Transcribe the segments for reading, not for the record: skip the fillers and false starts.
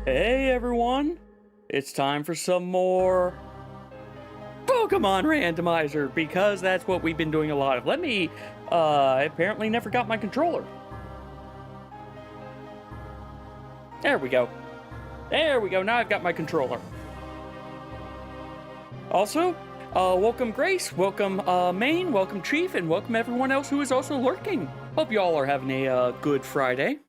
Hey everyone, it's time for some more Pokemon Randomizer, because that's what we've been doing a lot of. I apparently never got my controller. There we go. There we go, now I've got my controller. Also, welcome Grace, welcome Maine, welcome Chief, and welcome everyone else who is also lurking. Hope you all are having a good Friday.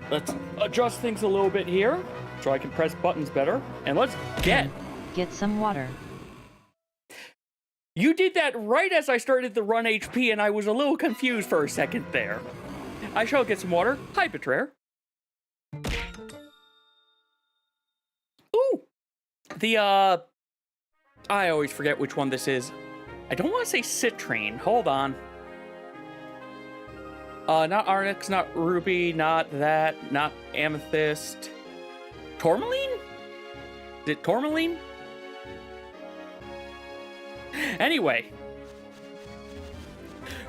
Let's adjust things a little bit here so I can press buttons better. And let's get some water. You did that right as I started the RunHP, and I was a little confused for a second there. I shall get some water. Hi, Betrayer. Ooh! I always forget which one this is. I don't want to say citrine. Hold on. Not Onyx, not Ruby, not that, not Amethyst. Tourmaline? Is it Tourmaline? Anyway.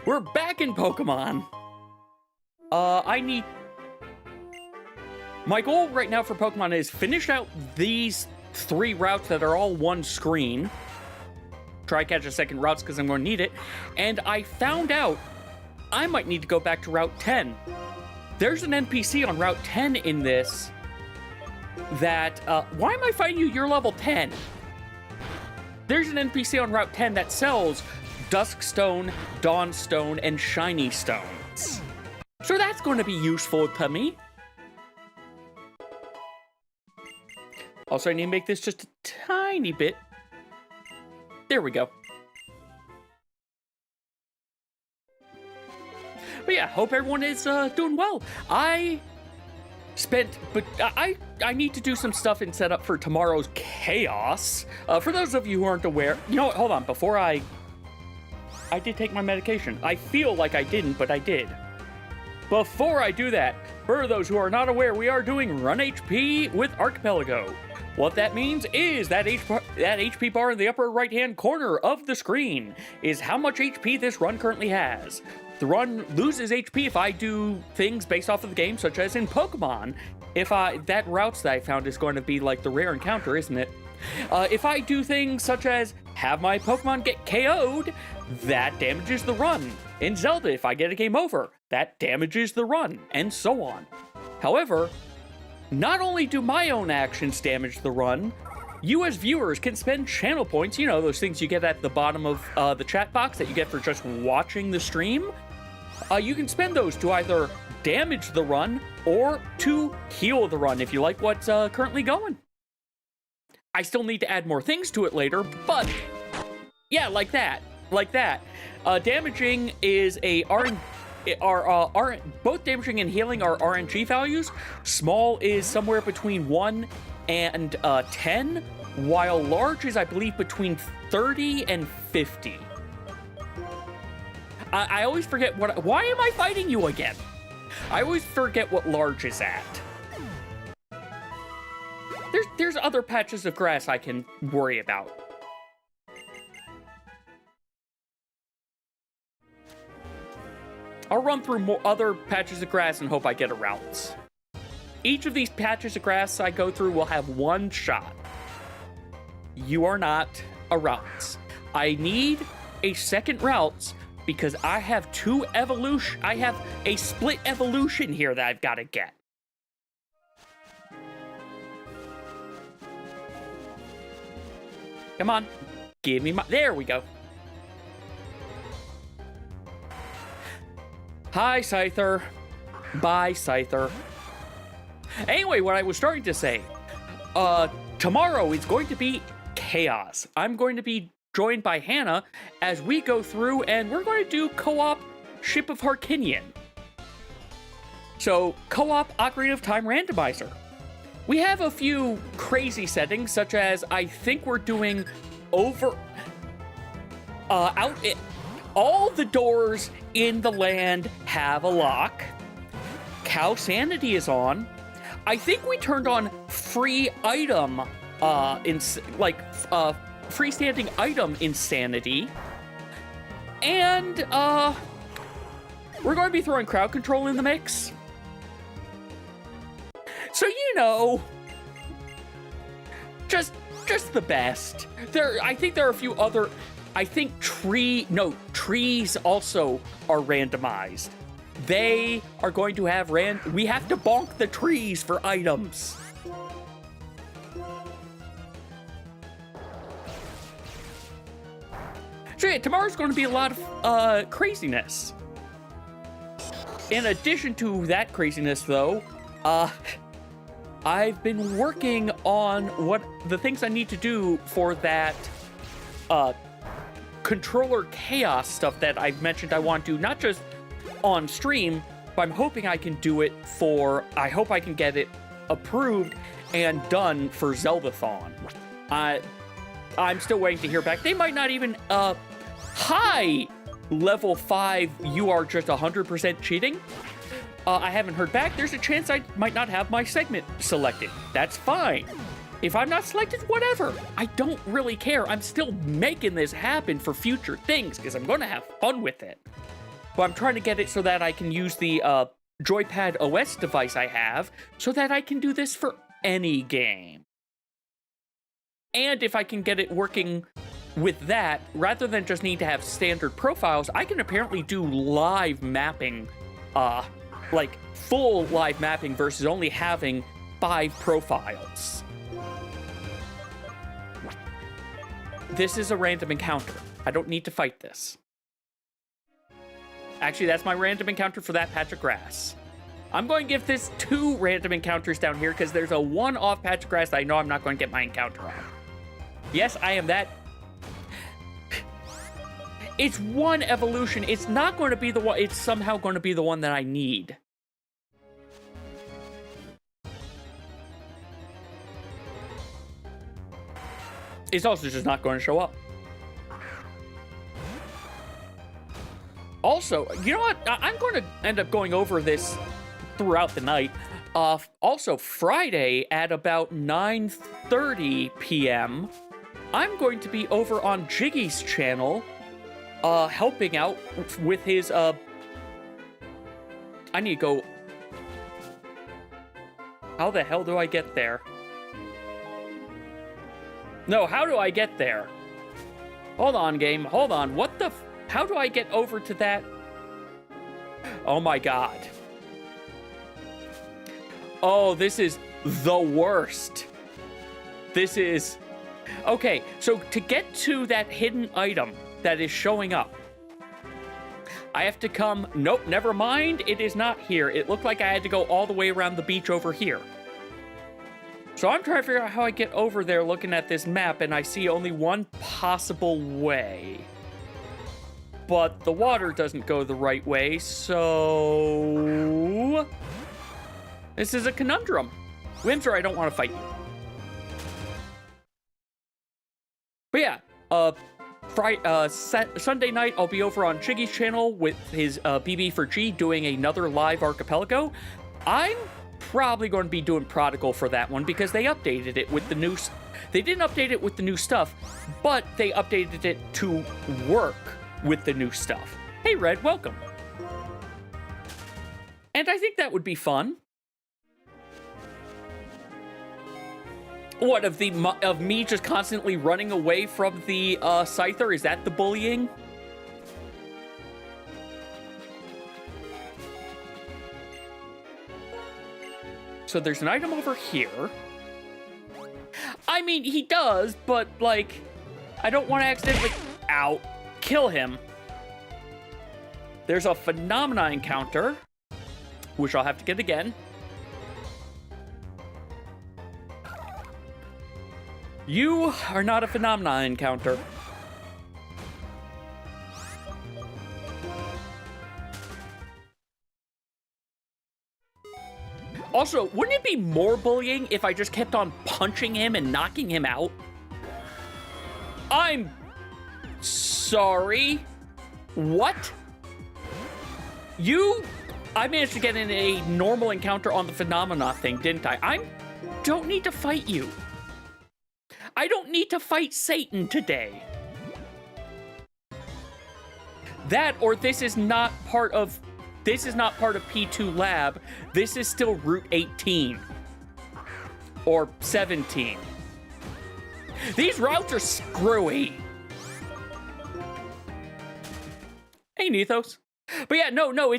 We're back in Pokemon. My goal right now for Pokemon is finish out these 3 routes that are all one screen. Try catch a second routes because I'm going to need it. And I found out I might need to go back to Route 10. There's an NPC on Route 10 in this that, why am I fighting you? You're level 10. There's an NPC on Route 10 that sells Duskstone, Dawnstone, and Shiny Stones. So that's going to be useful to me. Also, I need to make this just a tiny bit. There we go. But yeah, hope everyone is doing well. I need to do some stuff and set up for tomorrow's chaos. For those of you who aren't aware, you know what, hold on, before I did take my medication. I feel like I didn't, but I did. Before I do that, for those who are not aware, we are doing RunHP with Archipelago. What that means is that HP bar in the upper right-hand corner of the screen is how much HP this run currently has. The run loses HP if I do things based off of the game, such as in Pokemon. That routes that I found is going to be like the rare encounter, isn't it? If I do things such as have my Pokemon get KO'd, that damages the run. In Zelda, if I get a game over, that damages the run, and so on. However, not only do my own actions damage the run, you as viewers can spend channel points, you know, those things you get at the bottom of the chat box that you get for just watching the stream. You can spend those to either damage the run or to heal the run if you like what's currently going. I still need to add more things to it later, but yeah, like that. Damaging is both damaging and healing are RNG values. Small is somewhere between 1 and 10, while large is, I believe, between 30 and 50. I always forget why am I fighting you again? I always forget what large is at. There's other patches of grass I can worry about. I'll run through more other patches of grass and hope I get a routes. Each of these patches of grass I go through will have 1 shot. You are not a routes. I need a second routes because I have I have a split evolution here that I've got to get. Come on, give me my, there we go. Hi, Scyther. Bye, Scyther. Anyway, what I was starting to say, tomorrow is going to be chaos. I'm going to be joined by Hannah as we go through and we're going to do co-op Ship of Harkinian. So, co-op Ocarina of Time randomizer. We have a few crazy settings, such as I think we're doing all the doors in the land have a lock. Cow sanity is on. I think we turned on free item, freestanding item insanity. And, we're going to be throwing crowd control in the mix. So, you know, just the best. I think there are a few other, I think trees also are randomized. They are going to have we have to bonk the trees for items. So yeah, tomorrow's going to be a lot of craziness. In addition to that craziness, though, I've been working on the things I need to do for that controller chaos stuff that I've mentioned I want to do, not just on stream, but I'm hoping I can do it I hope I can get it approved and done for Zeldathon. I'm still waiting to hear back. They might not even, hi, level 5, you are just 100% cheating. I haven't heard back. There's a chance I might not have my segment selected. That's fine. If I'm not selected, whatever. I don't really care. I'm still making this happen for future things because I'm going to have fun with it. But I'm trying to get it so that I can use the Joypad OS device I have so that I can do this for any game. And if I can get it working with that, rather than just need to have standard profiles, I can apparently do live mapping, like full live mapping versus only having 5 profiles. This is a random encounter. I don't need to fight this. Actually, that's my random encounter for that patch of grass. I'm going to give this 2 random encounters down here because there's a one-off patch of grass that I know I'm not going to get my encounter on. Yes, I am that. It's one evolution. It's not going to be the one. It's somehow going to be the one that I need. It's also just not going to show up. Also, you know what? I'm going to end up going over this throughout the night. Also, Friday at about 9:30 p.m., I'm going to be over on Jiggy's channel, helping out with his, I need to go... How the hell do I get there? No, how do I get there? Hold on, game. Hold on. What the... How do I get over to that? Oh my god. Oh, this is the worst. This is... Okay, so to get to that hidden item that is showing up, I have to come... Nope, never mind. It is not here. It looked like I had to go all the way around the beach over here. So I'm trying to figure out how I get over there looking at this map, and I see only one possible way. But the water doesn't go the right way, so... This is a conundrum. Whimsor, I don't want to fight you. But yeah, Sunday night, I'll be over on Chiggy's channel with his BB4G doing another live Archipelago. I'm probably going to be doing Prodigal for that one because they updated it with the new... They didn't update it with the new stuff, but they updated it to work with the new stuff. Hey, Red, welcome. And I think that would be fun. What, of me just constantly running away from the Scyther? Is that the bullying? So there's an item over here. I mean, he does, but, like, I don't want to accidentally, ow, kill him. There's a phenomena encounter, which I'll have to get again. You are not a phenomena encounter. Also, wouldn't it be more bullying if I just kept on punching him and knocking him out? I'm sorry. What? I managed to get in a normal encounter on the phenomena thing, didn't I? I don't need to fight you. I don't need to fight Satan today. That, or this is not part of P2 Lab. This is still Route 18. Or 17. These routes are screwy. Hey, Nethos. But yeah, no,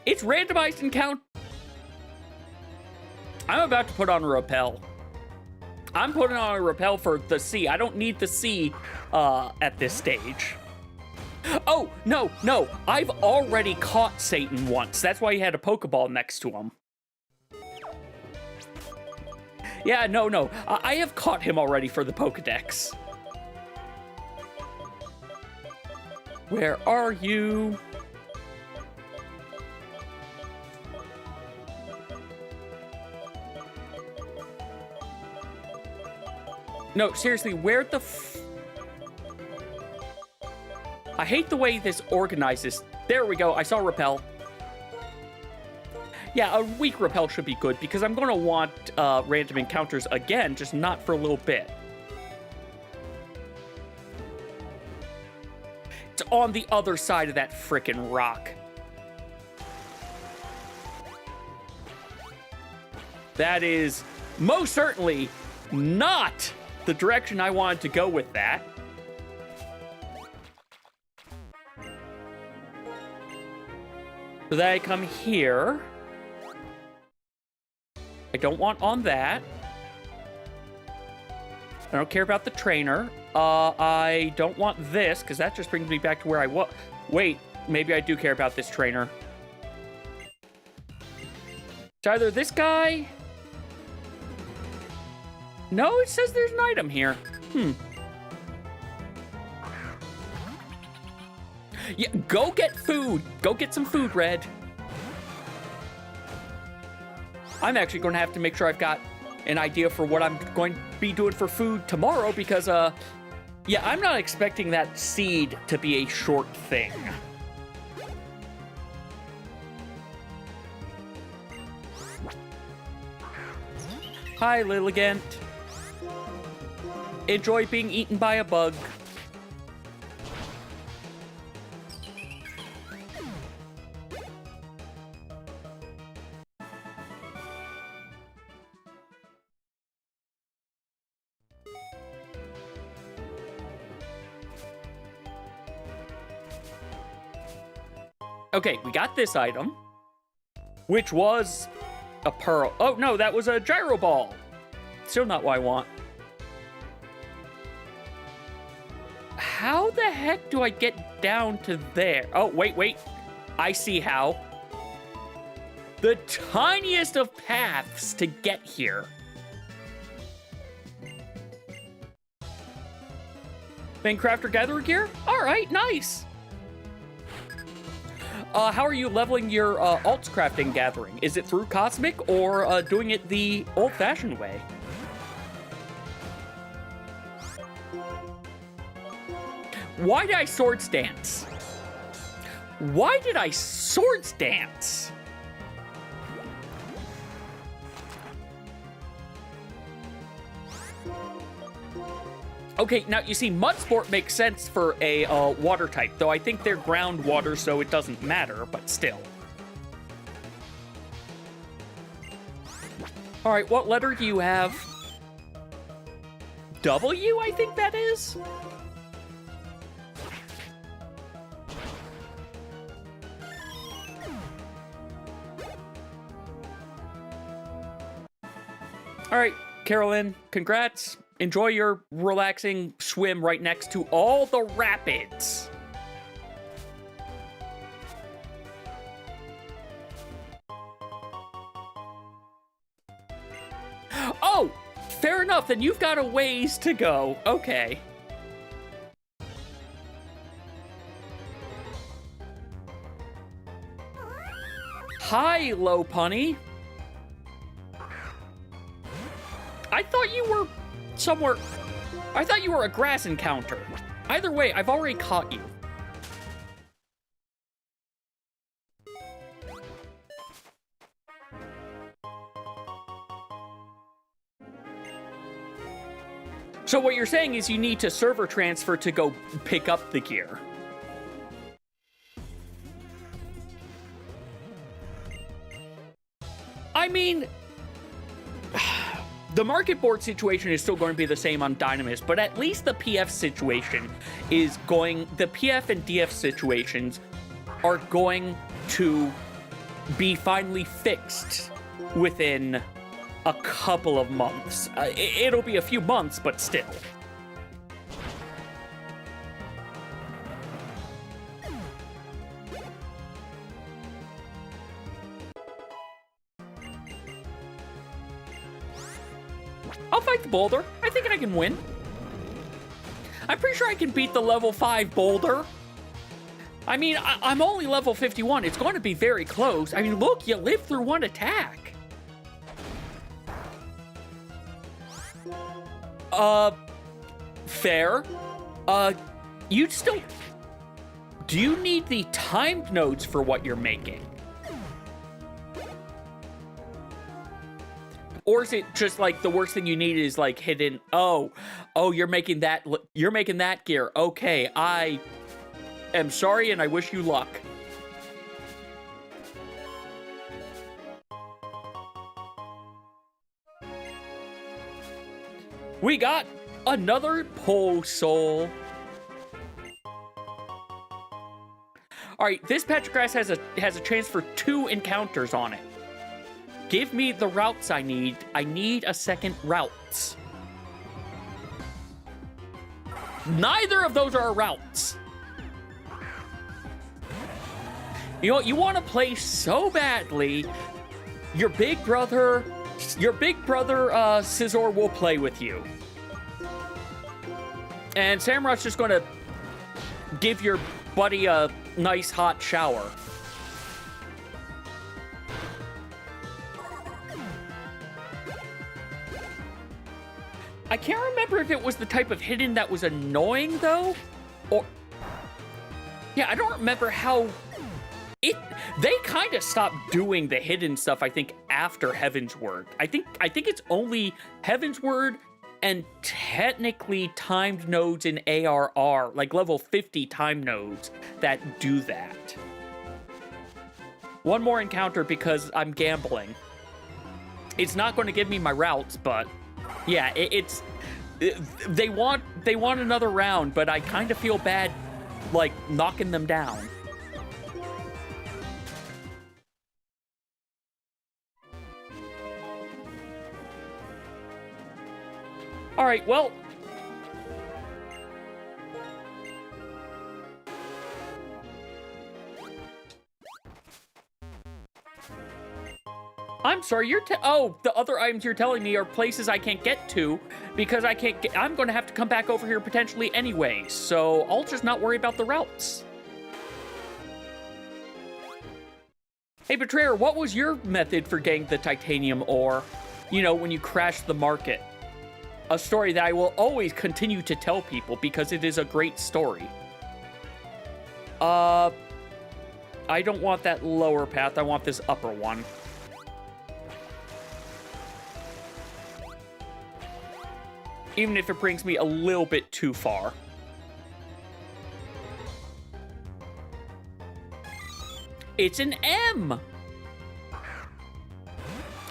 it's randomized encounter. I'm about to put on a rappel. I'm putting on a rappel for the sea. I don't need the sea at this stage. Oh, no. I've already caught Satan once. That's why he had a Pokeball next to him. Yeah, no. I have caught him already for the Pokedex. Where are you? No, seriously, where the I hate the way this organizes. There we go, I saw Repel. Yeah, a weak Repel should be good, because I'm going to want random encounters again, just not for a little bit. It's on the other side of that frickin' rock. That is most certainly not the direction I wanted to go with that. So then I come here. I don't want on that. I don't care about the trainer. I don't want this, because that just brings me back to where I was. Wait, maybe I do care about this trainer. It's either this guy. No, it says there's an item here. Yeah, go get food. Go get some food, Red. I'm actually going to have to make sure I've got an idea for what I'm going to be doing for food tomorrow, because, yeah, I'm not expecting that seed to be a short thing. Hi, Lilligant. Enjoy being eaten by a bug. Okay, we got this item, which was a pearl. Oh, no, that was a gyro ball. Still not what I want. How the heck do I get down to there? Oh, wait. I see how. The tiniest of paths to get here. Main crafter gatherer gear? All right, nice. How are you leveling your alts crafting gathering? Is it through Cosmic or doing it the old-fashioned way? Why did I swords dance? Why did I swords dance? Okay, now you see, Mudsport makes sense for a water type, though I think they're groundwater, so it doesn't matter, but still. All right, what letter do you have? W, I think that is? All right, Carolyn, congrats. Enjoy your relaxing swim right next to all the rapids. Oh, fair enough. Then you've got a ways to go. Okay. Hi, Low Punny. I thought you were somewhere. I thought you were a grass encounter. Either way, I've already caught you. So what you're saying is you need to server transfer to go pick up the gear. I mean, the market board situation is still going to be the same on Dynamis, but at least the PF situation is going, the PF and DF situations are going to be finally fixed within a couple of months. It'll be a few months, but still. I'll fight the boulder. I think I can win. I'm pretty sure I can beat the level 5 boulder. I mean, I'm only level 51. It's going to be very close. I mean, look, you lived through one attack. Fair. You'd still... Do you need the timed nodes for what you're making? Or is it just like the worst thing you need is like hidden, oh, you're making that gear. Okay, I am sorry and I wish you luck. We got another pole soul. All right, this patch of grass has a chance for 2 encounters on it. Give me the routes I need. I need a second routes. Neither of those are routes. You know what? You want to play so badly. Your big brother, Scizor will play with you. And Samurot's just going to give your buddy a nice hot shower. I can't remember if it was the type of hidden that was annoying, though, or... Yeah, I don't remember how... They kind of stopped doing the hidden stuff, I think, after Heaven's Word. I think it's only Heaven's Word and technically timed nodes in ARR, like level 50 time nodes, that do that. One more encounter because I'm gambling. It's not going to give me my routes, but... Yeah, they want another round, but I kind of feel bad, like, knocking them down. All right, well... I'm sorry, oh, the other items you're telling me are places I can't get to because I'm going to have to come back over here potentially anyway, so I'll just not worry about the routes. Hey, Betrayer, what was your method for getting the titanium ore, you know, when you crashed the market? A story that I will always continue to tell people because it is a great story. I don't want that lower path, I want this upper one. Even if it brings me a little bit too far. It's an M!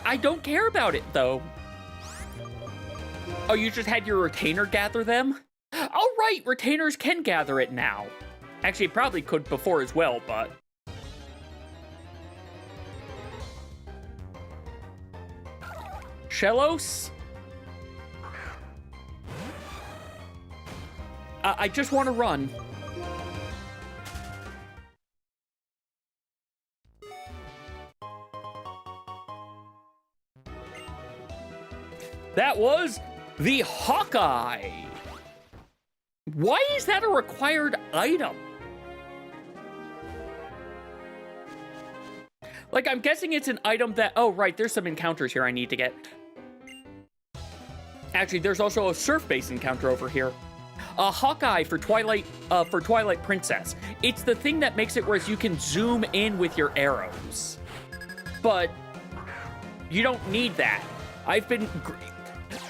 I don't care about it, though. Oh, you just had your retainer gather them? Oh, right, retainers can gather it now. Actually, it probably could before as well, but... Shellos? I just want to run. That was the Hawkeye. Why is that a required item? Like, I'm guessing it's an item that... Oh, right, there's some encounters here I need to get. Actually, there's also a surf-based encounter over here. A Hawkeye for Twilight Princess. It's the thing that makes it where you can zoom in with your arrows. But you don't need that. I've been...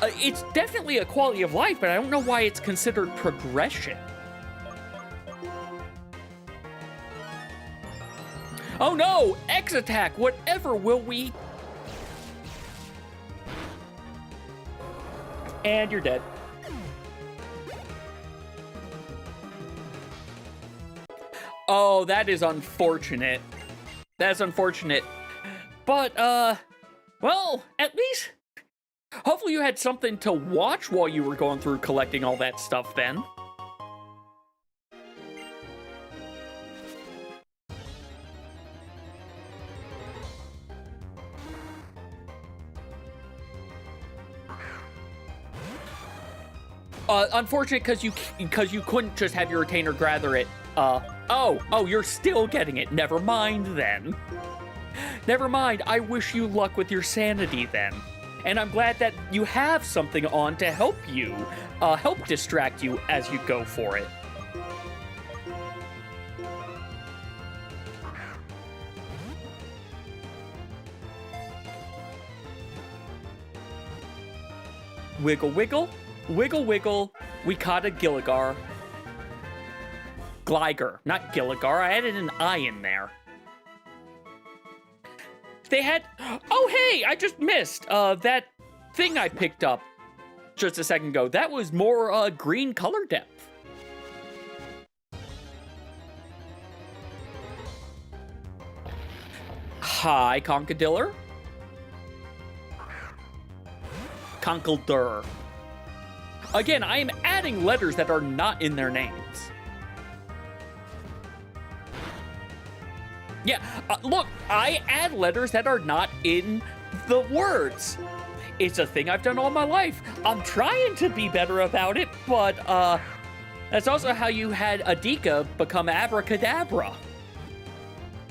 it's definitely a quality of life, but I don't know why it's considered progression. Oh no! X attack! Whatever will we... And you're dead. Oh, that is unfortunate. That's unfortunate. But, well, at least... Hopefully you had something to watch while you were going through collecting all that stuff then. Unfortunate because you couldn't just have your retainer gather it. Oh, you're still getting it. Never mind then. Never mind. I wish you luck with your sanity then. And I'm glad that you have something on to help you, help distract you as you go for it. Wiggle, wiggle, wiggle, wiggle. We caught a Gilligar. Gligar, not Gilligar. I added an I in there. They had... Oh, hey, I just missed that thing I picked up just a second ago. That was more green color depth. Hi, Conkadiller. Conkeldurr. Again, I am adding letters that are not in their names. Yeah, look, I add letters that are not in the words. It's a thing I've done all my life. I'm trying to be better about it, but that's also how you had Adika become Abracadabra.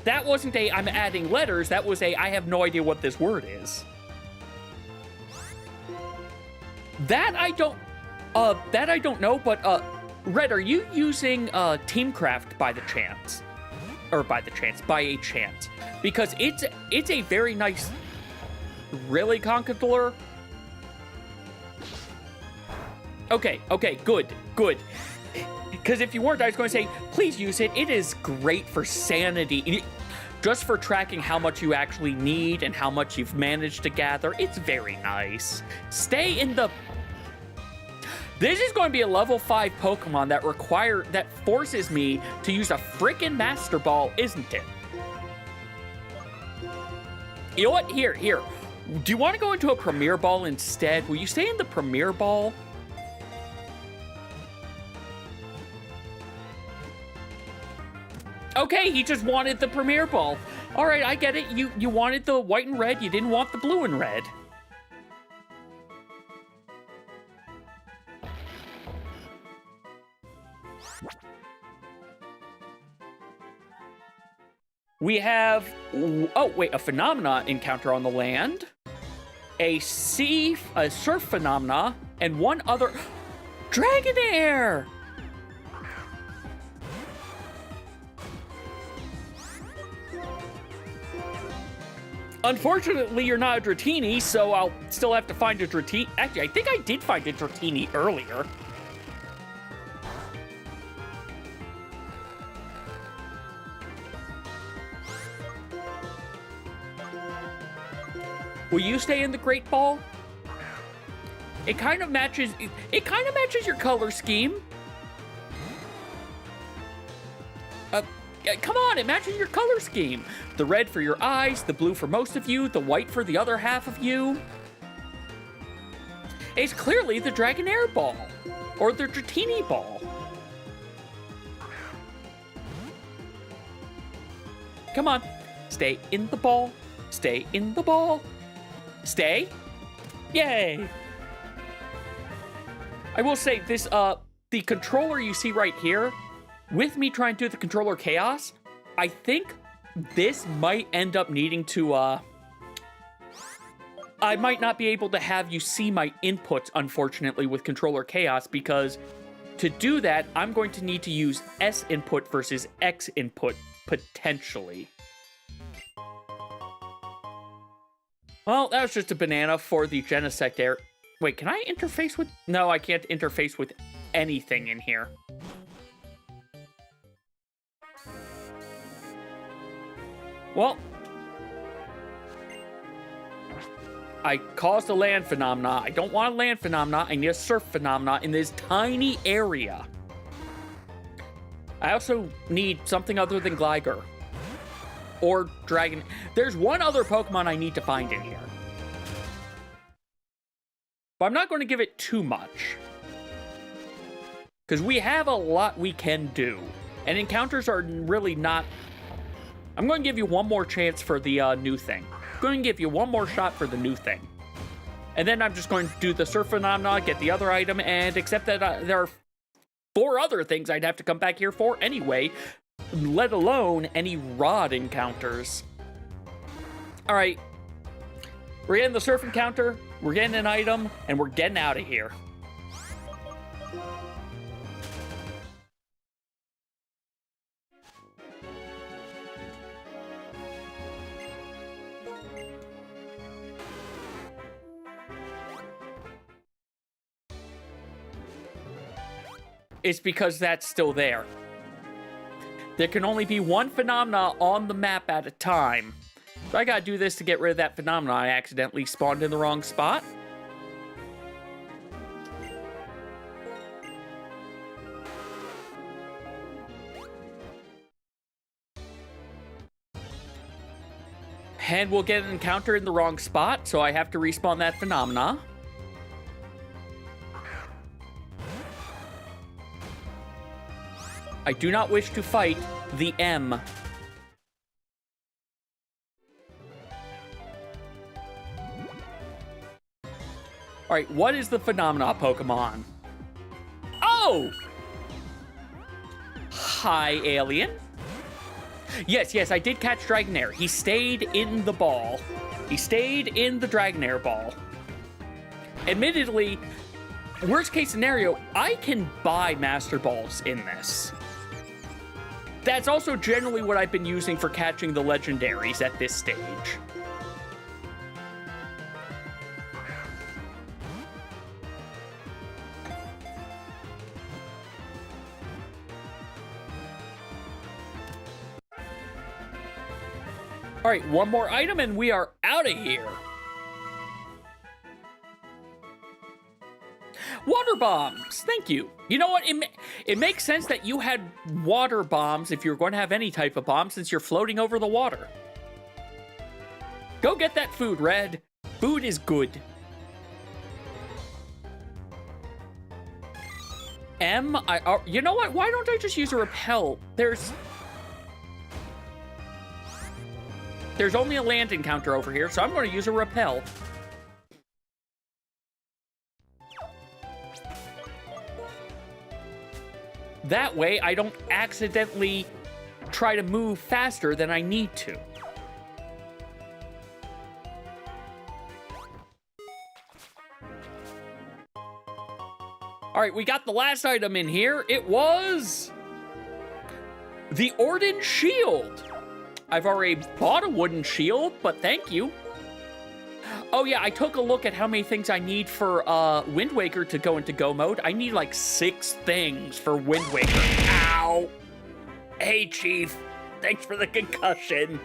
That wasn't a I'm adding letters, that was a I have no idea what this word is. That I don't know, but Red, are you using Teamcraft by a chance? Because it's a very nice... Really, Conkeldurr? Okay, good. Because if you weren't, I was going to say, please use it. It is great for sanity. Just for tracking how much you actually need and how much you've managed to gather. It's very nice. Stay in the... This is going to be a level 5 Pokemon that forces me to use a frickin' Master Ball, isn't it? You know what? Here. Do you want to go into a Premier Ball instead? Will you stay in the Premier Ball? Okay, he just wanted the Premier Ball. All right, I get it. You wanted the white and red. You didn't want the blue and red. We have, a phenomena encounter on the land, a surf phenomena, and one other, Dragonair! Unfortunately, you're not a Dratini, so I'll still have to find a Dratini. Actually, I think I did find a Dratini earlier. Will you stay in the Great Ball? It kind of matches your color scheme. Come on, it matches your color scheme. The red for your eyes, the blue for most of you, the white for the other half of you. It's clearly the Dragonair ball. Or the Dratini ball. Come on. Stay in the ball. Stay in the ball. Stay. Yay. I will say this, the controller you see right here, with me trying to do the controller chaos, I think this might end up needing to, I might not be able to have you see my inputs, unfortunately, with controller chaos, because to do that, I'm going to need to use S input versus X input, potentially. Well, that was just a banana for the Genesect there. Wait, can I interface with... No, I can't interface with anything in here. Well, I caused a land phenomena. I don't want a land phenomena. I need a surf phenomena in this tiny area. I also need something other than Gligar. Or Dragon. There's one other Pokemon I need to find in here. But I'm not going to give it too much. Because we have a lot we can do. And encounters are really not... I'm going to give you one more chance for the new thing. I'm going to give you one more shot for the new thing. And then I'm just going to do the Surf Phenomena, get the other item, and accept that there are 4 other things I'd have to come back here for anyway, let alone any rod encounters. Alright. We're getting the Surf encounter, we're getting an item, and we're getting out of here. It's because that's still there. There can only be one phenomena on the map at a time. So I gotta do this to get rid of that phenomena I accidentally spawned in the wrong spot. And we'll get an encounter in the wrong spot, so I have to respawn that phenomena. I do not wish to fight the M. Alright, what is the phenomena Pokemon? Oh! Hi, alien. Yes, I did catch Dragonair. He stayed in the ball. He stayed in the Dragonair ball. Admittedly, worst case scenario, I can buy Master Balls in this. That's also generally what I've been using for catching the legendaries at this stage. All right, one more item and we are out of here. Water bombs, thank you. You know what, it makes sense that you had water bombs if you're going to have any type of bomb since you're floating over the water. Go get that food, Red. Food is good. You know what, why don't I just use a repel? There's only a land encounter over here, so I'm going to use a repel. That way, I don't accidentally try to move faster than I need to. All right, we got the last item in here. It was the Orden Shield. I've already bought a wooden shield, but thank you. Oh yeah, I took a look at how many things I need for Wind Waker to go into go mode. I need like 6 things for Wind Waker. Ow! Hey, Chief. Thanks for the concussion.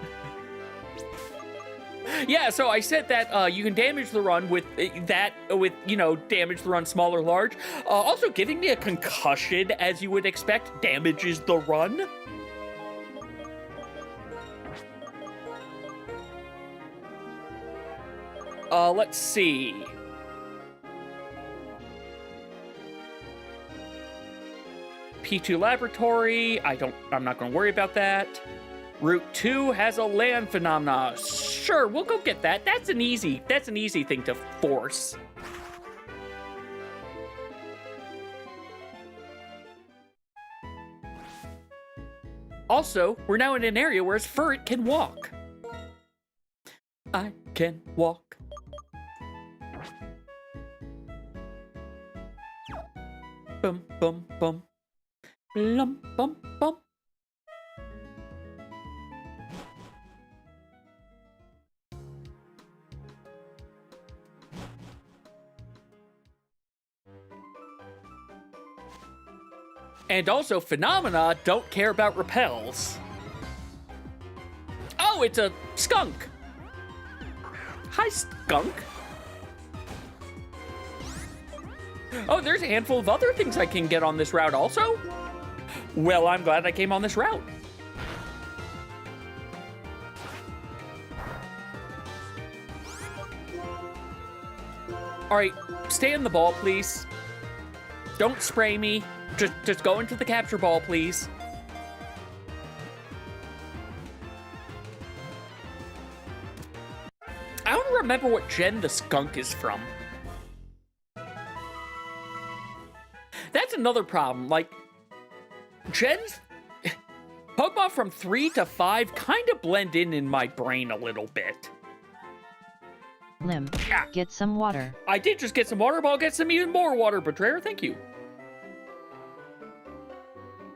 Yeah, so I said that you can damage the run with damage the run small or large. Also, giving me a concussion, as you would expect, damages the run. Let's see. P2 laboratory. I'm not gonna worry about that. Route 2 has a land phenomena. Sure, we'll go get that. That's an easy thing to force. Also, we're now in an area where Furret can walk. I can walk. Bum, bum, bum. Lum, bum, bum. And also, phenomena don't care about repels. Oh, it's a skunk. Hi, skunk. Oh, there's a handful of other things I can get on this route also. Well, I'm glad I came on this route. All right, stay in the ball, please. Don't spray me. Just go into the capture ball, please. I don't remember what gen the skunk is from. That's another problem. Like, gens, Pokemon from 3 to 5 kind of blend in my brain a little bit. Lim, get some water. I did just get some water, but I'll get some even more water, Betrayer. Thank you.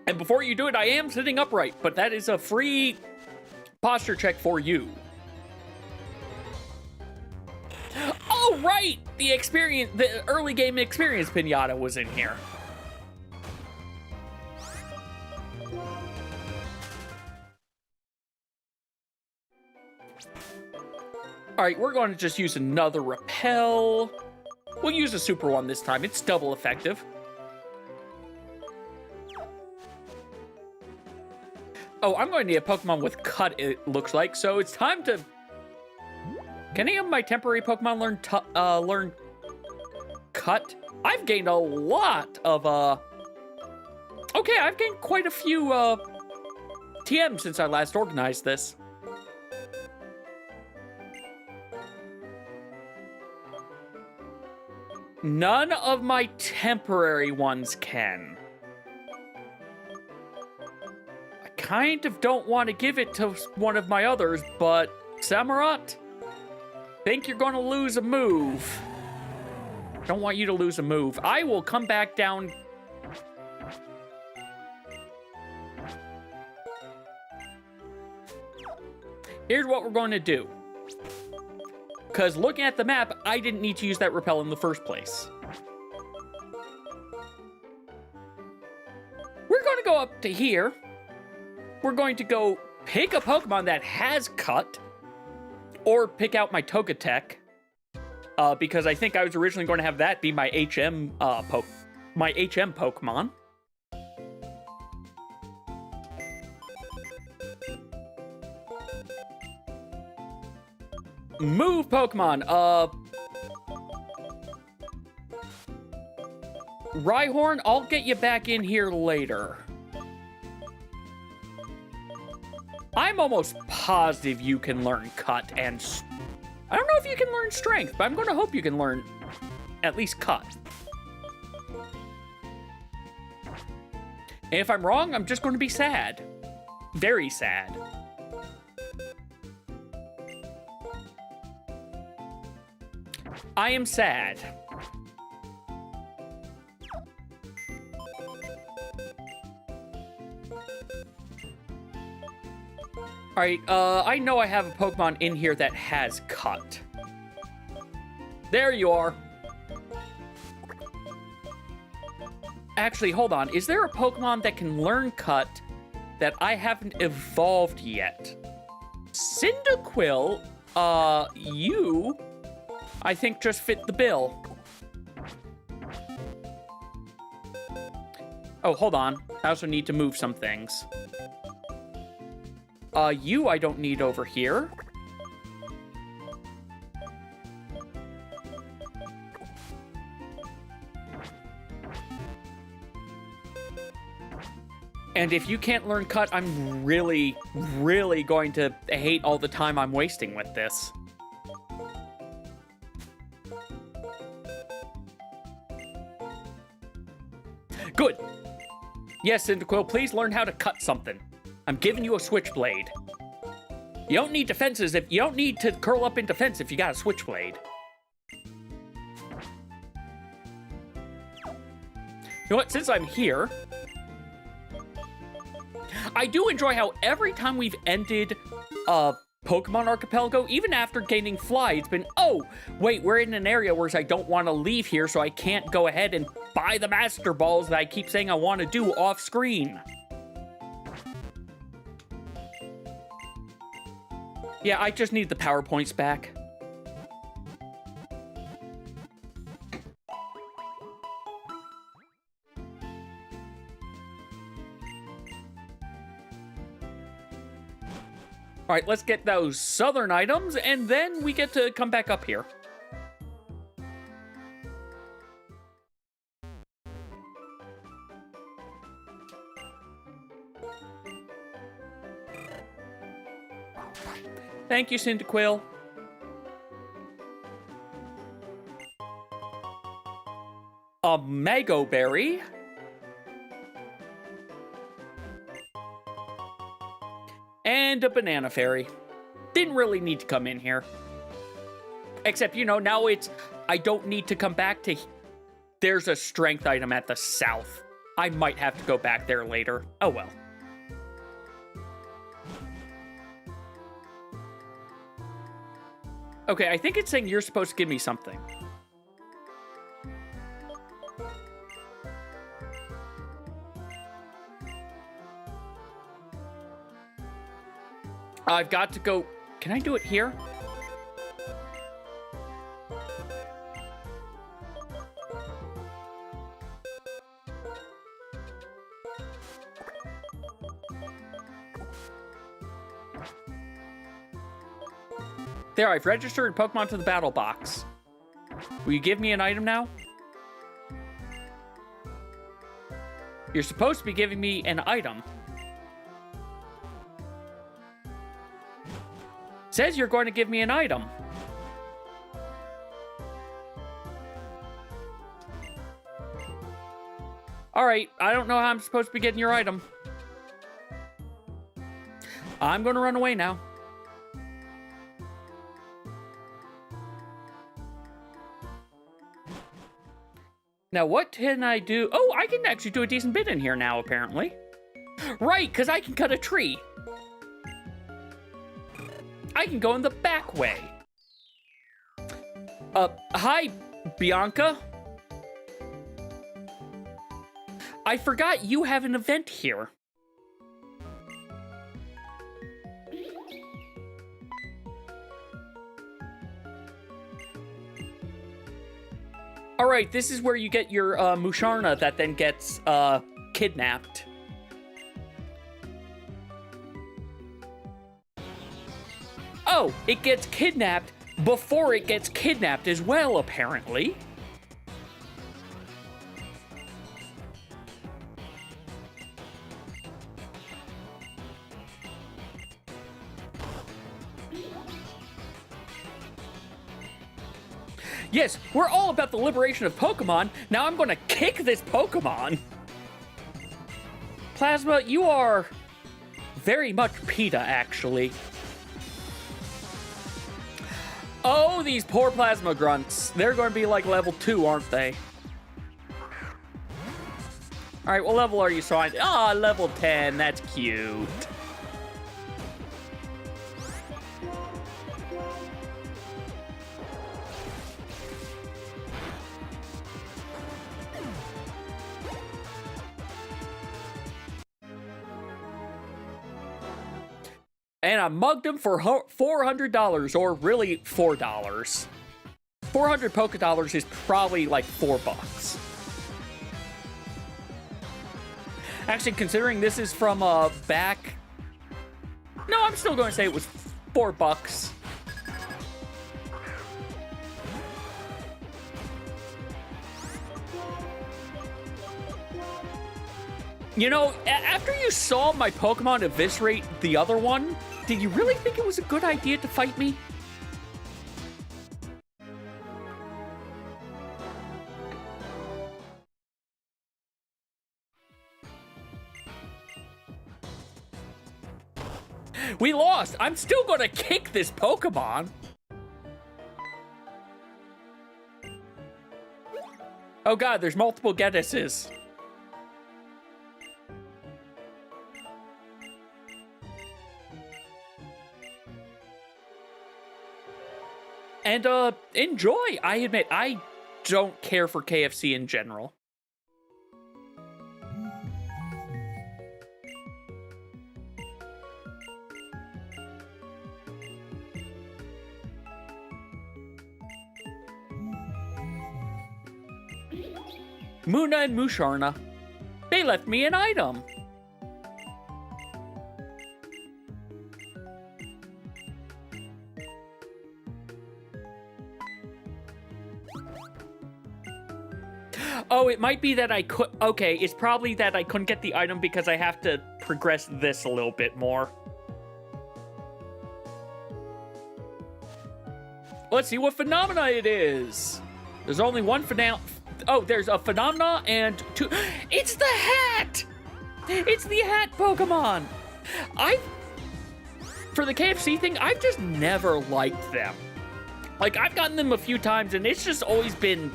And before you do it, I am sitting upright, but that is a free posture check for you. Oh, right! The early game experience pinata was in here. All right, we're going to just use another repel. We'll use a super one this time. It's double effective. Oh, I'm going to need a Pokemon with cut, it looks like. So it's time to... Can any of my temporary Pokemon learn cut? I've gained a lot of, Okay, I've gained quite a few, TM since I last organized this. None of my temporary ones can. I kind of don't want to give it to one of my others, but Samurott, think you're going to lose a move. Don't want you to lose a move. I will come back down. Here's what we're going to do. Because looking at the map, I didn't need to use that repel in the first place. We're going to go up to here. We're going to go pick a Pokemon that has cut. Or pick out my Togetic. Because I think I was originally going to have that be my HM Pokemon. Move Pokemon. Rhyhorn, I'll get you back in here later. I'm almost positive you can learn cut and... I don't know if you can learn strength, but I'm going to hope you can learn at least cut. And if I'm wrong, I'm just going to be sad. Very sad. I am sad. Alright, I know I have a Pokemon in here that has cut. There you are. Actually, hold on. Is there a Pokemon that can learn cut that I haven't evolved yet? Cyndaquil, you... I think just fit the bill. Oh, hold on. I also need to move some things. You I don't need over here. And if you can't learn cut, I'm really, really going to hate all the time I'm wasting with this. Good. Yes, Cyndaquil, please learn how to cut something. I'm giving you a switchblade. You don't need defenses if you don't need to curl up in defense if you got a switchblade. You know what? Since I'm here, I do enjoy how every time we've ended Pokemon Archipelago, even after gaining Fly, it's been, oh, wait, we're in an area where I don't want to leave here, so I can't go ahead and buy the Master Balls that I keep saying I want to do off screen. Yeah, I just need the PowerPoints back. All right, let's get those southern items, and then we get to come back up here. Thank you, Cyndaquil. A Mango Berry. And a Banana Fairy. Didn't really need to come in here. Except, you know, now it's... I don't need to come back to... There's a strength item at the south. I might have to go back there later. Oh, well. Okay, I think it's saying you're supposed to give me something. I've got to go... Can I do it here? There, I've registered Pokemon to the battle box. Will you give me an item now? You're supposed to be giving me an item. Says you're going to give me an item. All right, I don't know how I'm supposed to be getting your item. I'm going to run away now. Now, what can I do? Oh, I can actually do a decent bit in here now, apparently. Right, because I can cut a tree. I can go in the back way. Hi, Bianca. I forgot you have an event here. All right, this is where you get your Musharna that then gets kidnapped. Oh, it gets kidnapped before it gets kidnapped as well, apparently. Yes, we're all about the liberation of Pokemon. Now I'm going to kick this Pokemon. Plasma, you are very much PETA, actually. Oh, these poor Plasma Grunts. They're going to be like level 2, aren't they? All right, what level are you trying? Ah, level 10. That's cute. And I mugged him for $400, or really $4. 400 Pokedollars is probably like $4. Actually, considering this is from back... No, I'm still going to say it was $4. You know, after you saw my Pokemon eviscerate the other one, did you really think it was a good idea to fight me? We lost! I'm still gonna kick this Pokemon! Oh god, there's multiple Geddeses. And, enjoy! I admit, I don't care for KFC in general. Muna and Musharna. They left me an item. Oh, it might be that I could... Okay, it's probably that I couldn't get the item because I have to progress this a little bit more. Let's see what phenomena it is. There's only one phenomena... Oh, there's a phenomena and two... It's the hat! It's the hat Pokemon! For the KFC thing, I've just never liked them. Like, I've gotten them a few times, and it's just always been...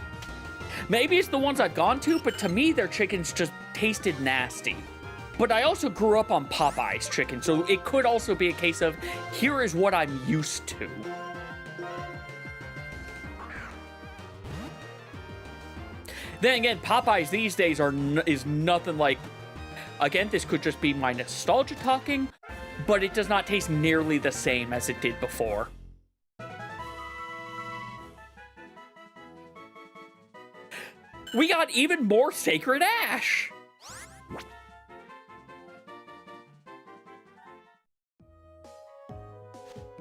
Maybe it's the ones I've gone to, but to me, their chickens just tasted nasty. But I also grew up on Popeye's chicken, so it could also be a case of, here is what I'm used to. Then again, Popeyes these days is nothing like... Again, this could just be my nostalgia talking, but it does not taste nearly the same as it did before. We got even more Sacred Ash!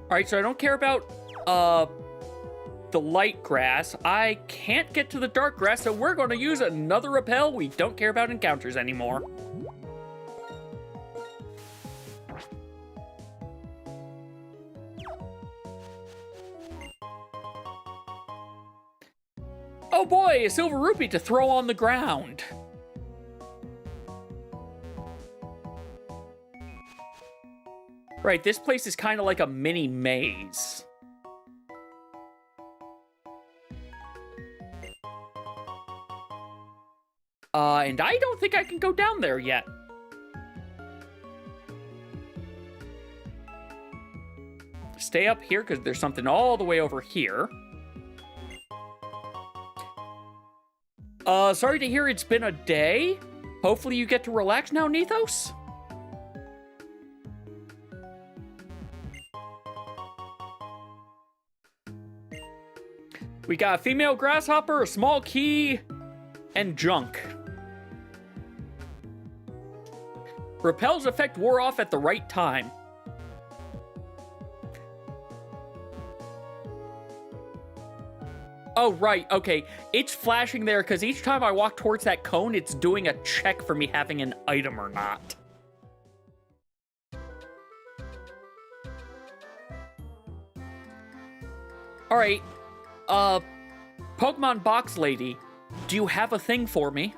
Alright, so I don't care about, the light grass. I can't get to the dark grass, so we're gonna use another repel. We don't care about encounters anymore. Oh boy, a silver rupee to throw on the ground. Right, this place is kind of like a mini maze. And I don't think I can go down there yet. Stay up here, because there's something all the way over here. Sorry to hear it's been a day. Hopefully you get to relax now, Nethos. We got a female grasshopper, a small key, and junk. Repel's effect wore off at the right time. Oh, right, okay. It's flashing there because each time I walk towards that cone, it's doing a check for me having an item or not. Alright, Pokemon Box Lady, do you have a thing for me?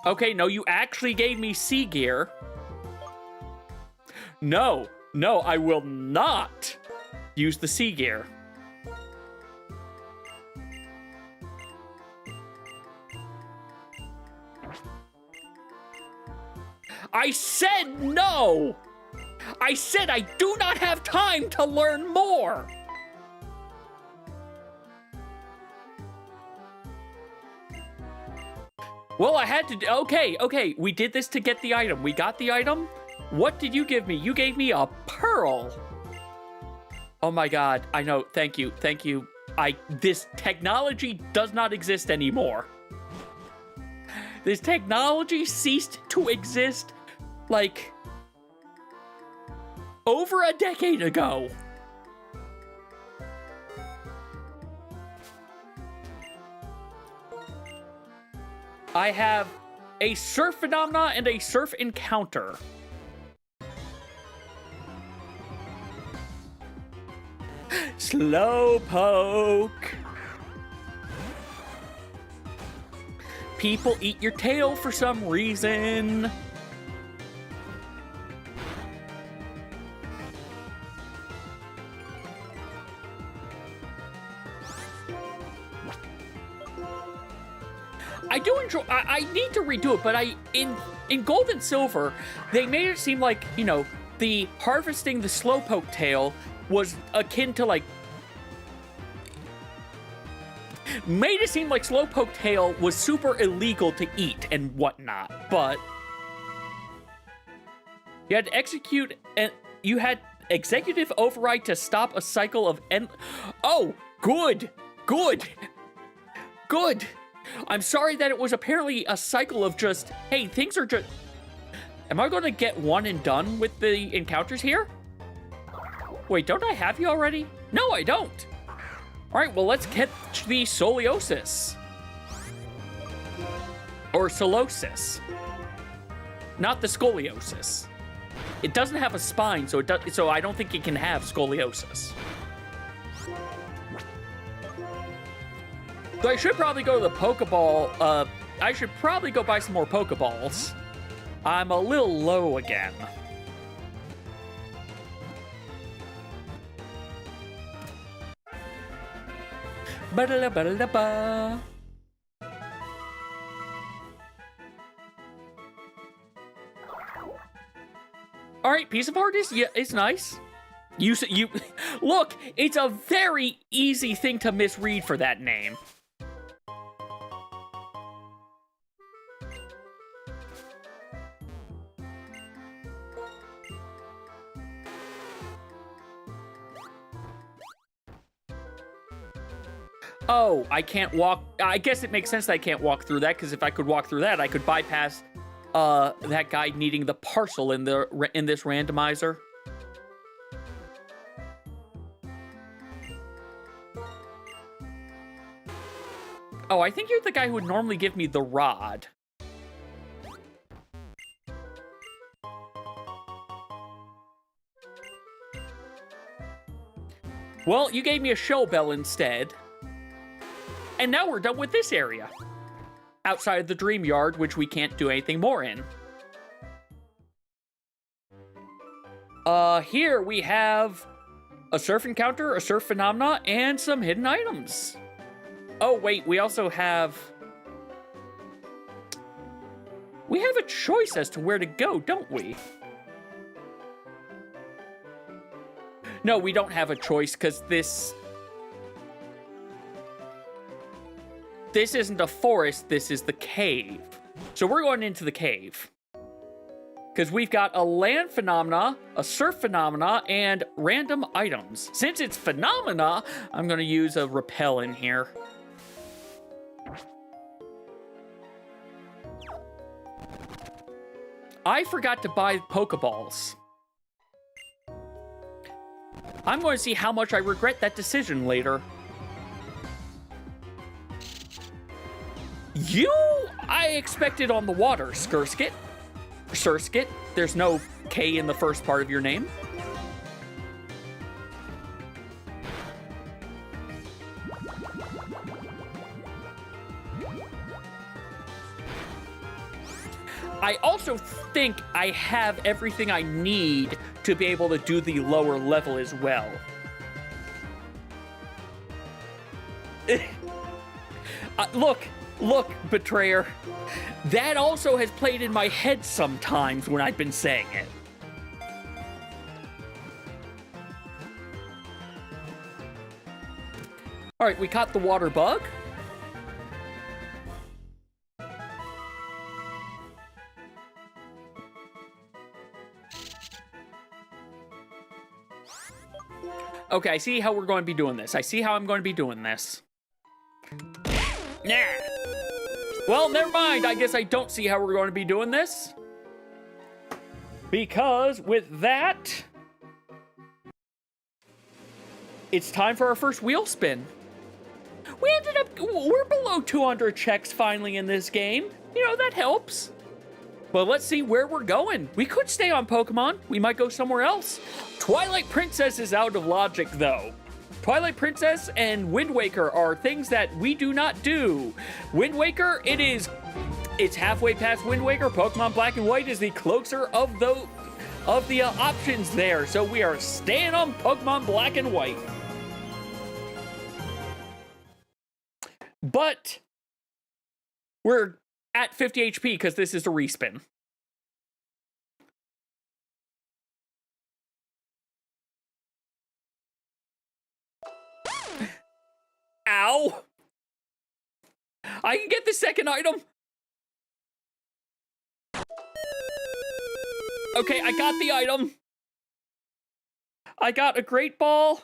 Okay, no, you actually gave me sea gear. No, I will not use the sea gear. I said no! I said I do not have time to learn more! Well, I had to... Okay, we did this to get the item. We got the item. What did you give me? You gave me a pearl. Oh my god, I know. Thank you. This technology does not exist anymore. This technology ceased to exist, like, over a decade ago. I have a surf phenomena and a surf encounter. Slowpoke. People eat your tail for some reason. I do enjoy. I need to redo it, but in Gold and Silver, they made it seem like, you know, the harvesting the Slowpoke tail was akin to, like, made it seem like Slowpoke tail was super illegal to eat and whatnot. But you had to execute, and you had executive override to stop a cycle of Oh, good. I'm sorry that it was apparently a cycle of just, hey, things are just... Am I going to get one and done with the encounters here? Wait, don't I have you already? No, I don't. All right, well, let's catch the Scoliosis. Or Solosis. Not the Scoliosis. It doesn't have a spine, so I don't think it can have Scoliosis. So I should probably go to the Pokeball. I should probably go buy some more Pokeballs. I'm a little low again. Ba-da-da-ba-da-da-ba. All right, Piece of Art is, yeah, it's nice. You look, it's a very easy thing to misread for that name. Oh, I can't walk. I guess it makes sense that I can't walk through that, because if I could walk through that, I could bypass that guy needing the parcel in this randomizer. Oh, I think you're the guy who would normally give me the rod. Well, you gave me a show bell instead. And now we're done with this area. Outside of the Dream Yard, which we can't do anything more in. Here we have a surf encounter, a surf phenomena, and some hidden items. Oh, wait, we also have... We have a choice as to where to go, don't we? No, we don't have a choice, because this isn't a forest, this is the cave. So we're going into the cave. Because we've got a land phenomena, a surf phenomena, and random items. Since it's phenomena, I'm going to use a repel in here. I forgot to buy Pokeballs. I'm going to see how much I regret that decision later. I expected on the water, Surskit. There's no K in the first part of your name. I also think I have everything I need to be able to do the lower level as well. Look, Betrayer. That also has played in my head sometimes when I've been saying it. All right, we caught the water bug. Okay, I see how we're going to be doing this. I see how I'm going to be doing this. Nah. Well, never mind. I guess I don't see how we're going to be doing this. Because with that, it's time for our first wheel spin. We're below 200 checks finally in this game. You know, that helps. But let's see where we're going. We could stay on Pokemon. We might go somewhere else. Twilight Princess is out of logic, though. Twilight Princess and Wind Waker are things that we do not do. Wind Waker, it's halfway past Wind Waker. Pokemon Black and White is the closer of the options there. So we are staying on Pokemon Black and White. But we're at 50 HP because this is a respin. Ow! I can get the second item. Okay, I got the item. I got a Great Ball.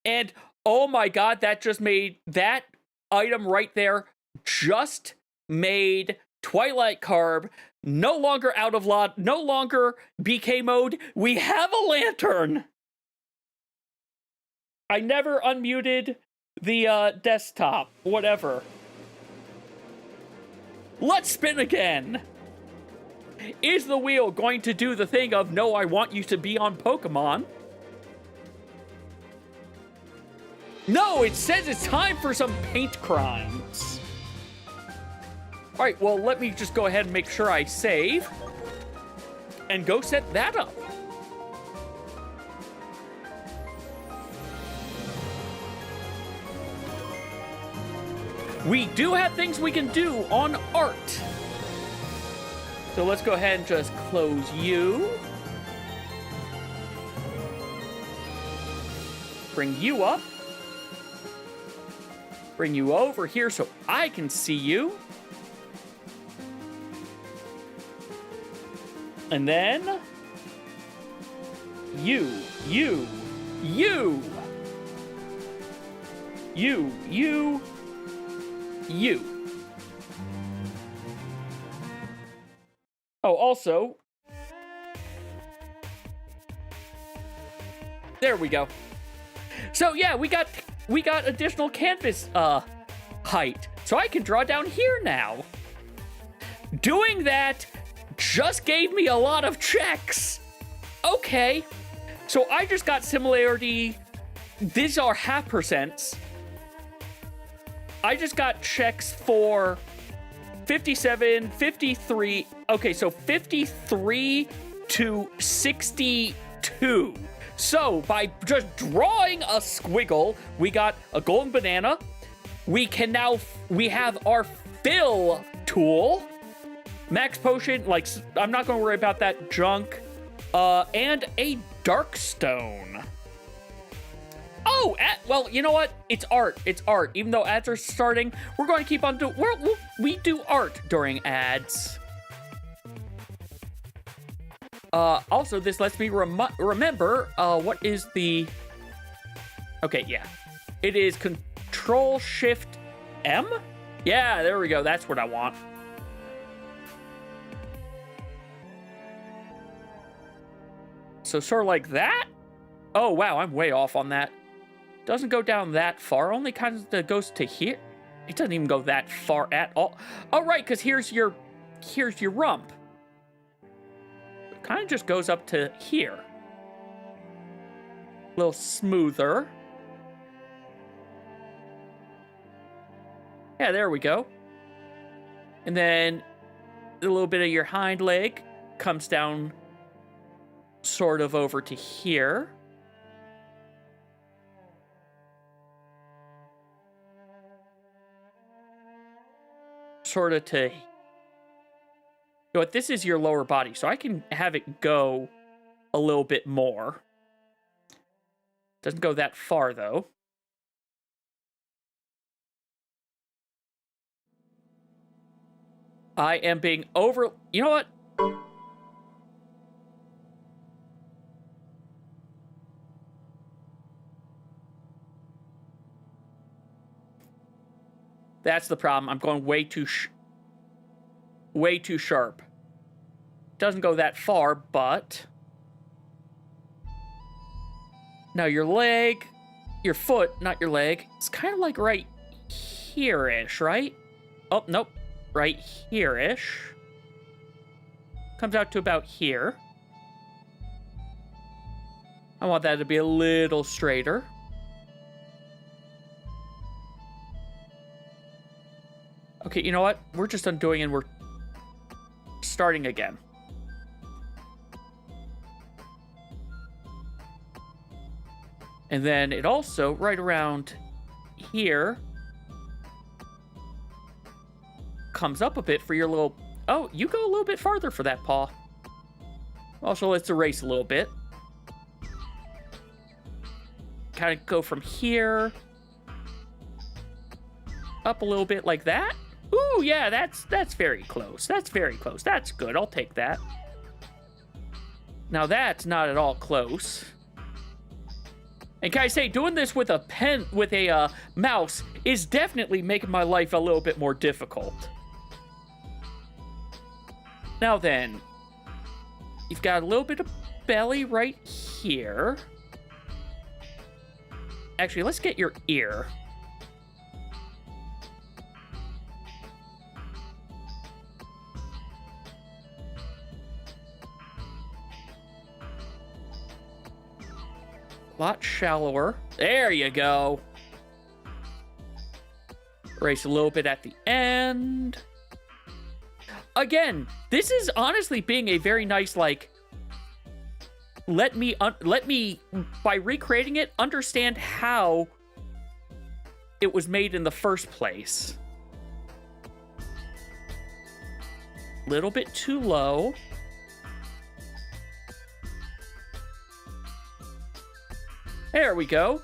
And oh my god, that item right there just made Twilight Carb no longer out of lot, no longer BK mode. We have a lantern. I never unmuted the desktop, whatever. Let's spin again. Is the wheel going to do the thing of, no, I want you to be on Pokemon? No, it says it's time for some paint crimes. All right, well, let me just go ahead and make sure I save and go set that up. We do have things we can do on art. So let's go ahead and just close you. Bring you up. Bring you over here so I can see you. And then you. Oh, also, there we go. So yeah, we got additional canvas height. So I can draw down here now. Doing that just gave me a lot of checks. Okay. So I just got similarity. These are 0.5%. I just got checks for 57, 53. Okay, so 53 to 62. So by just drawing a squiggle, we got a golden banana. We have our fill tool. Max potion, like, I'm not going to worry about that junk. And a dark stone. Oh, well, you know what? It's art. It's art. Even though ads are starting, we're going to keep on doing... We do art during ads. Also, this lets me remember what is the... Okay, yeah. It is Control-Shift-M? Yeah, there we go. That's what I want. So sort of like that? Oh, wow, I'm way off on that. Doesn't go down that far. Only kind of goes to here. It doesn't even go that far at all. Oh, right, because here's your rump. It kind of just goes up to here. A little smoother. Yeah, there we go. And then a little bit of your hind leg comes down sort of over to here. Sort of to... But this is your lower body, so I can have it go a little bit more. Doesn't go that far, though. I am being over... You know what? That's the problem. I'm going way too way too sharp. Doesn't go that far, but... Now your leg, your foot, not your leg, it's kind of like right here-ish, right? Oh, nope. Right here-ish. Comes out to about here. I want that to be a little straighter. Okay, you know what? We're just undoing and we're starting again. And then it also, right around here, comes up a bit for your little... Oh, you go a little bit farther for that paw. Also, let's erase a little bit. Kind of go from here up a little bit like that. Ooh, yeah, that's very close. That's very close. That's good. I'll take that. Now that's not at all close. And can I say, doing this with a pen, with a mouse, is definitely making my life a little bit more difficult. Now then, you've got a little bit of belly right here. Actually, let's get your ear. A lot shallower. There you go. Erase a little bit at the end. Again, this is honestly being a very nice, like, let me, by recreating it, understand how it was made in the first place. Little bit too low. There we go.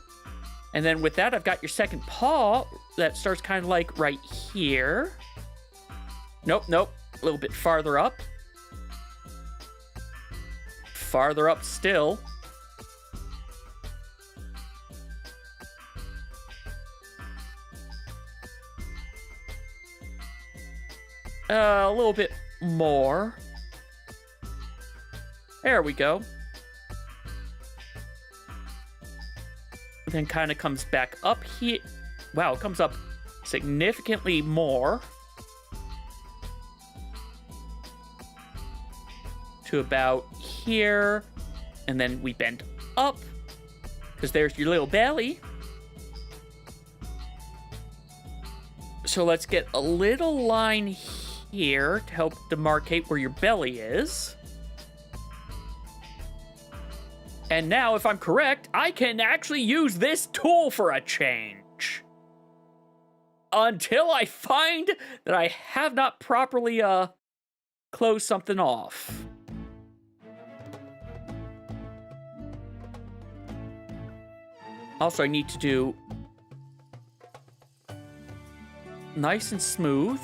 And then with that, I've got your second paw that starts kind of like right here. Nope, nope. A little bit farther up. Farther up still. A little bit more. There we go. Then kind of comes back up here. Wow, it comes up significantly more. To about here. And then we bend up. Because there's your little belly. So let's get a little line here to help demarcate where your belly is. And now, if I'm correct, I can actually use this tool for a change. Until I find that I have not properly, closed something off. Also, I need to do nice and smooth.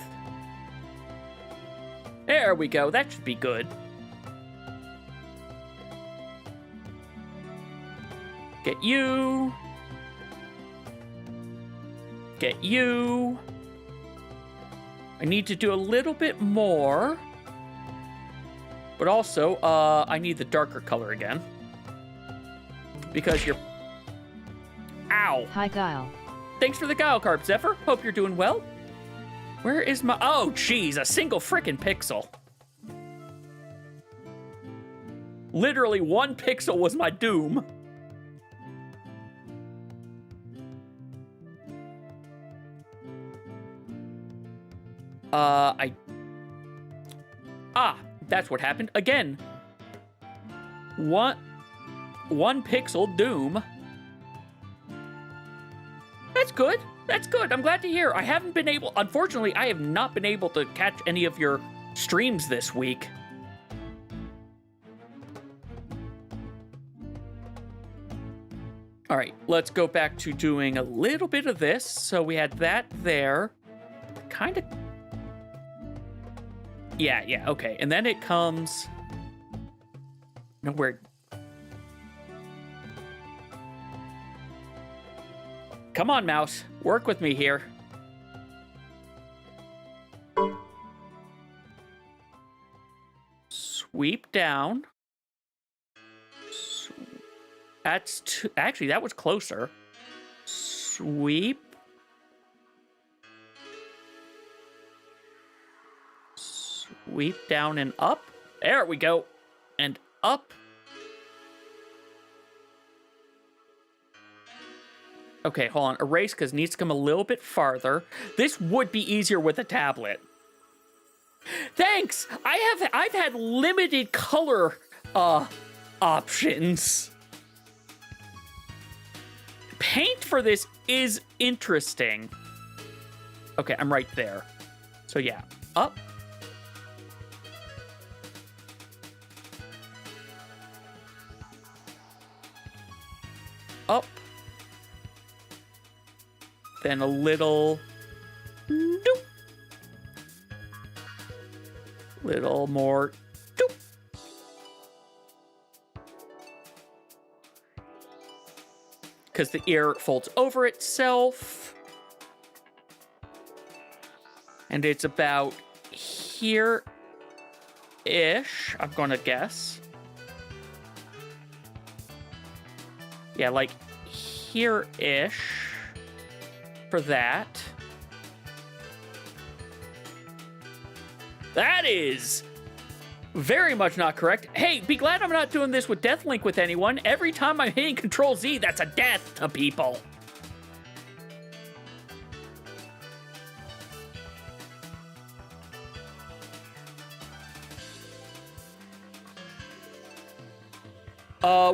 There we go. That should be good. Get you. Get you. I need to do a little bit more. But also, I need the darker color again. Because you're... Ow. Hi, Guile. Thanks for the Guile card, Zephyr. Hope you're doing well. Where is my... Oh, jeez, a single frickin' pixel. Literally one pixel was my doom. That's what happened. Again. One pixel doom. That's good. That's good. I'm glad to hear. I haven't been able... Unfortunately, I have not been able to catch any of your streams this week. All right, let's go back to doing a little bit of this. So we had that there. Kind of... Yeah, okay. And then it comes... Nowhere... Come on, mouse. Work with me here. Sweep down. Actually, that was closer. Sweep. Sweep down and up. There we go. And up. Okay, hold on. Erase, because it needs to come a little bit farther. This would be easier with a tablet. Thanks! I've had limited color options. Paint for this is interesting. Okay, I'm right there. So yeah, up. Up. Then a little doop. Little more doop. Because the ear folds over itself. And it's about here-ish, I'm gonna guess. Yeah, like here-ish. For that. That is very much not correct. Hey, be glad I'm not doing this with Deathlink with anyone. Every time I'm hitting Control Z, that's a death to people.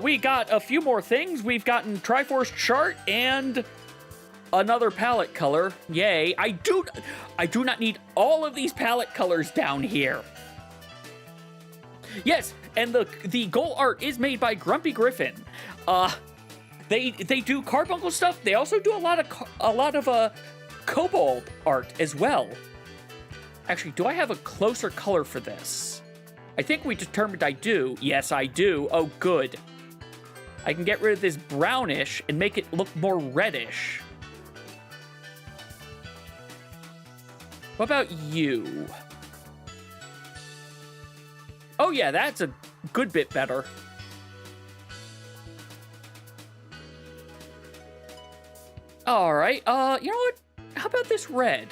We got a few more things. We've gotten Triforce Chart and another palette color. Yay. I do not need all of these palette colors down here. Yes, and the goal art is made by Grumpy Griffin. They do carbuncle stuff. They also do a lot of cobalt art as well. Actually, do I have a closer color for this? I think we determined I do. Yes, I do. Oh, good. I can get rid of this brownish and make it look more reddish. What about you? Oh yeah, that's a good bit better. All right, you know what? How about this red?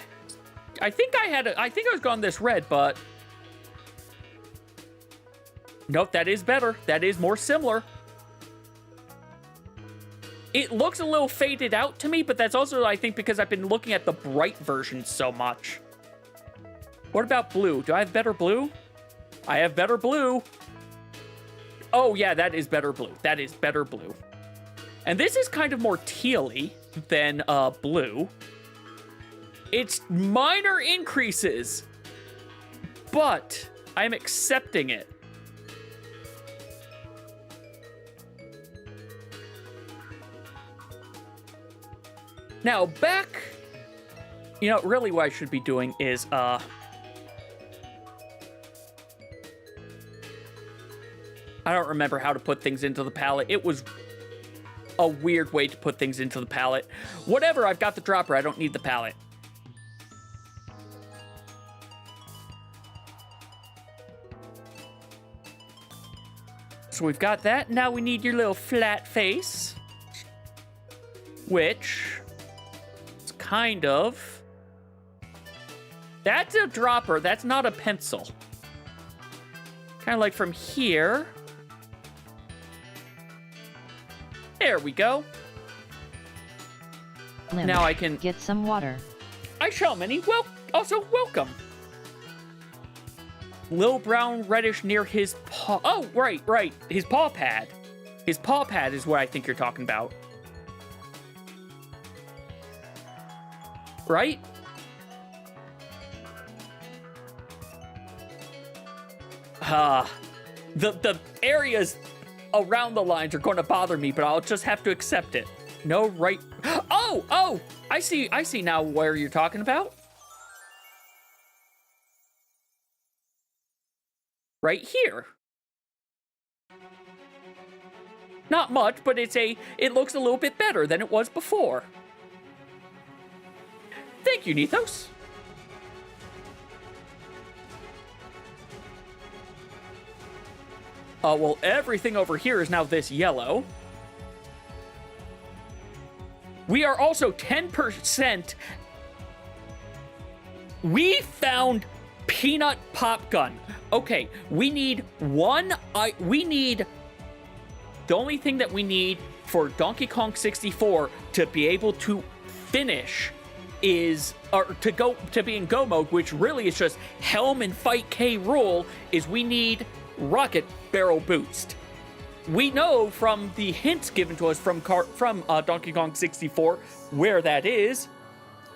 I think I was going this red, but nope, that is better. That is more similar. It looks a little faded out to me, but that's also, I think, because I've been looking at the bright version so much. What about blue? Do I have better blue? I have better blue. Oh, yeah, that is better blue. That is better blue. And this is kind of more teal-y than blue. It's minor increases, but I'm accepting it. Now, back... You know, really what I should be doing is, I don't remember how to put things into the palette. It was a weird way to put things into the palette. Whatever, I've got the dropper. I don't need the palette. So we've got that. Now we need your little flat face. Which... is kind of... That's a dropper. That's not a pencil. Kind of like from here... There we go. Limb, now I can get some water. I shall, Minnie. Well, also welcome. Little brown reddish near his paw. Oh, right. His paw pad. His paw pad is what I think you're talking about. Right? The areas around the lines are going to bother me, but I'll just have to accept it. No, right. Oh, I see now where you're talking about. Right here. Not much, but it looks a little bit better than it was before. Thank you, Nethos. Well, everything over here is now this yellow. We are also 10%. We found peanut pop gun. Okay, we need one. The only thing that we need for Donkey Kong 64 to be able to finish is, or to be in go mode, which really is just Helm and Fight K Rool, is we need rocket barrel boost. We know from the hints given to us from Donkey Kong 64 where that is.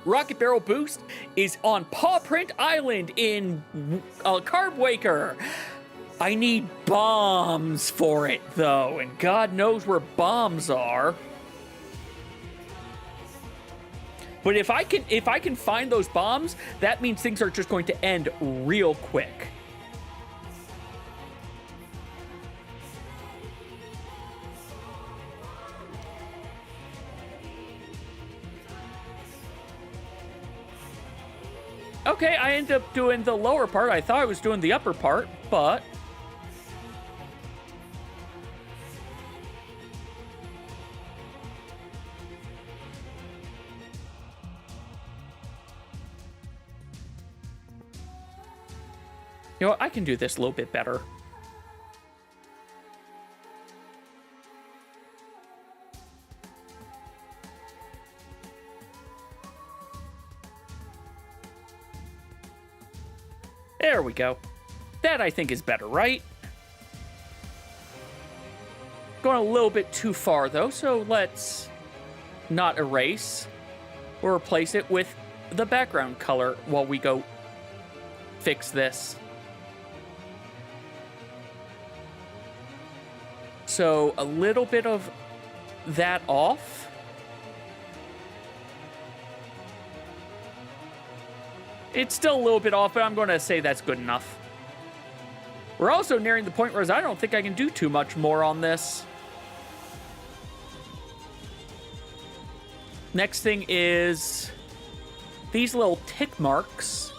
Rocket barrel boost is on Paw Print Island in Carb Waker. I need bombs for it, though, and God knows where bombs are. But if I can find those bombs, that means things are just going to end real quick. Okay, I ended up doing the lower part. I thought I was doing the upper part, but... You know what? I can do this a little bit better. There we go. That, I think, is better, right? Going a little bit too far, though, so let's not erase. We'll replace it with the background color while we go fix this. So, a little bit of that off. It's still a little bit off, but I'm going to say that's good enough. We're also nearing the point where I don't think I can do too much more on this. Next thing is these little tick marks,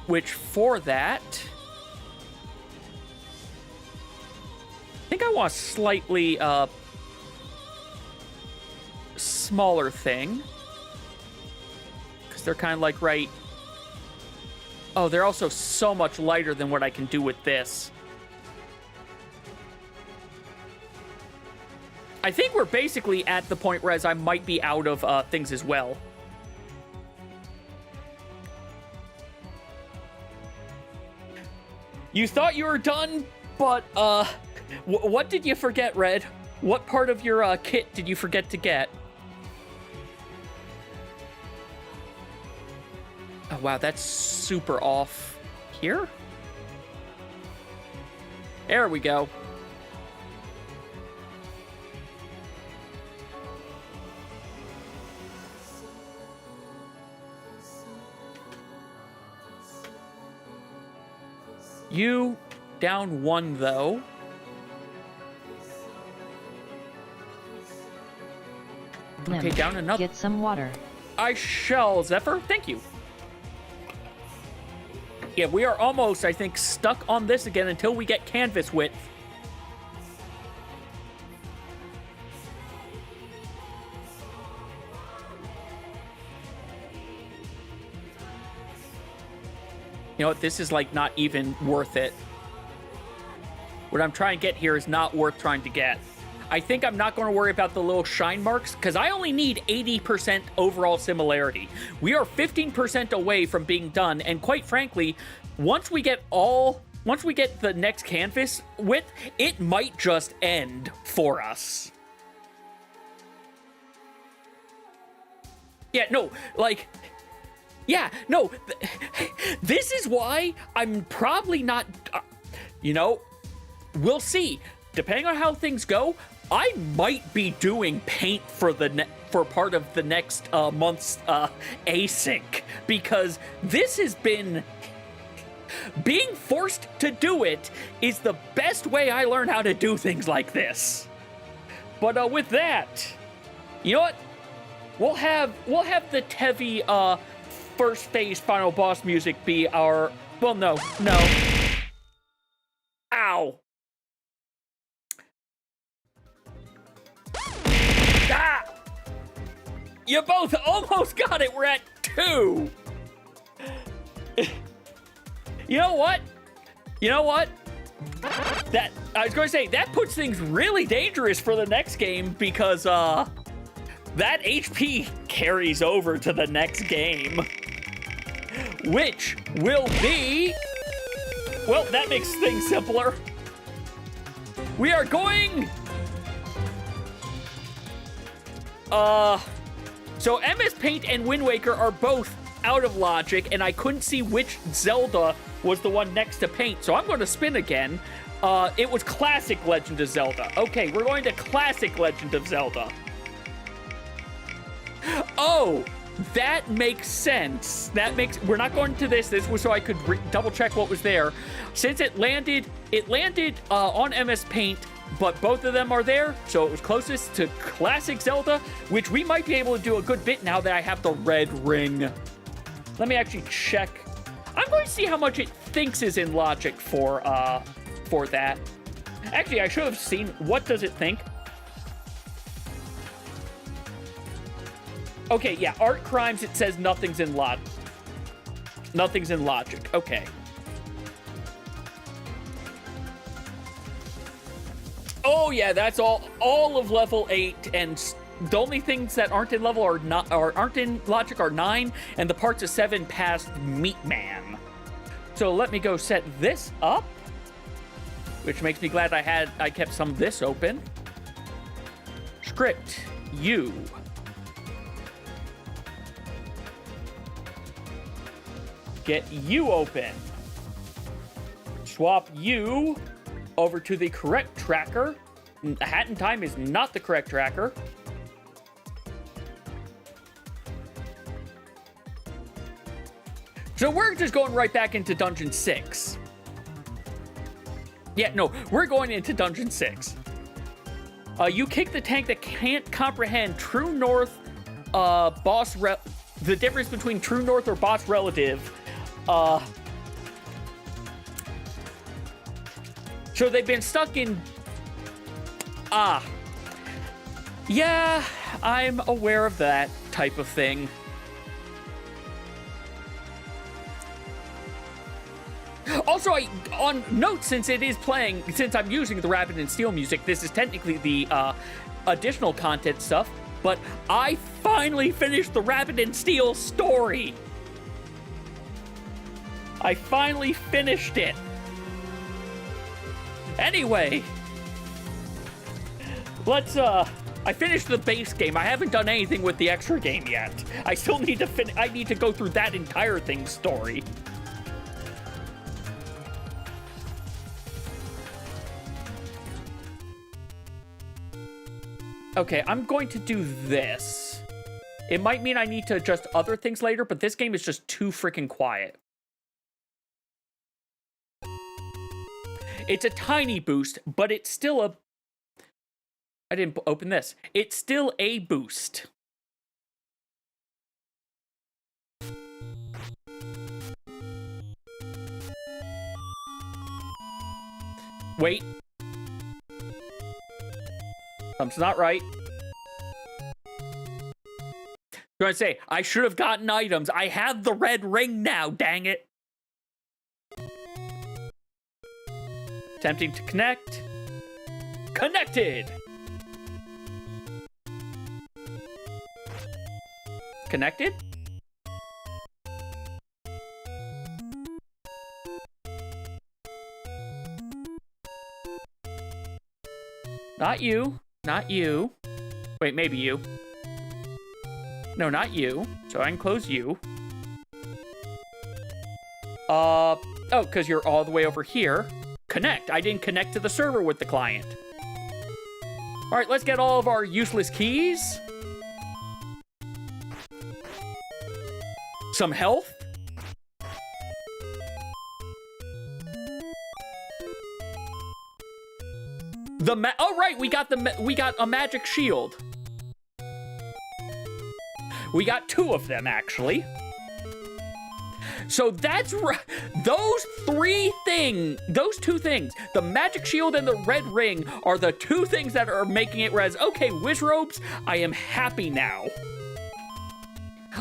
which for that, I think I want a slightly smaller thing. Because they're kind of like right... Oh, they're also so much lighter than what I can do with this. I think we're basically at the point where I might be out of things as well. You thought you were done, but what did you forget, Red? What part of your kit did you forget to get? Oh, wow, that's super off. Here? There we go. You down one, though. Okay, down another. Get some water. I shall, Zephyr. Thank you. Yeah, we are almost, I think, stuck on this again until we get canvas width. You know what? This is, like, not even worth it. What I'm trying to get here is not worth trying to get. I think I'm not going to worry about the little shine marks, because I only need 80% overall similarity. We are 15% away from being done, and quite frankly, once we get the next canvas width, it might just end for us. Yeah, no, like... Yeah, no, this is why I'm probably not, you know, we'll see. Depending on how things go, I might be doing paint for part of the next month's async, because this has been... Being forced to do it is the best way I learn how to do things like this. But with that, you know what? We'll have the Tevi first phase final boss music be our... Well, no. Ow. You both almost got it. We're at 2. You know what? That I was going to say, that puts things really dangerous for the next game because that HP carries over to the next game, which will be, well, that makes things simpler. We are going so MS Paint and Wind Waker are both out of logic, and I couldn't see which Zelda was the one next to Paint, so I'm going to spin again. It was Classic Legend of Zelda. Okay, we're going to Classic Legend of Zelda. Oh, that makes sense. We're not going to this. This was so I could double check what was there. Since it landed on MS Paint, but both of them are there, so it was closest to Classic Zelda, which we might be able to do a good bit now that I have the red ring. Let me actually check. I'm going to see how much it thinks is in logic for that. Actually, I should have seen, what does it think? Okay, yeah, art crimes, it says nothing's in logic. Nothing's in logic, okay. Oh yeah, that's all of level 8, and the only things that aren't in level aren't in logic are 9, and the parts of 7 past Meat Man. So let me go set this up, which makes me glad I kept some of this open. Script U. Get U open. Swap U over to the correct tracker. Hat in Time is not the correct tracker. So we're just going right back into Dungeon 6. Yeah, no, we're going into Dungeon 6. You kick the tank that can't comprehend True North, the difference between True North or boss relative. So they've been stuck in... Yeah, I'm aware of that type of thing. Also, on note, since I'm using the Rapid and Steel music, this is technically the additional content stuff, but I finally finished the Rapid and Steel story. I finally finished it. Anyway, let's, I finished the base game. I haven't done anything with the extra game yet. I still need to I need to go through that entire thing's story. Okay, I'm going to do this. It might mean I need to adjust other things later, but this game is just too freaking quiet. It's a tiny boost, but it's still a... I didn't open this. It's still a boost. Wait. Something's not right. I'm going to say, I should have gotten items. I have the red ring now, dang it. Attempting to connect. Connected! Connected? Not you. Not you. Wait, maybe you. No, not you. So I can close you. Oh, because you're all the way over here. Connect. I didn't connect to the server with the client. All right, let's get all of our useless keys. Some health. Oh right, we got a magic shield. We got 2 of them actually. So that's right. Those 2 things, the magic shield and the red ring are the 2 things that are making it res. Okay, Wizrobes, I am happy now.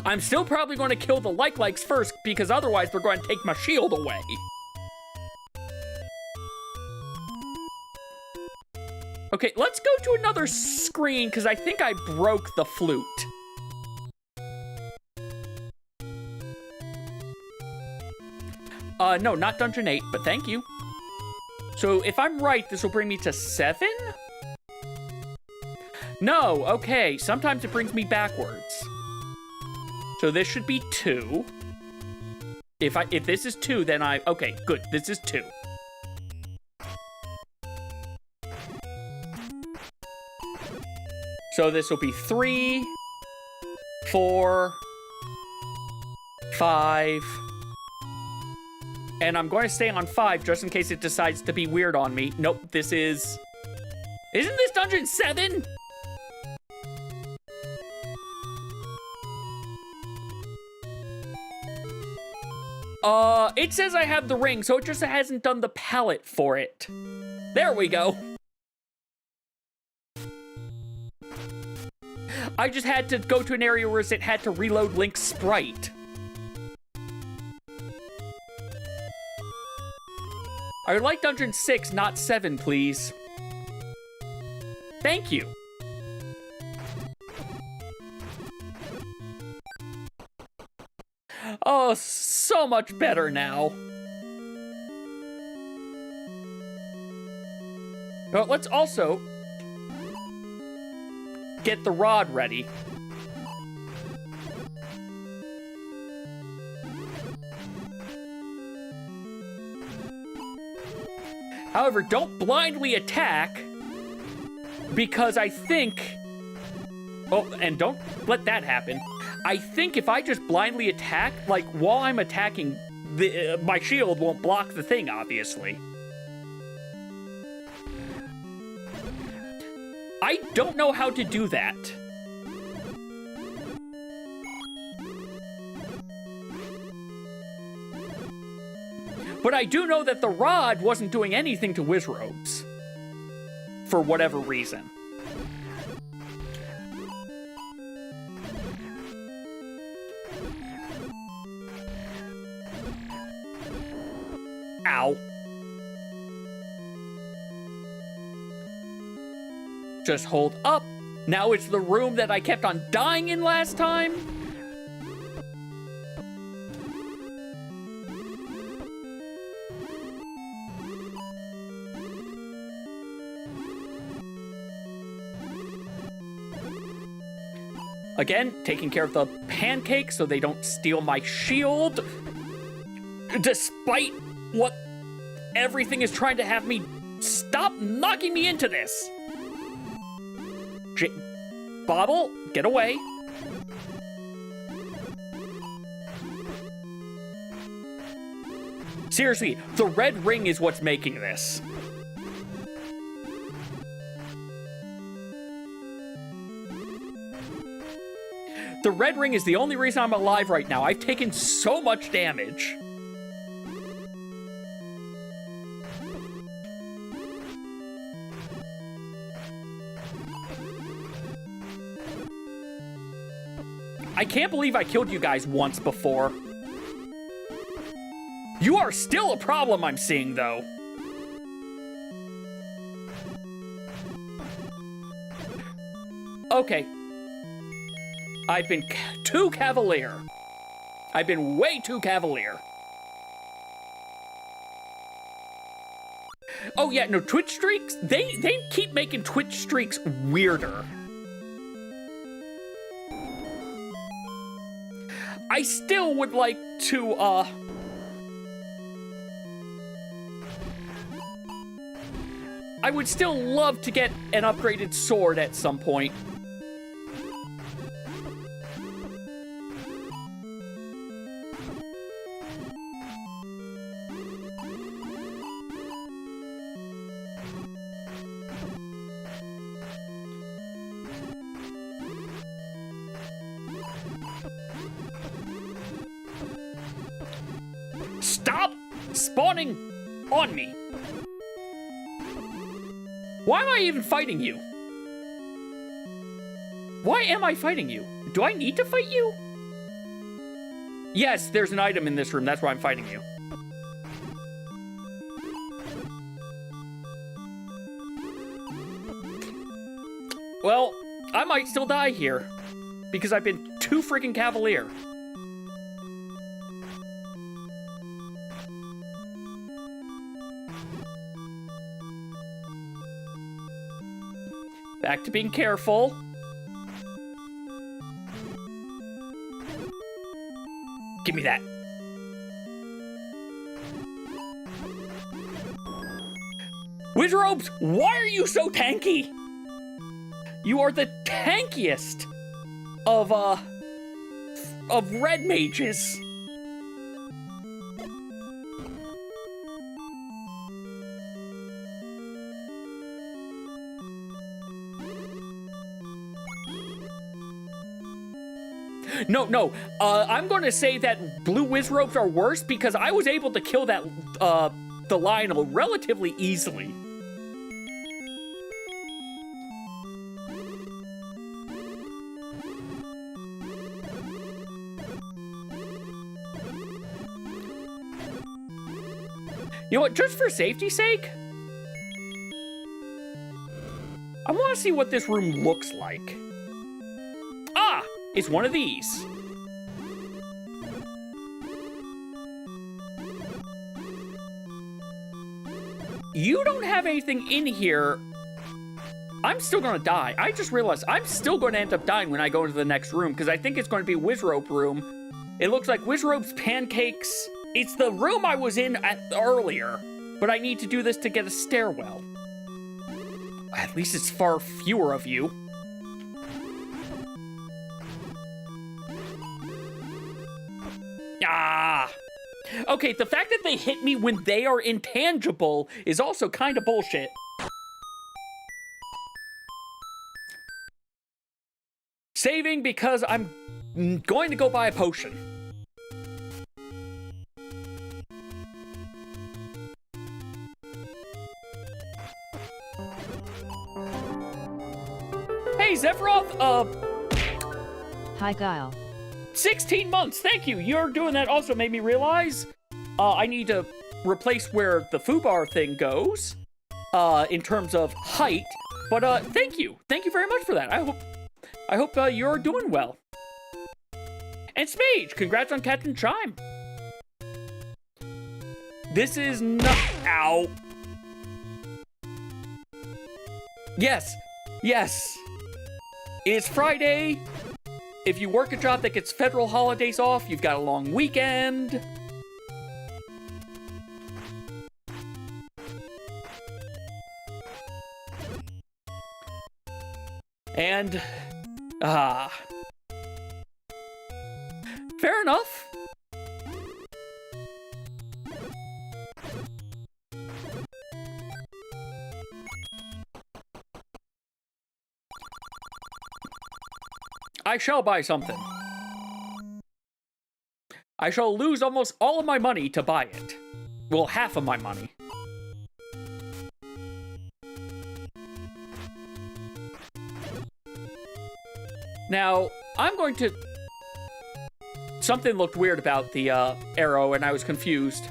I'm still probably going to kill the likes first, because otherwise they're going to take my shield away. Okay, let's go to another screen, because I think I broke the flute. No, not Dungeon 8, but thank you. So if I'm right, this will bring me to 7? No, okay, sometimes it brings me backwards. So this should be 2. If this is 2, then okay, good, this is 2. So this will be 3, 4, 5, and I'm going to stay on 5 just in case it decides to be weird on me. Nope, this is... Isn't this Dungeon 7? It says I have the ring, so it just hasn't done the palette for it. There we go. I just had to go to an area where it had to reload Link's sprite. I would like Dungeon 6, not 7, please. Thank you. Oh, so much better now. But let's also get the rod ready. However, don't blindly attack, because I think... Oh, and don't let that happen. I think if I just blindly attack, like, while I'm attacking, my shield won't block the thing, obviously. I don't know how to do that. But I do know that the rod wasn't doing anything to Wizrobes. For whatever reason. Ow. Just hold up. Now it's the room that I kept on dying in last time. Again, taking care of the pancakes so they don't steal my shield. Despite what everything is trying to have me... Stop knocking me into this! Bobble, get away. Seriously, the red ring is what's making this. The red ring is the only reason I'm alive right now. I've taken so much damage. I can't believe I killed you guys once before. You are still a problem I'm seeing, though. Okay. I've been too cavalier. I've been way too cavalier. Oh yeah, no, Twitch streaks, they keep making Twitch streaks weirder. I still would like to, I would still love to get an upgraded sword at some point. Stop spawning on me. Why am I even fighting you? Why am I fighting you? Do I need to fight you? Yes, there's an item in this room. That's why I'm fighting you. Well, I might still die here because I've been too freaking cavalier. Back to being careful. Give me that. Wizrobes, why are you so tanky? You are the tankiest of red mages. No, I'm going to say that blue Wizrobes are worse because I was able to kill that, the Lionel relatively easily. You know what, just for safety's sake, I want to see what this room looks like. Ah, it's one of these. You don't have anything in here. I'm still gonna die. I just realized I'm still gonna end up dying when I go into the next room because I think it's going to be a Wizrobe room. It looks like Wizrobe's pancakes. It's the room I was in earlier, but I need to do this to get a stairwell. At least it's far fewer of you. Ah! Okay, the fact that they hit me when they are intangible is also kind of bullshit. Saving because I'm going to go buy a potion. Hey, Zephyroth, Hi, Guile. 16 months, thank you. Your doing that also made me realize I need to replace where the foobar thing goes in terms of height. But thank you very much for that. I hope you're doing well. And Smage, congrats on catching Chime. This is not... Ow. Yes. It's Friday. If you work a job that gets federal holidays off, you've got a long weekend. And, fair enough. I shall buy something. I shall lose almost all of my money to buy it. Well, half of my money. Now, I'm going to... Something looked weird about the arrow, and I was confused.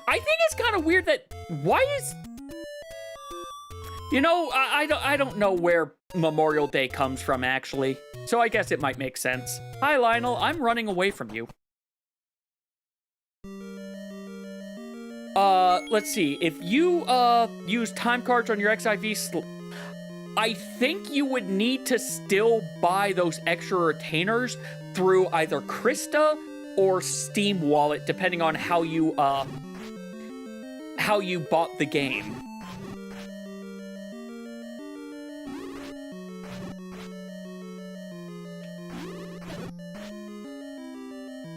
I think it's kind of weird that... Why is... You know, I don't know where Memorial Day comes from, actually. So I guess it might make sense. Hi, Lionel. I'm running away from you. Let's see. If you, use time cards on your XIV... I think you would need to still buy those extra retainers through either Krista or Steam Wallet, depending on how you bought the game.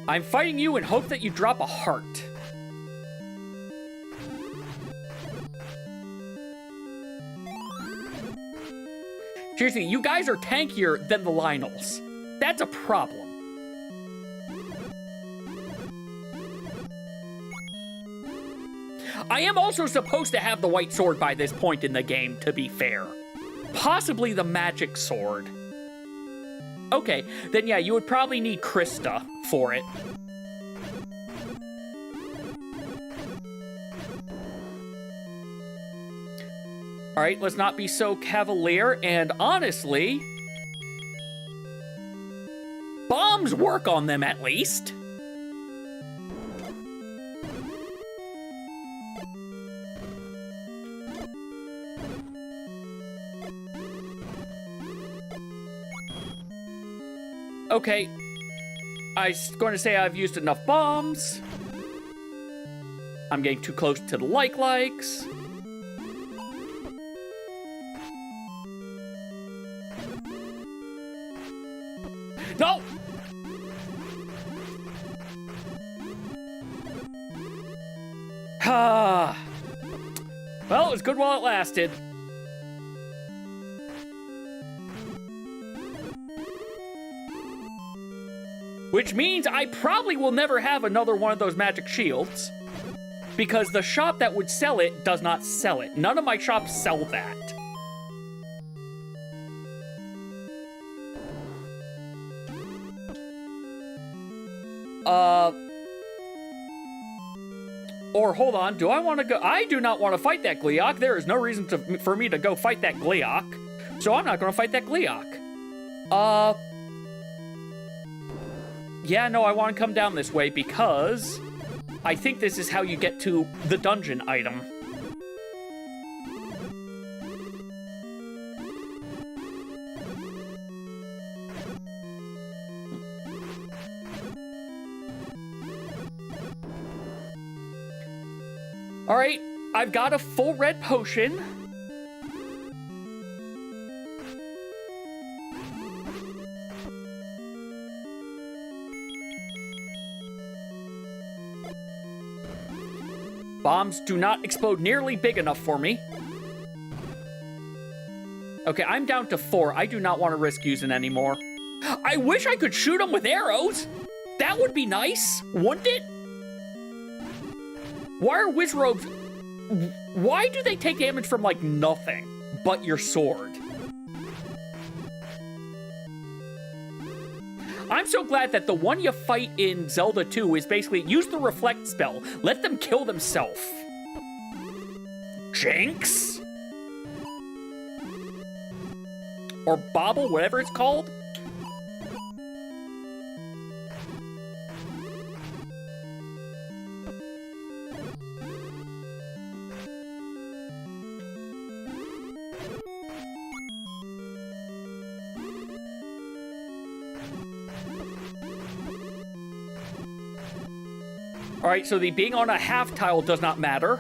I'm fighting you in hope that you drop a heart. Seriously, you guys are tankier than the Lionels. That's a problem. I am also supposed to have the white sword by this point in the game, to be fair. Possibly the magic sword. Okay, then yeah, you would probably need Krista for it. All right, let's not be so cavalier, and honestly, bombs work on them at least. Okay, I was going to say I've used enough bombs. I'm getting too close to the likes. No! Ah. Well, it was good while it lasted. Which means I probably will never have another one of those magic shields, because the shop that would sell it does not sell it. None of my shops sell that. Or hold on, do I want to go? I do not want to fight that Gleeok. There is no reason for me to go fight that Gleeok, so I'm not going to fight that Gleeok. Yeah, no, I want to come down this way because I think this is how you get to the dungeon item. All right, I've got a full red potion. Bombs do not explode nearly big enough for me. Okay, I'm down to 4. I do not want to risk using any more. I wish I could shoot them with arrows. That would be nice, wouldn't it? Why are Wizrobes... Why do they take damage from, like, nothing but your sword? I'm so glad that the one you fight in Zelda 2 is basically use the reflect spell. Let them kill themselves. Jinx? Or Bobble, whatever it's called. All right, so the being on a half tile does not matter.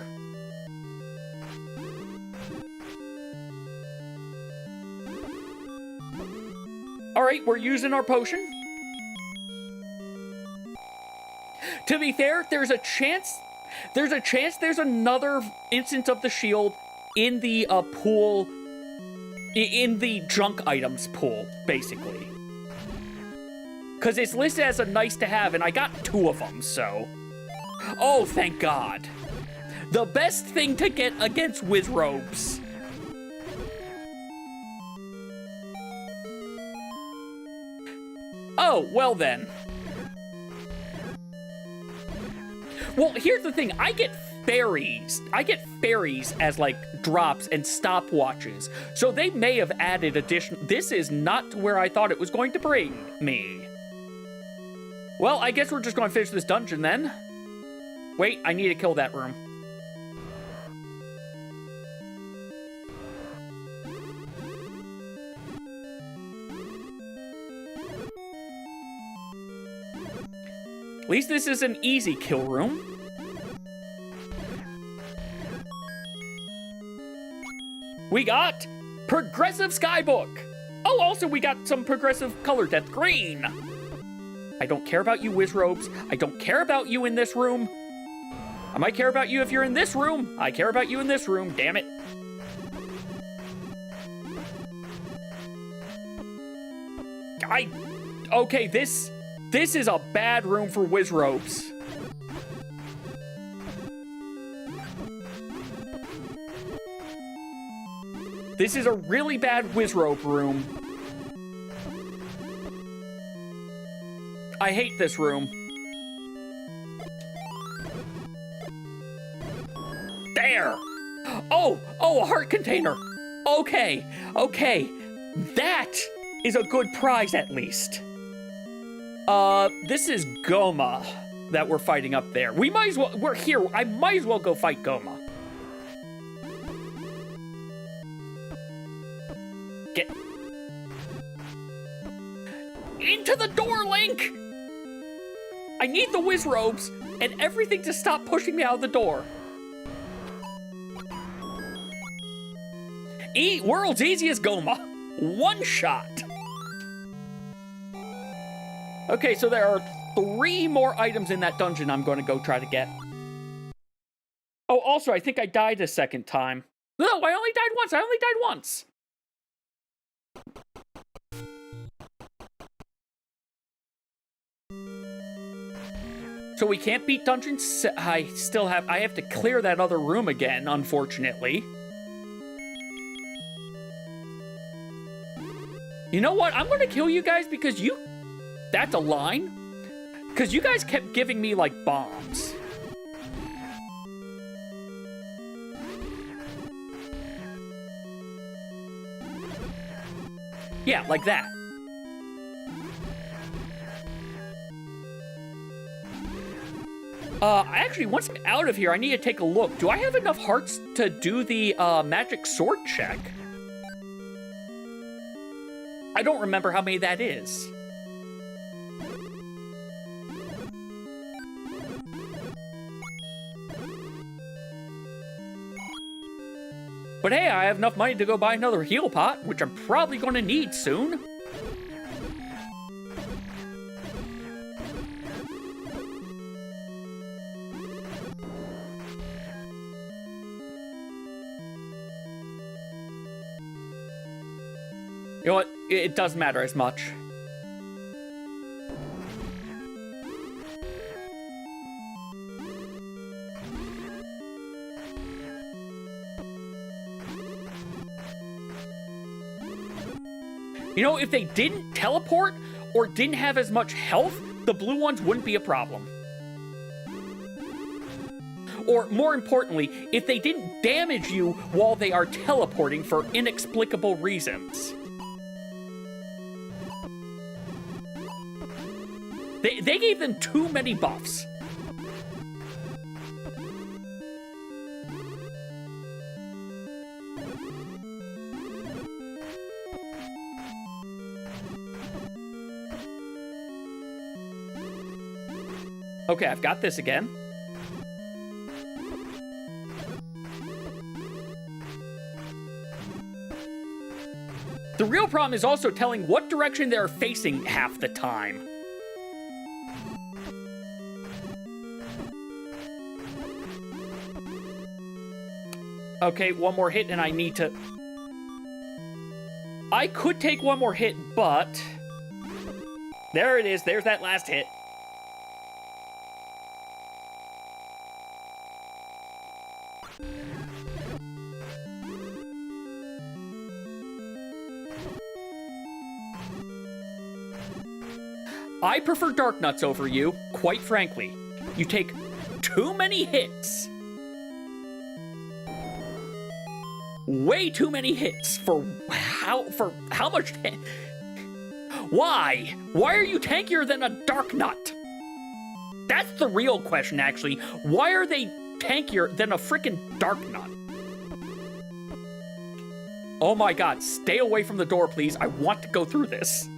All right, we're using our potion. To be fair, there's a chance there's another instance of the shield in the pool, in the junk items pool, basically. Because it's listed as a nice to have, and I got 2 of them, so. Oh, thank God. The best thing to get against Wizrobes. Oh, well then. Well, here's the thing. I get fairies. I get fairies as, like, drops and stopwatches. So they may have added additional... This is not where I thought it was going to bring me. Well, I guess we're just going to finish this dungeon then. Wait, I need to kill that room. At least this is an easy kill room. We got Progressive Skybook. Oh, also we got some progressive color depth, green. I don't care about you, Wizrobes. I don't care about you in this room. I might care about you if you're in this room. I care about you in this room, damn it. Okay, this is a bad room for Wizrobes. This is a really bad Wizrobe room. I hate this room. There! Oh, a heart container. Okay. That is a good prize at least. This is Goma that we're fighting up there. We're here. I might as well go fight Goma. Get into the door, Link! I need the Wizrobes and everything to stop pushing me out of the door. World's easiest Goma. One shot. Okay, so there are 3 more items in that dungeon I'm going to go try to get. Oh, also, I think I died a second time. No, I only died once. So we can't beat dungeons. I have to clear that other room again, unfortunately. You know what? I'm gonna kill you guys because that's a line. Because you guys kept giving me, like, bombs. Yeah, like that. Actually, once I'm out of here, I need to take a look. Do I have enough hearts to do the, magic sword check? I don't remember how many that is. But hey, I have enough money to go buy another heal pot, which I'm probably going to need soon. You know what? It doesn't matter as much. You know, if they didn't teleport or didn't have as much health, the blue ones wouldn't be a problem. Or, more importantly, if they didn't damage you while they are teleporting for inexplicable reasons. They gave them too many buffs. Okay, I've got this again. The real problem is also telling what direction they're facing half the time. Okay, one more hit and I need to... I could take one more hit, but... There it is, there's that last hit. I prefer Dark Nuts over you, quite frankly. You take too many hits. Way too many hits for how much? Why? Why are you tankier than a Dark Nut? That's the real question, actually. Why are they tankier than a freaking Dark Nut? Oh my god, stay away from the door, please. I want to go through this.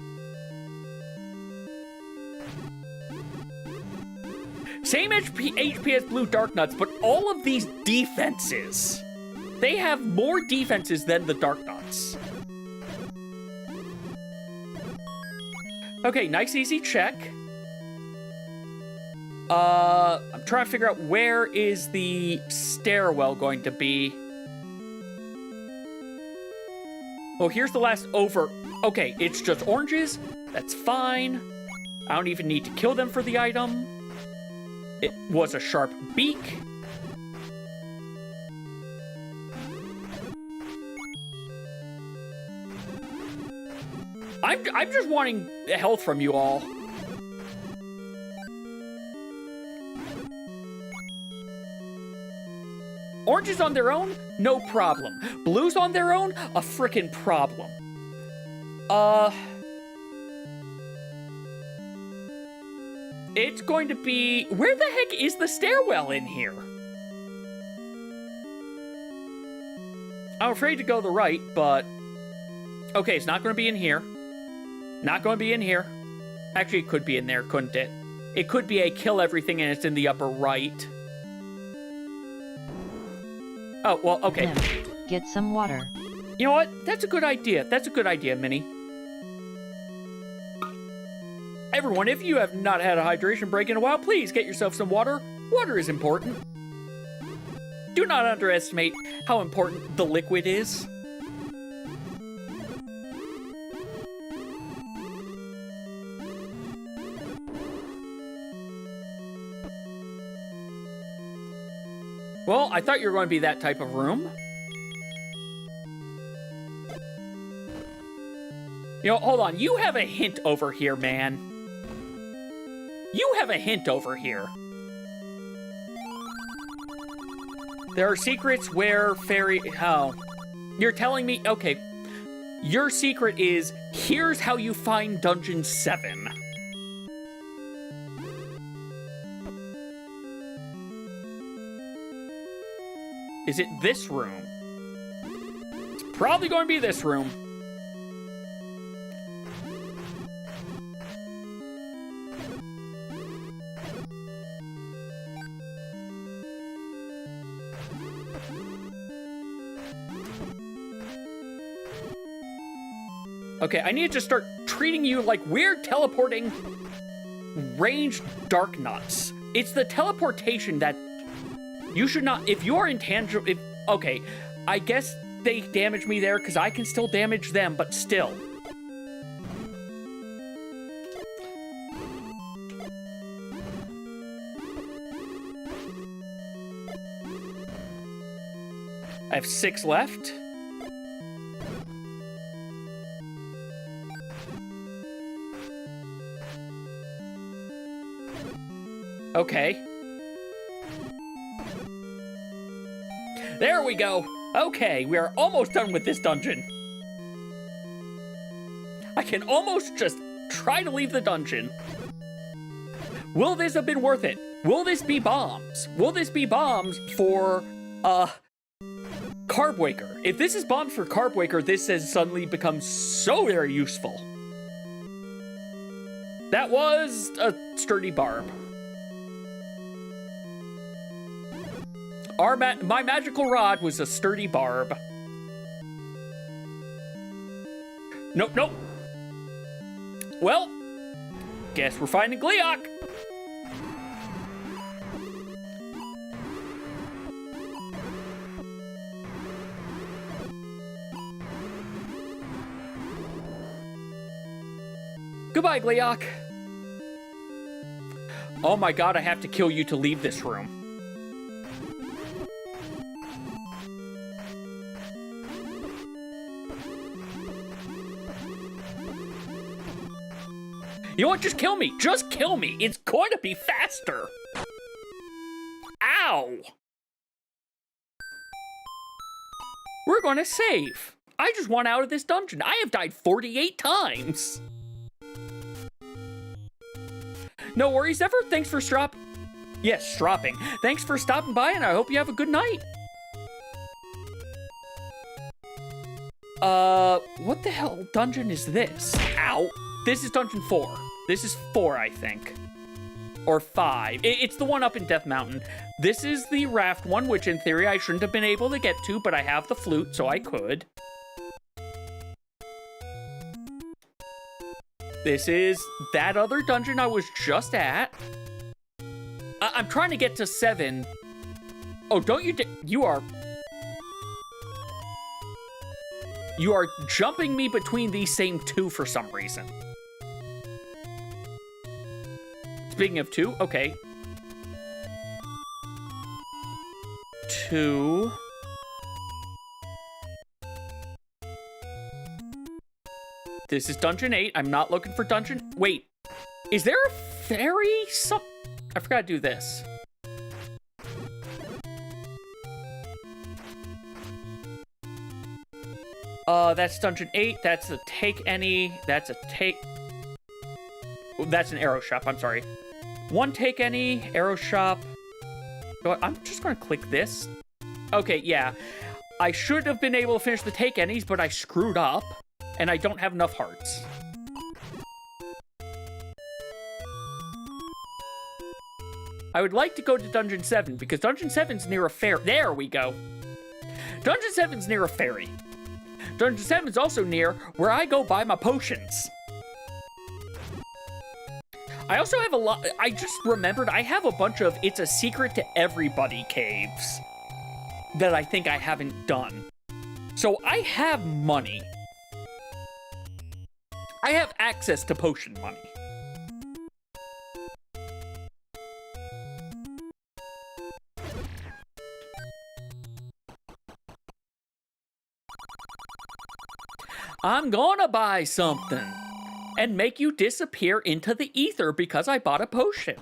Same HP as blue Dark Nuts, but all of these defenses. They have more defenses than the Dark Nuts. Okay, nice easy check. I'm trying to figure out where is the stairwell going to be. Oh, here's the last over. Okay, it's just oranges. That's fine. I don't even need to kill them for the item. It was a sharp beak. I'm just wanting health from you all. Oranges on their own, no problem. Blues on their own, a frickin' problem. It's going to be... Where the heck is the stairwell in here? I'm afraid to go the right, but... Okay, it's not going to be in here. Not going to be in here. Actually, it could be in there, couldn't it? It could be a kill everything and it's in the upper right. Oh, well, okay. Get some water. You know what? That's a good idea. That's a good idea, Minnie. Everyone, if you have not had a hydration break in a while, please get yourself some water. Water is important. Do not underestimate how important the liquid is. Well, I thought you were going to be that type of room. You know, hold on. You have a hint over here, man. You have a hint over here. There are secrets where fairy... Oh. You're telling me... Okay. Your secret is, here's how you find Dungeon 7. Is it this room? It's probably going to be this room. Okay, I need to start treating you like weird teleporting ranged dark nuts. It's the teleportation that you should not, if you're intangible, okay, I guess they damage me there because I can still damage them, but still. I have 6 left. Okay. There we go. Okay, we are almost done with this dungeon. I can almost just try to leave the dungeon. Will this have been worth it? Will this be bombs? Will this be bombs for, Carbwaker? If this is bombs for Carbwaker, this has suddenly become so very useful. That was a sturdy barb. My magical rod was a sturdy barb. Nope, nope. Well, guess we're finding Gleeok. Goodbye, Gleeok. Oh my god, I have to kill you to leave this room. You know what? Just kill me. Just kill me. It's going to be faster. Ow. We're going to save. I just want out of this dungeon. I have died 48 times. No worries, Zephyr. Thanks for stropping. Thanks for stopping by, and I hope you have a good night. What the hell dungeon is this? Ow. This is dungeon 4. This is 4, I think. Or 5. It's the one up in Death Mountain. This is the raft one, which in theory I shouldn't have been able to get to, but I have the flute, so I could. This is that other dungeon I was just at. I'm trying to get to 7. Oh, don't you you are jumping me between these same 2 for some reason. Speaking of 2, okay. 2. This is Dungeon 8. I'm not looking for Dungeon... Wait. Is there a fairy? I forgot to do this. That's Dungeon 8. That's a take any. That's a take... Oh, that's an arrow shop. I'm sorry. One take any. Arrow shop. I'm just going to click this. Okay, yeah. I should have been able to finish the take any's, but I screwed up. And I don't have enough hearts. I would like to go to Dungeon 7, because Dungeon 7's near a fair. There we go. Dungeon 7's near a ferry. Dungeon 7's also near where I go buy my potions. I also have a lot. I just remembered I have a bunch of It's a Secret to Everybody caves that I think I haven't done. So I have money. I have access to potion money. I'm gonna buy something and make you disappear into the ether because I bought a potion.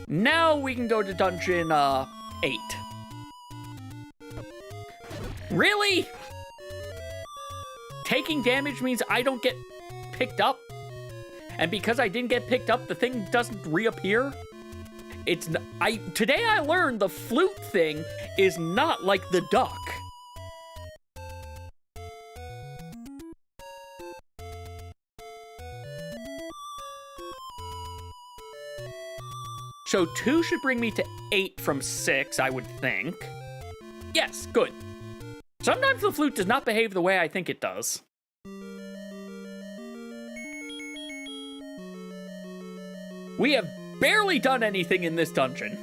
Now we can go to Dungeon 8. Really? Taking damage means I don't get picked up? And because I didn't get picked up, the thing doesn't reappear? Today I learned the flute thing is not like the duck. So 2 should bring me to 8 from 6, I would think. Yes, good. Sometimes the flute does not behave the way I think it does. We have barely done anything in this dungeon.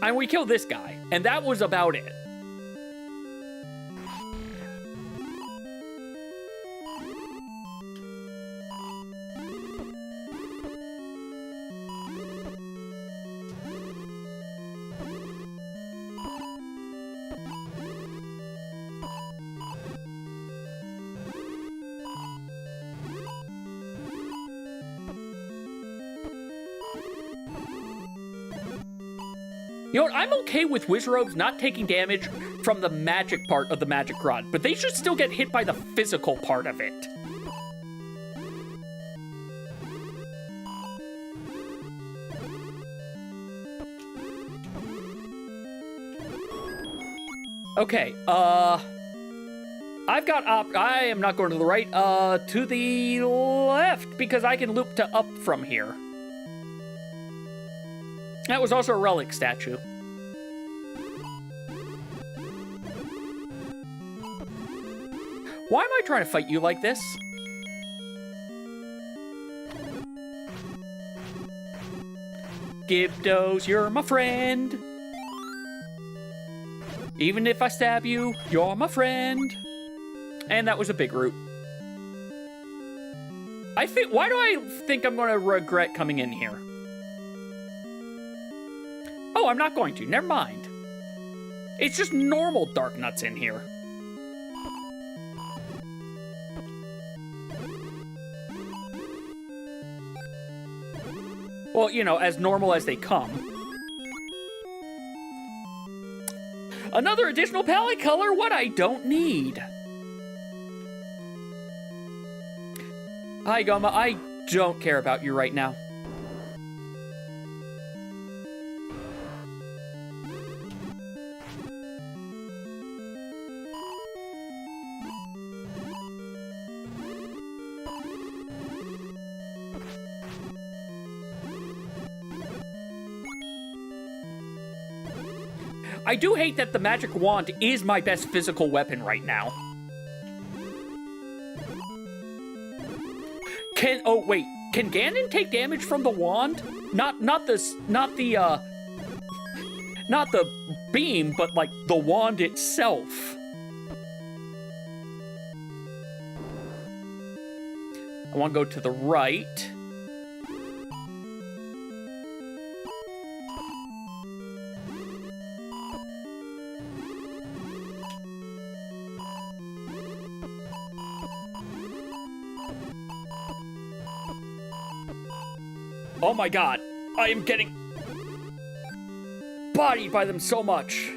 And we killed this guy, and that was about it. You know what, I'm okay with Wizrobes not taking damage from the magic part of the magic rod, but they should still get hit by the physical part of it. Okay, I am not going to the right, to the left, because I can loop to up from here. That was also a relic statue. Why am I trying to fight you like this? Gibdos, you're my friend. Even if I stab you, you're my friend. And that was a big root. Why do I think I'm going to regret coming in here? Oh, I'm not going to. Never mind. It's just normal dark nuts in here. Well, you know, as normal as they come. Another additional palette color? What I don't need. Hi, Goma. I don't care about you right now. I do hate that the magic wand is my best physical weapon right now. Can Ganon take damage from the wand? Not the beam, but like the wand itself. I want to go to the right. Oh my god. I am getting bodied by them so much.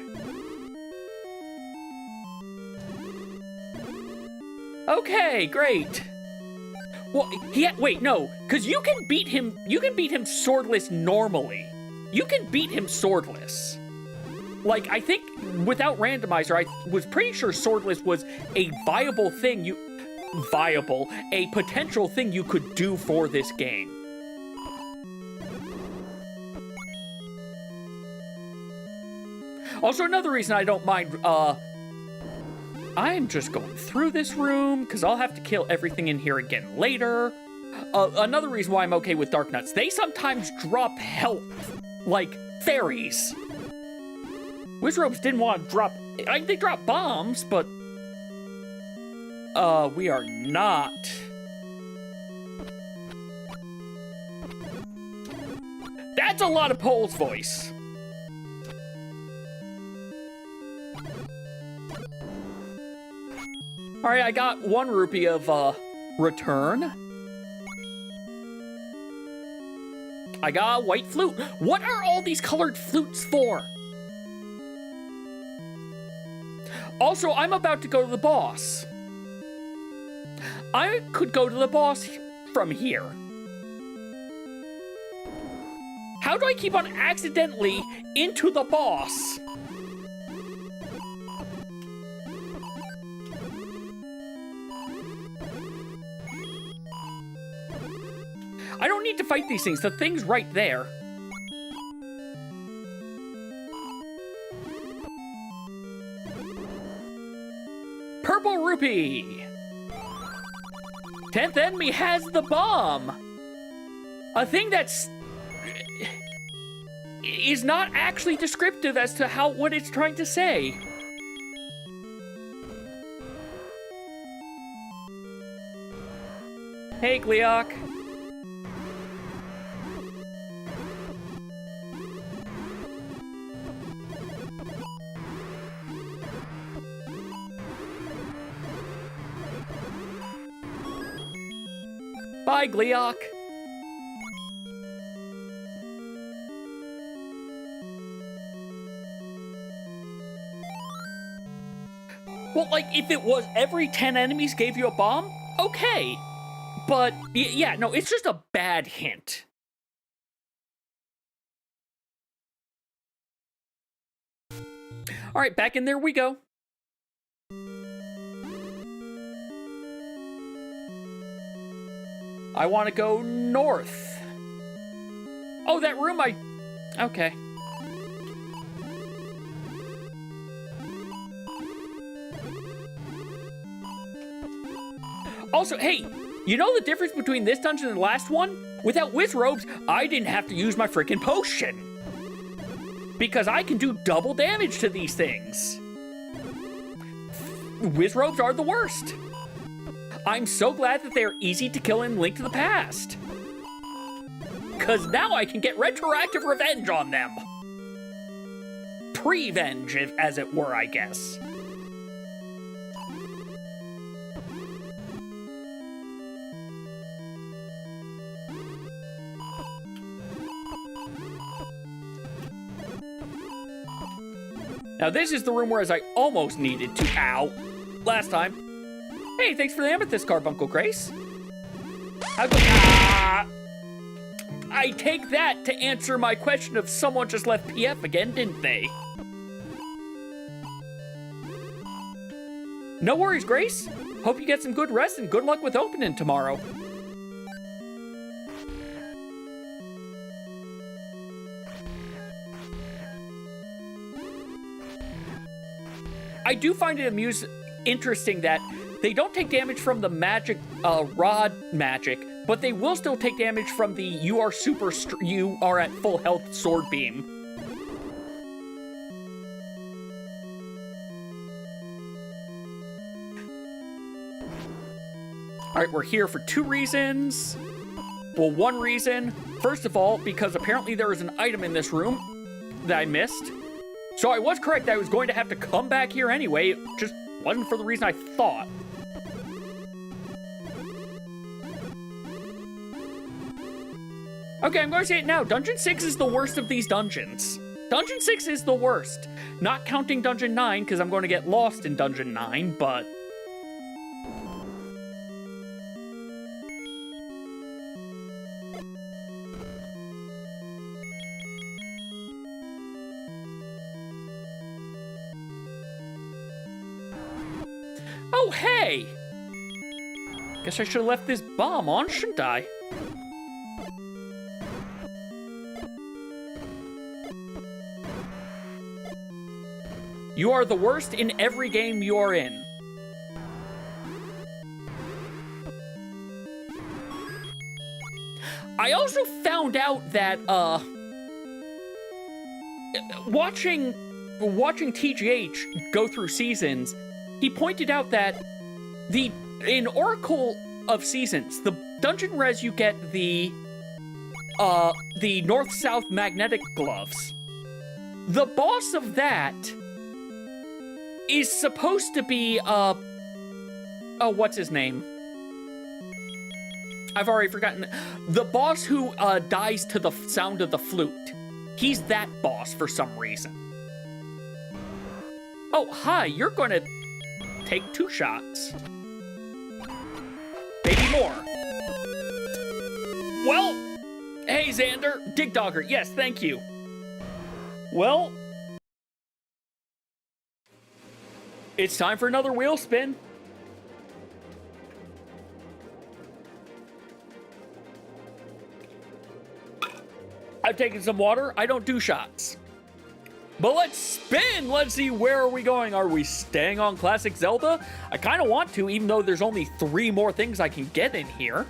Okay, great. Well, wait, no, because you can beat him swordless normally. You can beat him swordless. Like, I think without randomizer, I was pretty sure swordless was a viable thing a potential thing you could do for this game. Also, another reason I don't mind, I'm just going through this room, because I'll have to kill everything in here again later. Another reason why I'm okay with Dark Nuts, they sometimes drop health, like fairies. Wizrobes didn't want to drop, they drop bombs, but we are not. That's a lot of Pole's voice. All right, I got 1 rupee of, return. I got a white flute. What are all these colored flutes for? Also, I'm about to go to the boss. I could go to the boss from here. How do I keep on accidentally into the boss? I don't need to fight these things. The thing's right there. Purple rupee. 10th enemy has the bomb. A thing that's is not actually descriptive as to what it's trying to say. Hey, Gleok. Bye, Gleok. Well, like, if it was every 10 enemies gave you a bomb, okay. But, yeah, no, it's just a bad hint. All right, back in there we go. I want to go north. Oh, that room okay. Also, hey, you know the difference between this dungeon and the last one? Without Wizrobes, I didn't have to use my freaking potion. Because I can do double damage to these things. Wizrobes are the worst. I'm so glad that they're easy to kill in Link to the Past. Because now I can get retroactive revenge on them. Prevenge, as it were, I guess. Now this is the room where I almost needed to, last time. Hey, thanks for the amethyst carbuncle, Grace. I take that to answer my question of someone just left PF again, didn't they? No worries, Grace. Hope you get some good rest and good luck with opening tomorrow. I do find it interesting that they don't take damage from the magic, rod magic, but they will still take damage from the you are at full health sword beam. All right, we're here for 2 reasons. Well, 1 reason. First of all, because apparently there is an item in this room that I missed. So I was correct, I was going to have to come back here anyway, it just wasn't for the reason I thought. Okay, I'm going to say it now. Dungeon 6 is the worst of these dungeons. Dungeon 6 is the worst. Not counting Dungeon 9, because I'm going to get lost in Dungeon 9, but... Oh, hey! Guess I should have left this bomb on, shouldn't I? You are the worst in every game you are in. I also found out that, watching TGH go through seasons, he pointed out that in Oracle of Seasons, the dungeon res you get the north-south magnetic gloves. The boss of that is supposed to be, what's his name? I've already forgotten. The boss who dies to the sound of the flute. He's that boss for some reason. Oh, hi, you're gonna take 2 shots. Maybe more. Well, hey, Xander. Dig Dogger, yes, thank you. Well, it's time for another wheel spin. I've taken some water. I don't do shots. But let's spin. Let's see, where are we going? Are we staying on Classic Zelda? I kind of want to, even though there's only 3 more things I can get in here.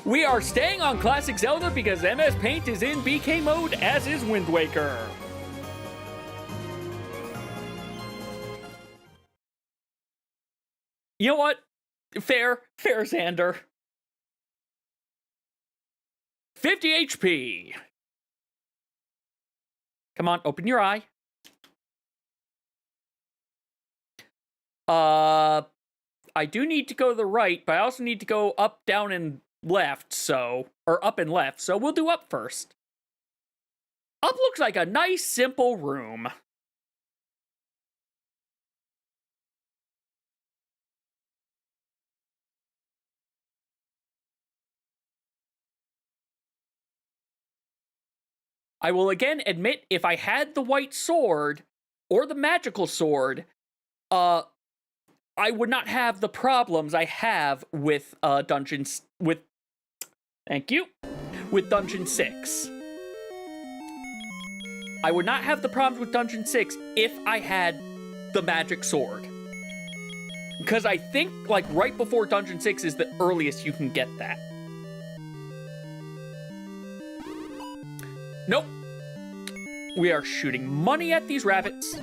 We are staying on Classic Zelda because MS Paint is in BK mode, as is Wind Waker. You know what? Fair, Xander. 50 HP. Come on, open your eye. I do need to go to the right, but I also need to go up, down, and left, or up and left, so we'll do up first. Up looks like a nice, simple room. I will again admit, if I had the white sword, or the magical sword, I would not have the problems I have with dungeons, with Dungeon 6. I would not have the problems with Dungeon 6 if I had the magic sword. Because I think, like, right before Dungeon 6 is the earliest you can get that. Nope. We are shooting money at these rabbits.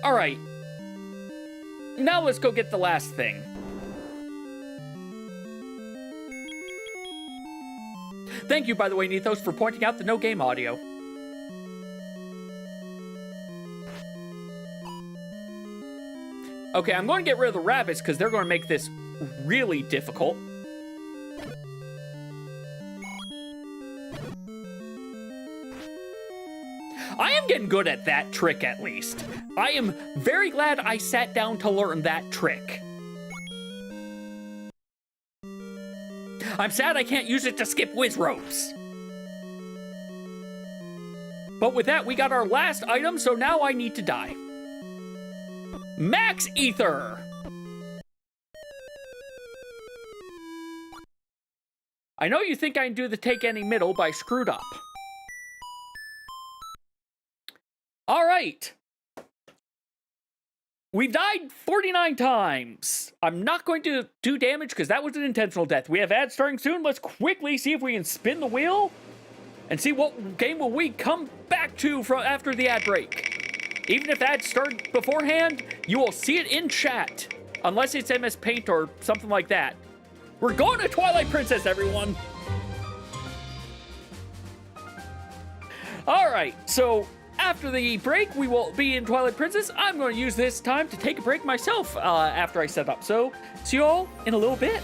All right. Now let's go get the last thing. Thank you, by the way, Nethos, for pointing out the no game audio. Okay, I'm going to get rid of the rabbits because they're going to make this really difficult. I am getting good at that trick, at least. I am very glad I sat down to learn that trick. I'm sad I can't use it to skip whiz ropes. But with that, we got our last item, so now I need to die. Max Ether! I know you think I can do the take any middle, but I screwed up. Alright. We've died 49 times. I'm not going to do damage because that was an intentional death. We have ads starting soon. Let's quickly see if we can spin the wheel and see what game will we come back to from after the ad break. Even if ads start beforehand, you will see it in chat. Unless it's MS Paint or something like that. We're going to Twilight Princess, everyone! All right, so after the break, we will be in Twilight Princess. I'm going to use this time to take a break myself after I set up. So, see you all in a little bit.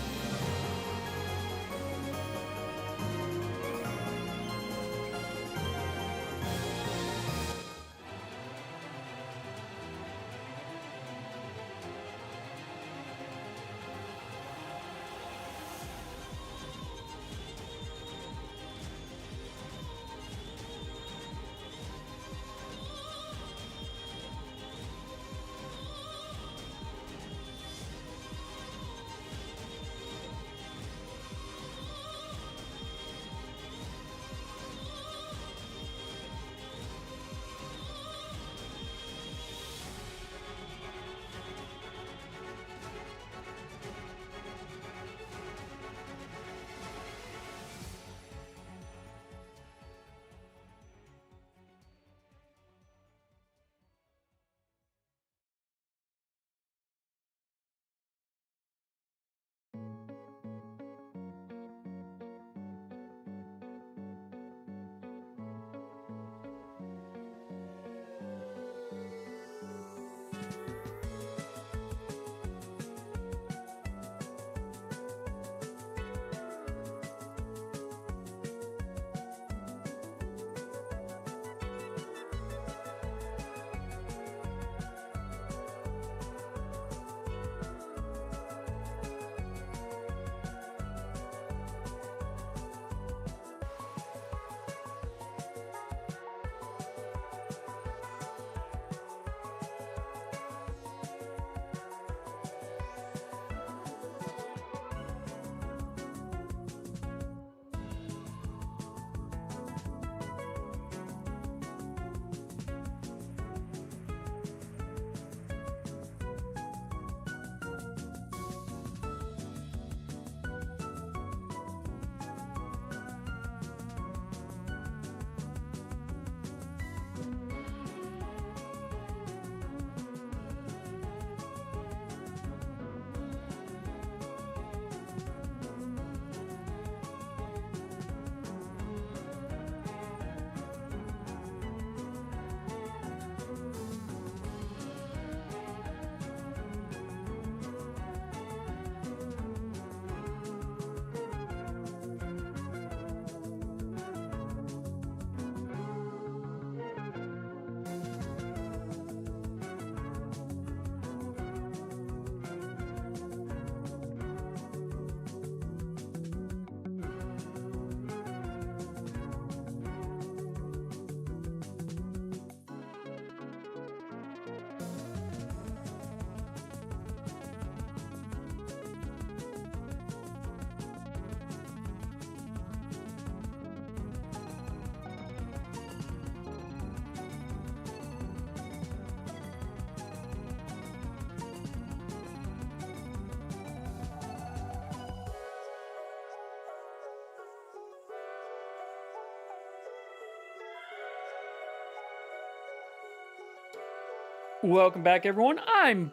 Welcome back, everyone. I'm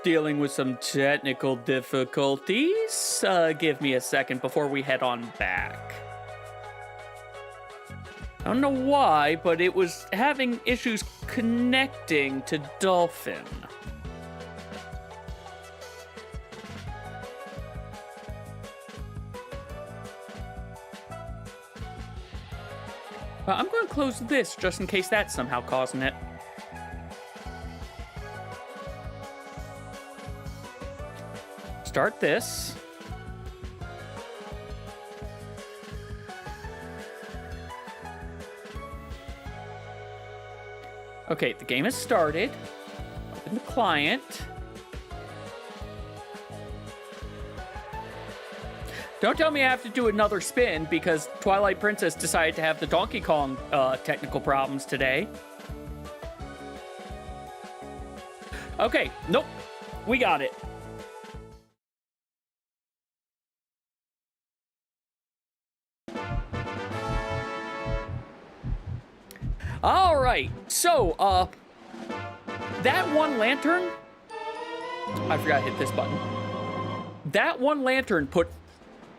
dealing with some technical difficulties. Give me a second before we head on back. I don't know why, but it was having issues connecting to Dolphin. I'm going to close this just in case that's somehow causing it. Start this. Okay, the game has started. Open the client. Don't tell me I have to do another spin because Twilight Princess decided to have the Donkey Kong technical problems today. Okay, nope, we got it. All right, so, that one lantern, I forgot to hit this button. That one lantern put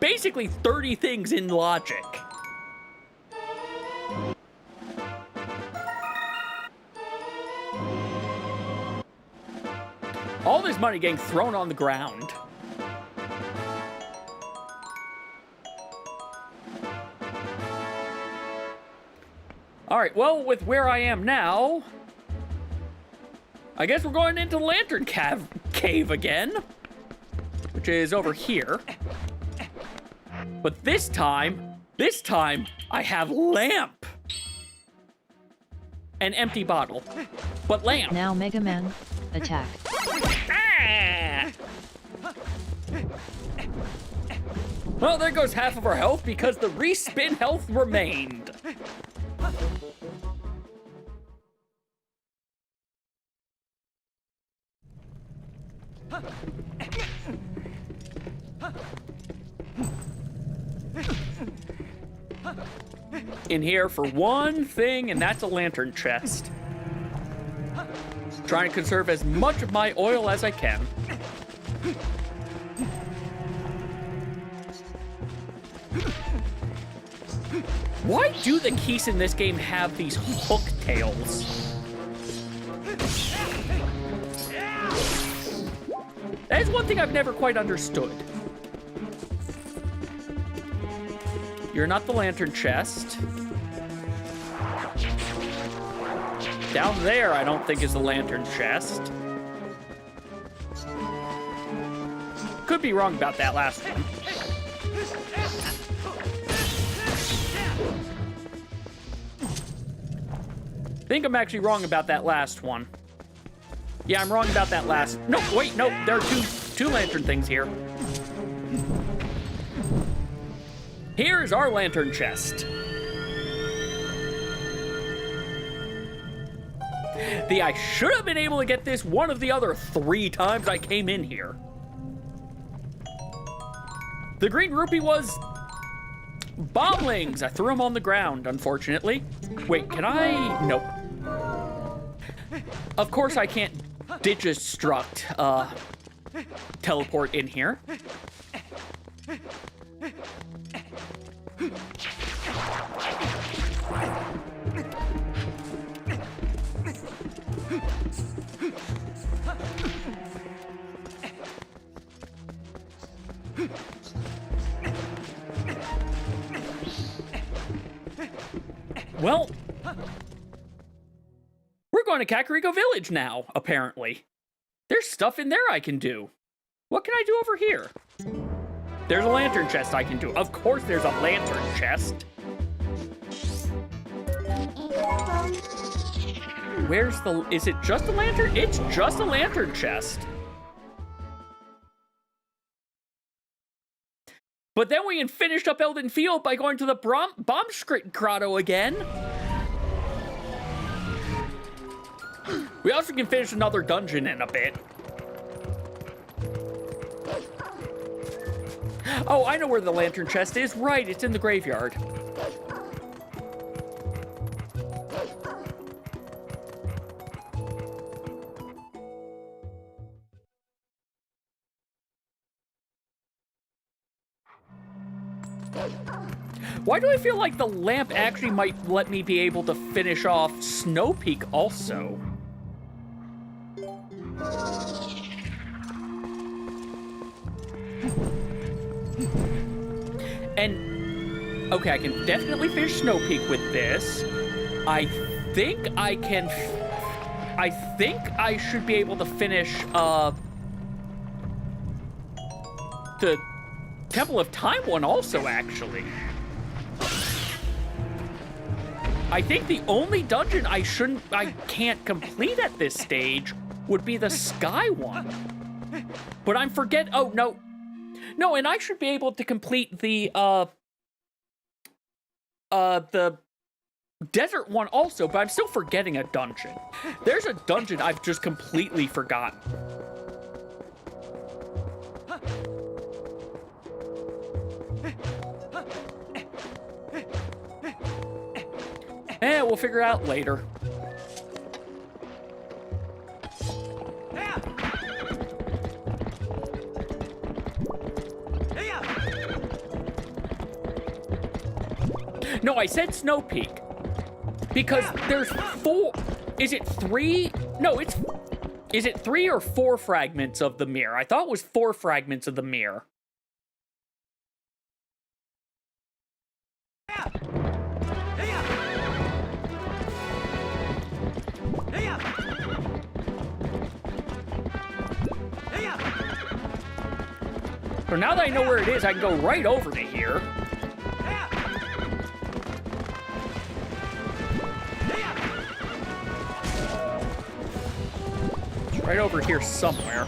basically 30 things in logic. All this money getting thrown on the ground. All right, well, with where I am now, I guess we're going into the Lantern Cave again, which is over here. But this time, I have lamp. An empty bottle, but lamp. Now Mega Man, attack. Ah! Well, there goes half of our health because the respin health remained. In here for one thing, and that's a lantern chest. Trying to conserve as much of my oil as I can. Why do the keys in this game have these hook tails? That is one thing I've never quite understood. You're not the lantern chest. Down there, I don't think is the lantern chest. Could be wrong about that last one. I think I'm actually wrong about that last one. Yeah, I'm wrong about that last. No, wait, no, there are two lantern things here. Here's our lantern chest. I should have been able to get this one of the other 3 times I came in here. The green rupee was bomblings. I threw them on the ground, unfortunately. Wait, can I? Nope. Of course I can't Digistruct teleport in here. Well, we're going to Kakariko Village now, apparently. There's stuff in there I can do. What can I do over here? There's a lantern chest I can do. Of course there's a lantern chest. Where's the... Is it just a lantern? It's just a lantern chest. But then we finished up Elden Field by going to the Bombskrit Grotto again. We also can finish another dungeon in a bit. Oh, I know where the lantern chest is. Right, it's in the graveyard. Why do I feel like the lamp actually might let me be able to finish off Snow Peak also? And, okay, I can definitely finish Snow Peak with this. I think I should be able to finish, the Temple of Time one also, actually. I think the only dungeon I can't complete at this stage would be the Sky one. But I'm oh, no. No, and I should be able to complete the desert one also, but I'm still forgetting a dungeon. There's a dungeon I've just completely forgotten. We'll figure it out later. No, I said Snow Peak. Because there's 4... Is it 3? No, it's Is it 3 or 4 fragments of the mirror? I thought it was 4 fragments of the mirror. So now that I know where it is, I can go right over to here. It's right over here somewhere.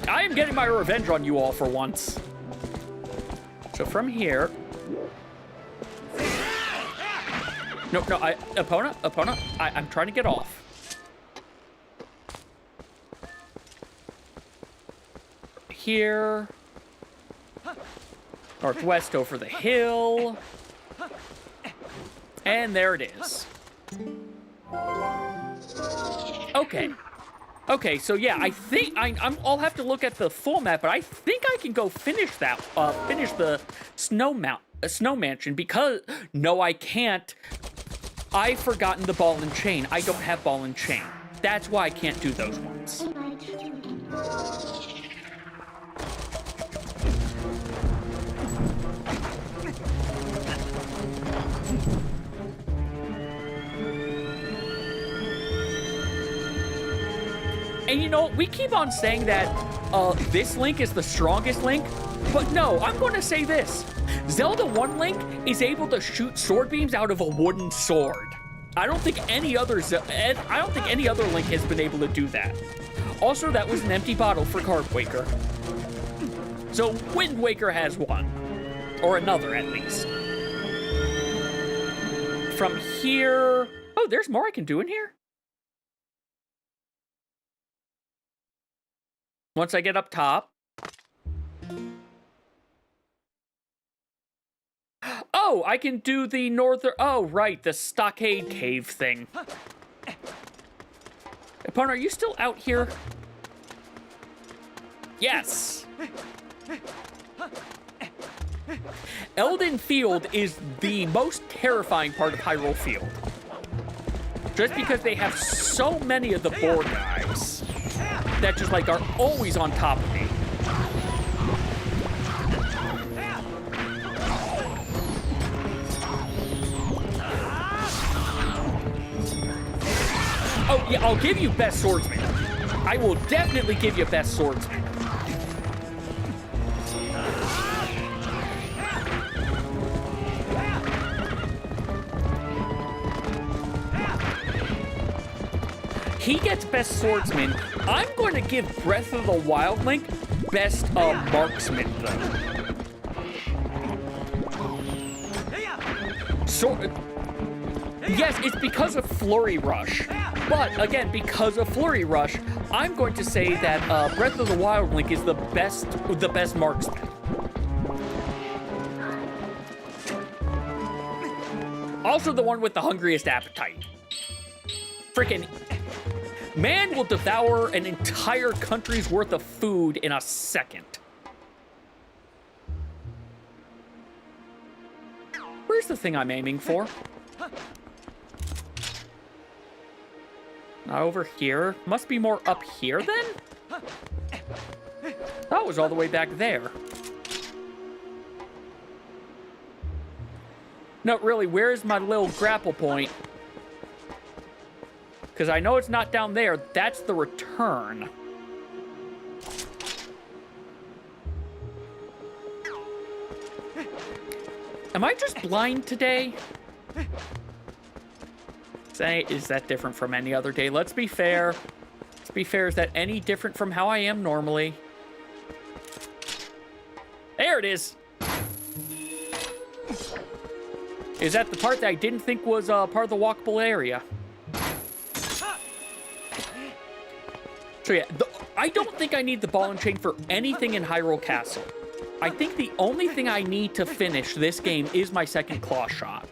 I am getting my revenge on you all for once. So from here. No, opponent, I'm trying to get off. Here. Northwest over the hill. And there it is. Okay. Okay, so yeah, I think I'll have to look at the full map, but I think I can go finish that, finish the snow mansion because no, I can't. I've forgotten the ball and chain. I don't have ball and chain. That's why I can't do those ones. And you know, we keep on saying that this Link is the strongest Link, but no, I'm going to say this. Zelda 1 Link is able to shoot sword beams out of a wooden sword. I don't think any other Link has been able to do that. Also, that was an empty bottle for Card Waker. So Wind Waker has one. Or another, at least. From here... Oh, there's more I can do in here? Once I get up top. Oh, I can do the northern... Oh, right, the stockade cave thing. Opponent, are you still out here? Yes. Elden Field is the most terrifying part of Hyrule Field. Just because they have so many of the boar guys that just, like, are always on top of me. Oh, yeah, I'll give you Best Swordsman. I will definitely give you Best Swordsman. He gets Best Swordsman. I'm going to give Breath of the Wild Link Best Marksman, though. Yes, it's because of Flurry Rush. But, again, because of Flurry Rush, I'm going to say that Breath of the Wild Link is the best marksman. Also the one with the hungriest appetite. Freaking... Man will devour an entire country's worth of food in a second. Where's the thing I'm aiming for? Not over here. Must be more up here, then? That was all the way back there. No, really, where's my little grapple point? Because I know it's not down there. That's the return. Am I just blind today? Say, is that different from any other day? Let's be fair. Let's be fair. Is that any different from how I am normally? There it is. Is that the part that I didn't think was part of the walkable area? So yeah, I don't think I need the ball and chain for anything in Hyrule Castle. I think the only thing I need to finish this game is my second claw shot.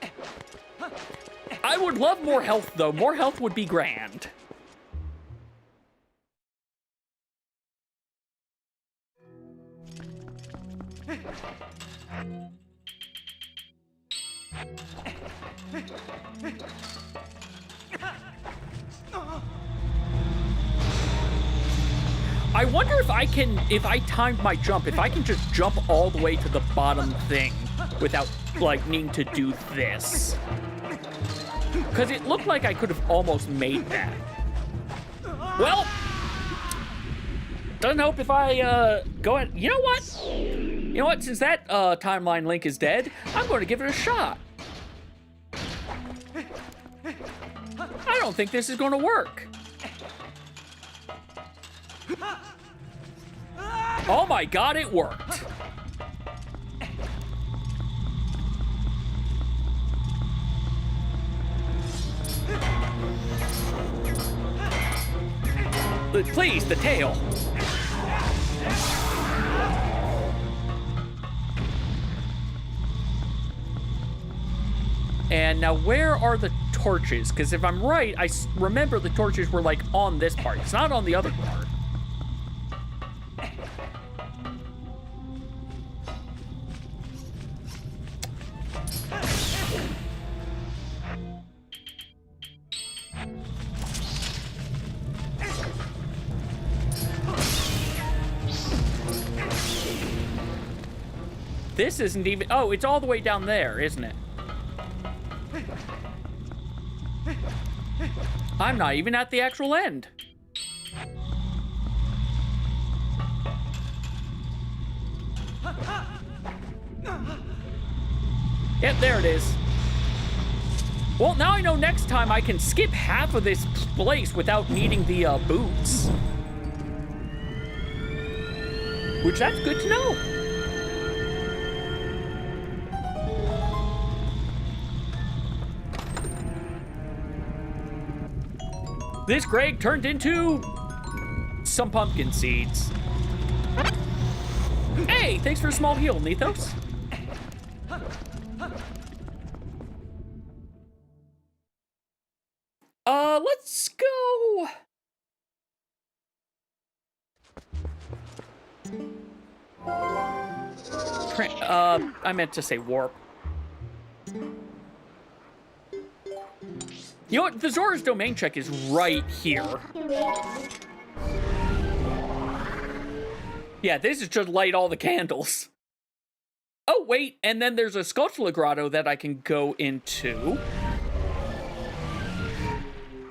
I would love more health, though. More health would be grand. I wonder if I can, if I timed my jump, if I can just jump all the way to the bottom thing without, like, needing to do this. Because it looked like I could have almost made that. Well, doesn't help if I, go ahead. You know what? You know what? Since that, timeline link is dead, I'm going to give it a shot. I don't think this is going to work. Oh my god, it worked. Please, the tail. And now where are the torches? Because if I'm right, I remember the torches were like on this part. It's not on the other part. This isn't even... Oh, it's all the way down there, isn't it? I'm not even at the actual end. Yep, there it is. Well, now I know next time I can skip half of this place without needing the boots. Which, that's good to know. This Greg turned into some pumpkin seeds. Hey, thanks for a small heal, Nethos. Let's go. I meant to say warp. You know what? The Zora's Domain check is right here. Yeah, this is just light all the candles. Oh, wait, and then there's a Skulltula Grotto that I can go into.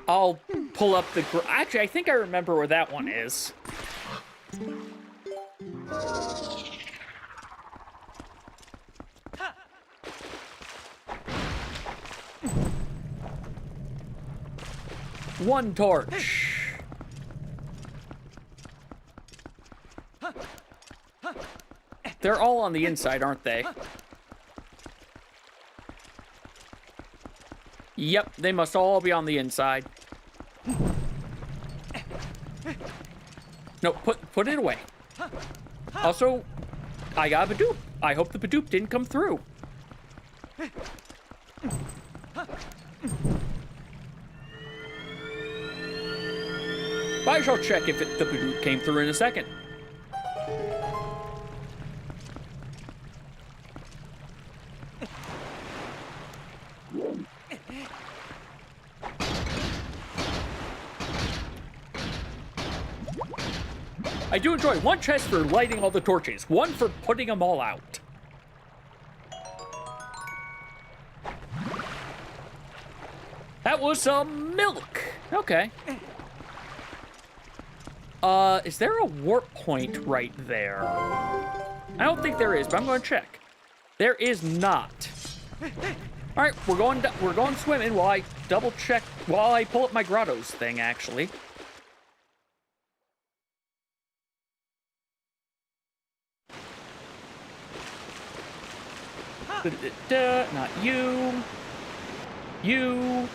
I'll pull up the... Actually, I think I remember where that one is. One torch. They're all on the inside, aren't they? Yep, they must all be on the inside. No, put it away. Also, I got a Badoop. I hope the Badoop didn't come through. I shall check if the Badoop came through in a second. I do enjoy one chest for lighting all the torches, one for putting them all out. That was some milk. Okay. Is there a warp point right there? I don't think there is, but I'm going to check. There is not. All right, we're going swimming while I double check, while I pull up my grottos thing, actually. Not you. You.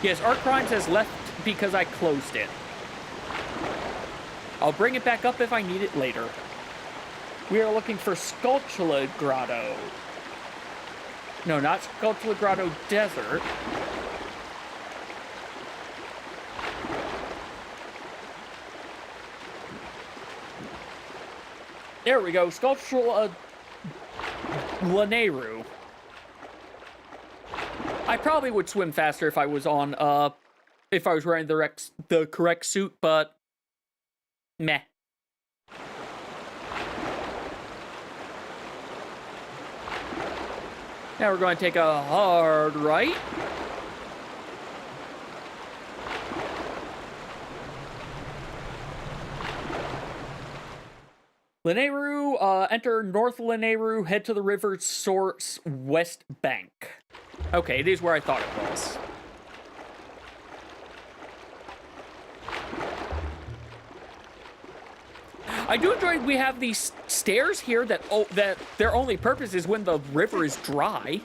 Yes, Art Crimes has left because I closed it. I'll bring it back up if I need it later. We are looking for Skulltula Grotto. No, not Skulltula Grotto Desert. There we go, Skulltula Lanayru. I probably would swim faster if I was on, if I was wearing the correct suit, but meh. Now we're going to take a hard right. Lanayru, enter North Lanayru, head to the river's source west bank. Okay, it is where I thought it was. I do enjoy we have these stairs here that their only purpose is when the river is dry.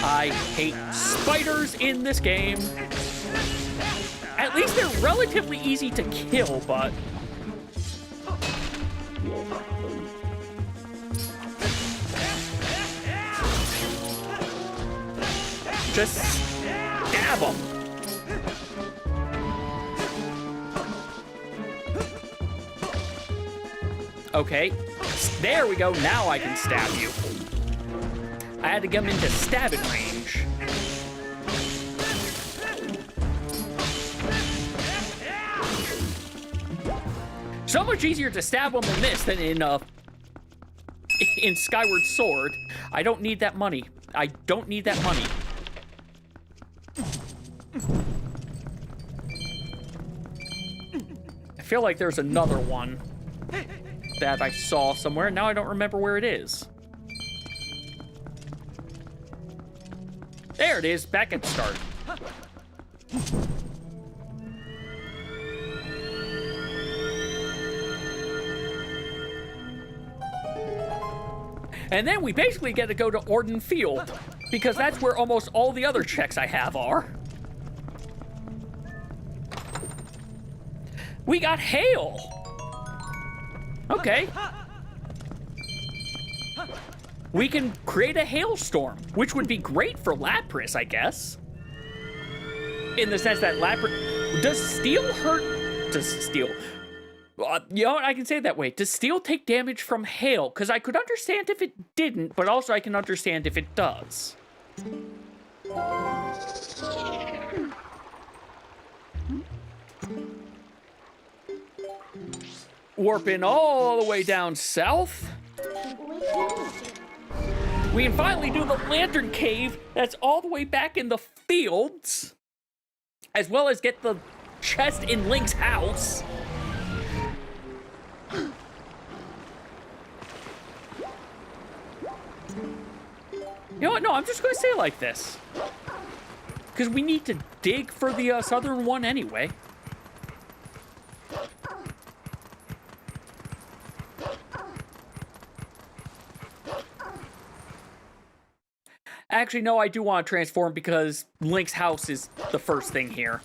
I hate spiders in this game. At least they're relatively easy to kill, but... just stab them. Okay, there we go. Now I can stab you. I had to get him into stabbing range. So much easier to stab him in this than in Skyward Sword. I don't need that money. I don't need that money. I feel like there's another one that I saw somewhere. Now I don't remember where it is. There it is, back at the start. And then we basically get to go to Orden Field, because that's where almost all the other checks I have are. We got hail! Okay. We can create a hailstorm, which would be great for Lapras, I guess. In the sense that Lapras... Does steel hurt... Does steel... you know what, I can say it that way. Does steel take damage from hail? Because I could understand if it didn't, but also I can understand if it does. Warping all the way down south. We can finally do the Lantern Cave that's all the way back in the fields, as well as get the chest in Link's house. You know what? No, I'm just going to say it like this. Because we need to dig for the southern one anyway. Actually, no, I do want to transform because Link's house is the first thing here.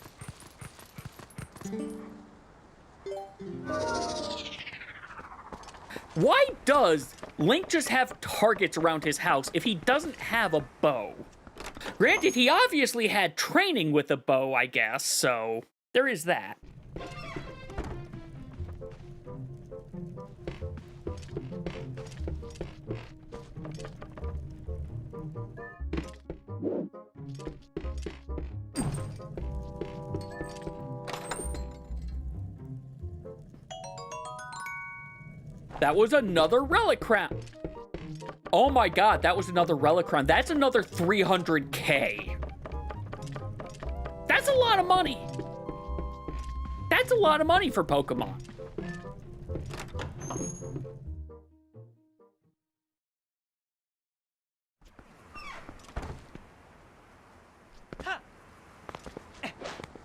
Why does Link just have targets around his house if he doesn't have a bow? Granted, he obviously had training with a bow, I guess, so there is that. That was another relic crown. Oh my god, that was another relic crown. That's another 300k. That's a lot of money. That's a lot of money for Pokemon.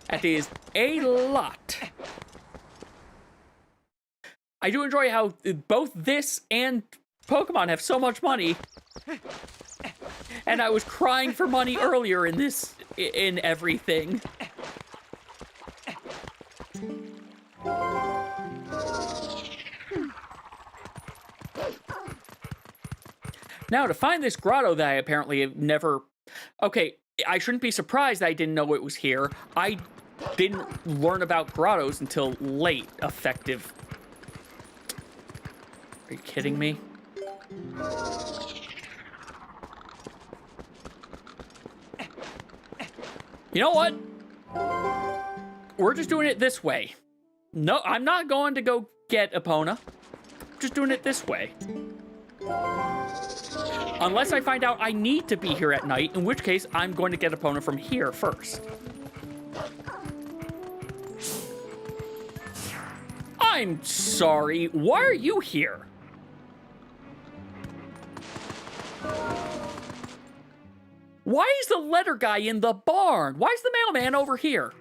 That is a lot. I do enjoy how both this and Pokemon have so much money. And I was crying for money earlier in everything. Now, to find this grotto that I apparently have never... Okay, I shouldn't be surprised I didn't know it was here. I didn't learn about grottos until late, effective. Are you kidding me? You know what? We're just doing it this way. No, I'm not going to go get Epona. Just doing it this way. Unless I find out I need to be here at night, in which case I'm going to get Epona from here first. I'm sorry, why are you here? Why is the letter guy in the barn? Why is the mailman over here?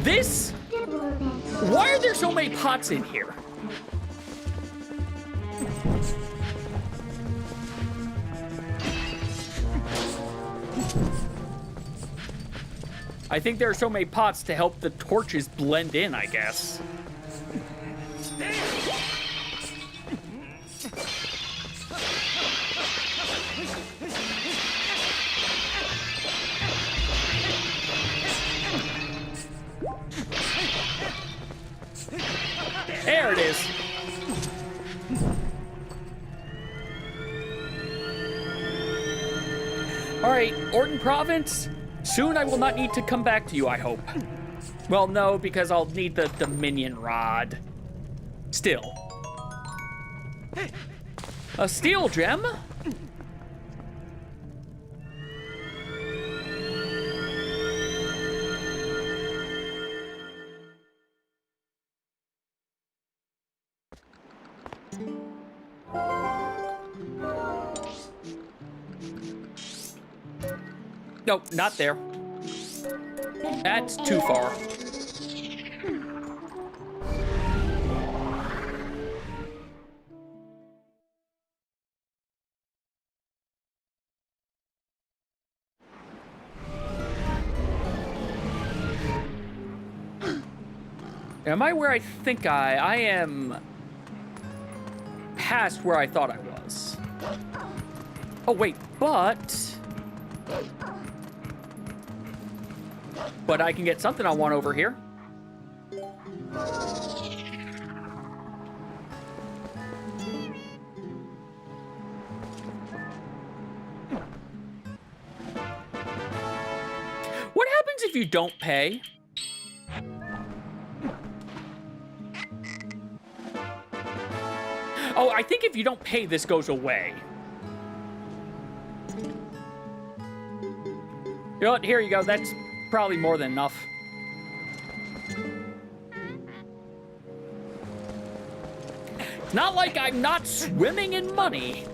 This? Why are there so many pots in here? I think there are so many pots to help the torches blend in, I guess. There it is. All right, Orton Province. Soon I will not need to come back to you, I hope. Well, no, because I'll need the Dominion Rod. Still. A steel gem? Nope, not there. That's too far. Am I where I think I am past where I thought I was. Oh, wait, but I can get something I want over here. What happens if you don't pay? Oh, I think if you don't pay, this goes away. You know what? Here you go. That's probably more than enough. It's not like I'm not swimming in money.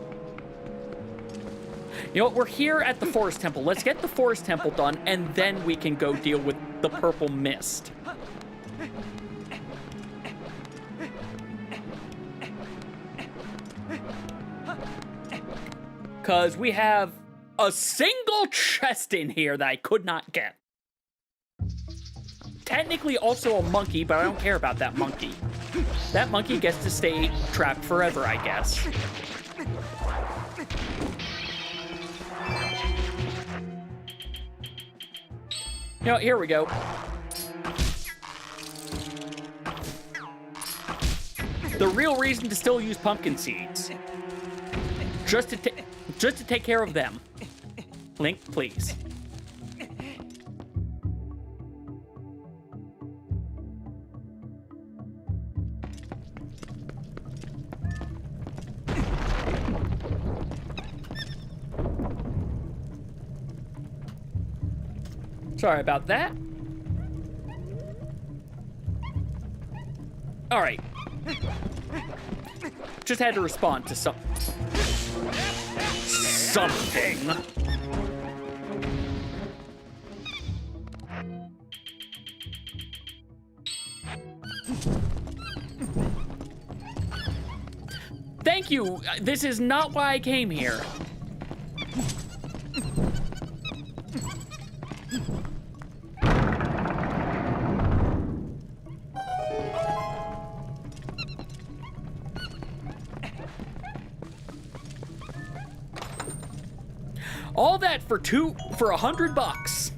You know what? We're here at the Forest Temple. Let's get the Forest Temple done, and then we can go deal with the purple mist. Because we have a single chest in here that I could not get. Technically also a monkey, but I don't care about that monkey. That monkey gets to stay trapped forever, I guess. You know, here we go. The real reason to still use pumpkin seeds. Just to take care of them. Link, please. Sorry about that. All right. Just had to respond to something. Thank you. This is not why I came here. All that for $100.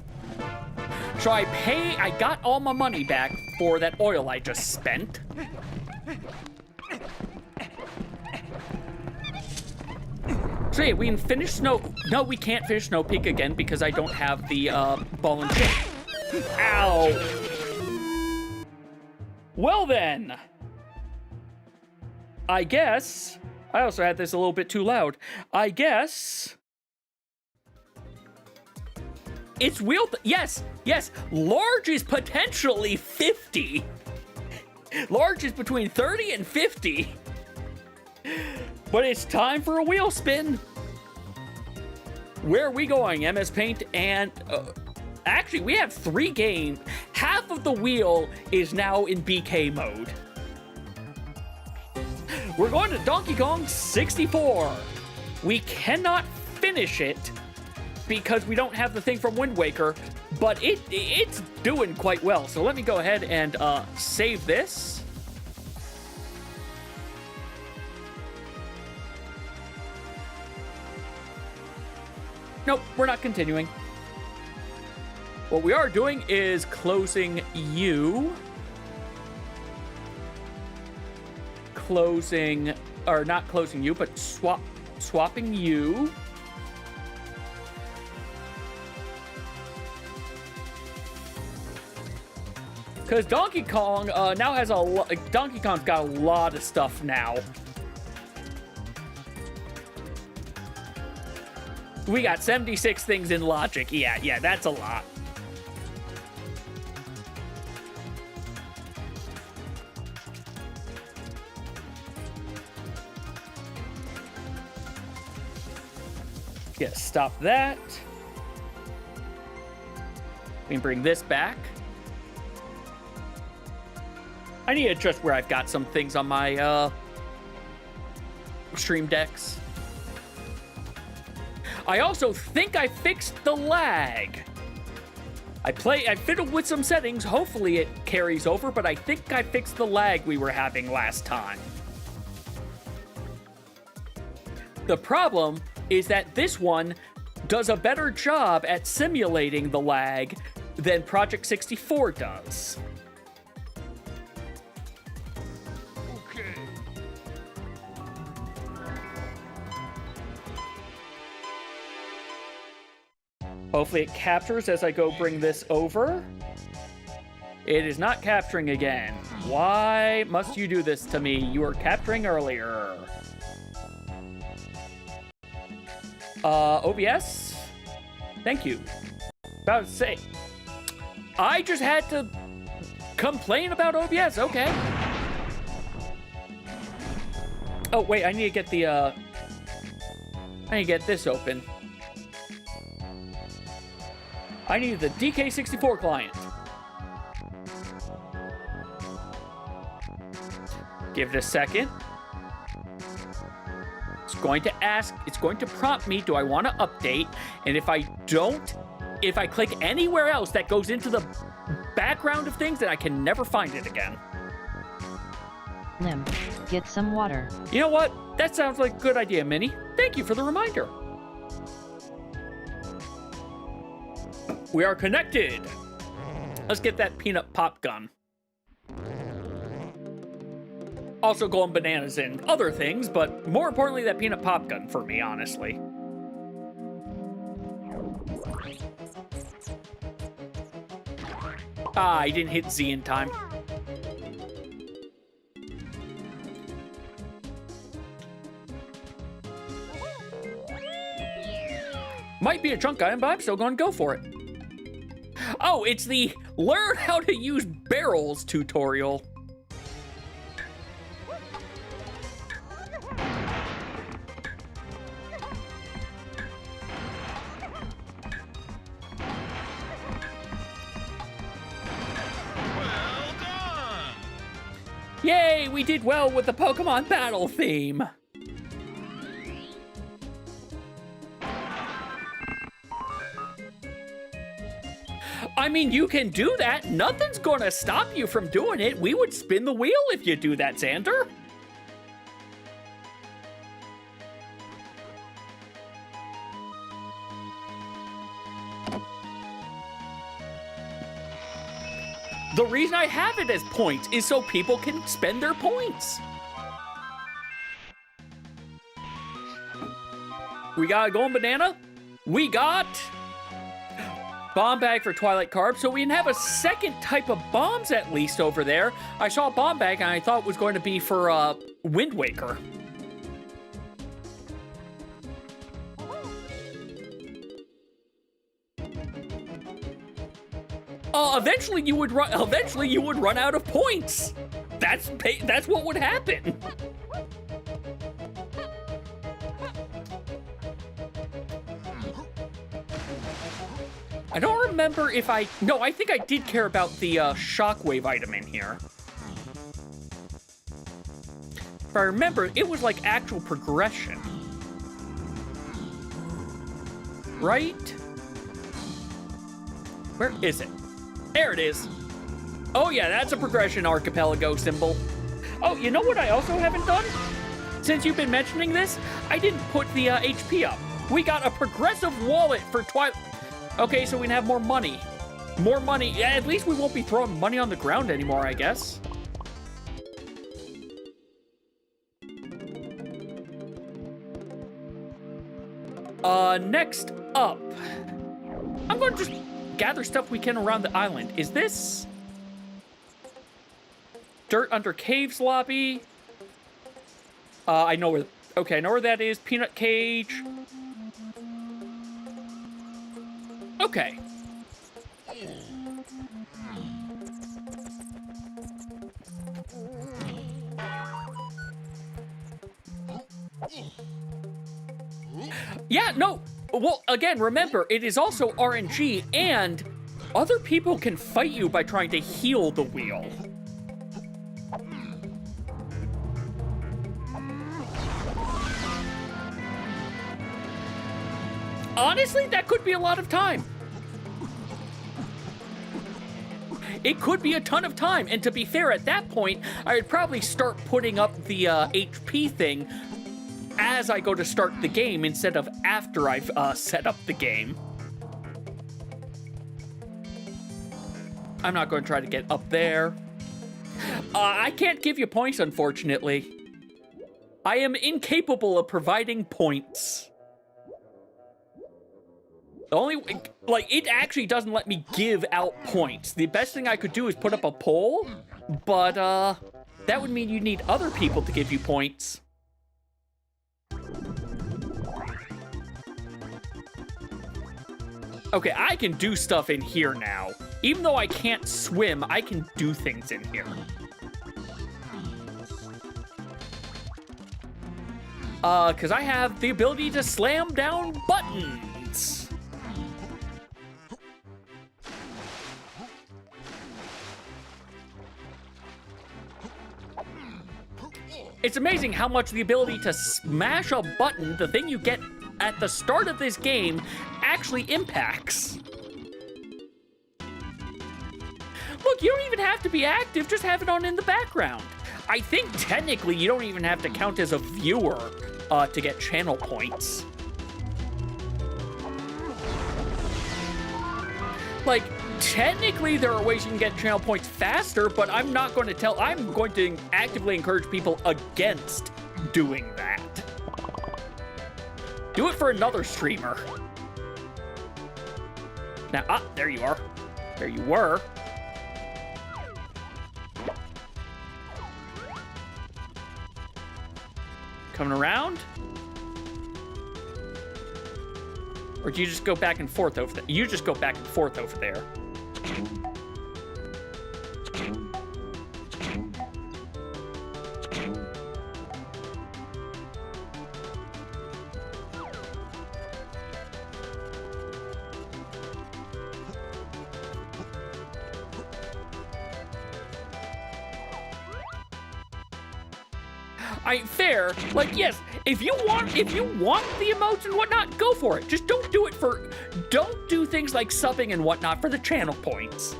So I got all my money back for that oil I just spent. So yeah, we can finish Snow... No, we can't finish Snow Peak again because I don't have the ball and chain. Ow! Well then. I guess... I also had this a little bit too loud. I guess... It's wheel... Yes, yes. Large is potentially 50. Large is between 30 and 50. But it's time for a wheel spin. Where are we going? MS Paint and... actually, we have 3 games. Half of the wheel is now in BK mode. We're going to Donkey Kong 64. We cannot finish it because we don't have the thing from Wind Waker, but it's doing quite well. So let me go ahead and save this. Nope, we're not continuing. What we are doing is closing you. Closing, or not closing you, but swapping you. Because Donkey Kong now has Donkey Kong's got a lot of stuff now. We got 76 things in logic. Yeah, that's a lot. Yeah, stop that. We can bring this back. I need to adjust where I've got some things on my stream decks. I also think I fixed the lag. I fiddled with some settings. Hopefully it carries over, but I think I fixed the lag we were having last time. The problem is that this one does a better job at simulating the lag than Project 64 does. Hopefully it captures as I go bring this over. It is not capturing again. Why must you do this to me? You were capturing earlier. OBS? Thank you. About to say, I just had to complain about OBS, okay. Oh, wait, I need to get the, I need to get this open. I need the DK64 client. Give it a second. It's going to ask, it's going to prompt me, do I want to update? And if I don't, if I click anywhere else that goes into the background of things, then I can never find it again. Lim, get some water. You know what? That sounds like a good idea, Minnie. Thank you for the reminder. We are connected. Let's get that peanut pop gun. Also going bananas in other things, but more importantly, that peanut pop gun for me, honestly. Ah, I didn't hit Z in time. Might be a junk item, but I'm still going to go for it. Oh, it's the Learn How to Use Barrels tutorial. Well done! Yay, we did well with the Pokemon battle theme. I mean, you can do that. Nothing's gonna stop you from doing it. We would spin the wheel if you do that, Xander. The reason I have it as points is so people can spend their points. We got a Golden Banana. We got bomb bag for Twilight Carb, so we can have a second type of bombs at least over there. I saw a bomb bag and I thought it was going to be for Wind Waker. Eventually you would run out of points. That's what would happen. I don't remember if I think I did care about the shockwave item in here. If I remember, it was like actual progression. Right? Where is it? There it is. Oh yeah, that's a progression archipelago symbol. Oh, you know what I also haven't done? Since you've been mentioning this, I didn't put the HP up. We got a progressive wallet for Twilight. Okay, so we can have more money. More money. Yeah, at least we won't be throwing money on the ground anymore, I guess. Next up, I'm going to just gather stuff we can around the island. Is this dirt under caves lobby? I know where. Okay, I know where that is. Peanut cage. Okay. Yeah, no. Well, again, remember, it is also RNG, and other people can fight you by trying to heal the wheel. Honestly, that could be a lot of time. It could be a ton of time, and to be fair, at that point, I would probably start putting up the HP thing as I go to start the game instead of after I've set up the game. I'm not going to try to get up there. I can't give you points, unfortunately. I am incapable of providing points. The only, like, it actually doesn't let me give out points. The best thing I could do is put up a poll, but that would mean you need other people to give you points. Okay, I can do stuff in here now. Even though I can't swim, I can do things in here. Because I have the ability to slam down buttons. It's amazing how much the ability to smash a button, the thing you get at the start of this game, actually impacts. Look, you don't even have to be active, just have it on in the background. I think technically you don't even have to count as a viewer to get channel points. Like, technically there are ways you can get channel points faster, but I'm not going to tell, I'm going to actively encourage people against doing that. Do it for another streamer. Now, there you are. There you were. Coming around? Or do you just go back and forth over there? You just go back and forth over there. Fair, like, yes, if you want the emotes and whatnot, go for it. Just don't do things like subbing and whatnot for the channel points.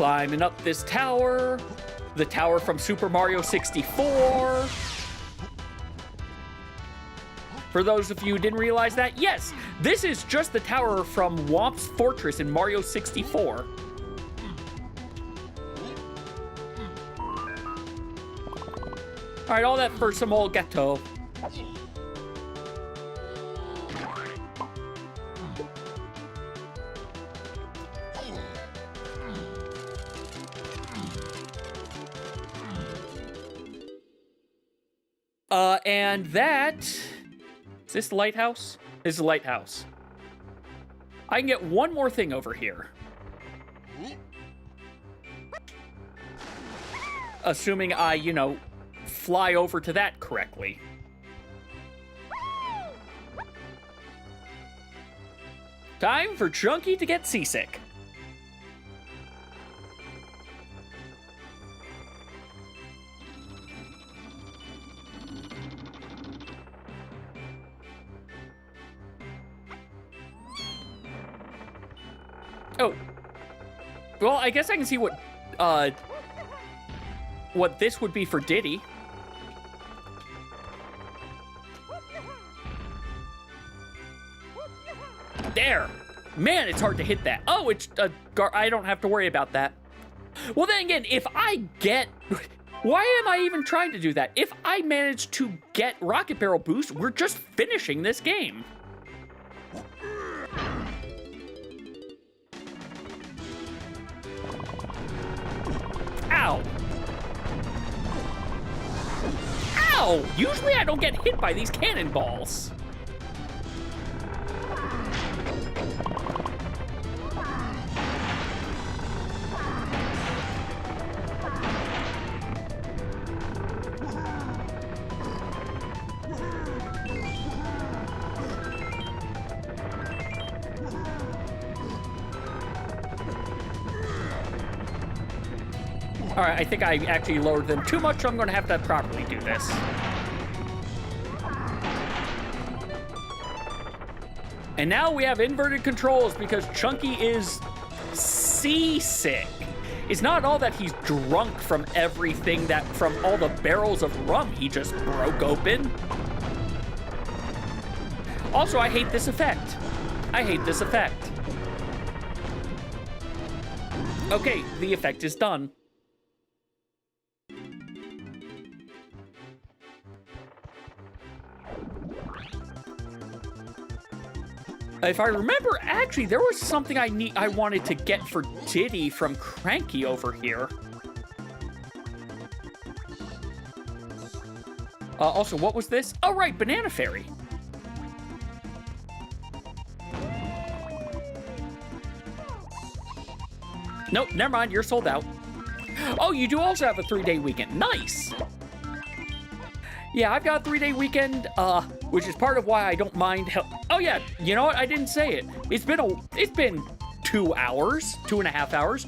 Climbing up this tower. The tower from Super Mario 64. For those of you who didn't realize that, yes, this is just the tower from Whomp's Fortress in Mario 64. All right, all that for some old ghetto. And that... Is this the lighthouse? This is the lighthouse. I can get one more thing over here. Assuming I, you know, fly over to that correctly. Time for Chunky to get seasick. Oh. Well, I guess I can see what this would be for Diddy. There. Man, it's hard to hit that. Oh, it's I don't have to worry about that. Well, then again, if I get... Why am I even trying to do that? If I manage to get Rocket Barrel Boost, we're just finishing this game. Ow! Ow! Usually I don't get hit by these cannonballs. All right, I think I actually lowered them too much, so I'm going to have to properly do this. And now we have inverted controls because Chunky is seasick. It's not all that he's drunk from everything from all the barrels of rum he just broke open. Also, I hate this effect. I hate this effect. Okay, the effect is done. If I remember, actually, there was something I wanted to get for Diddy from Cranky over here. Also, what was this? Oh, right, Banana Fairy. Nope, never mind, you're sold out. Oh, you do also have a 3-day weekend. Nice! Yeah, I've got a 3-day weekend, which is part of why I don't mind Oh yeah, you know what? I didn't say it. It's been 2 hours, 2.5 hours.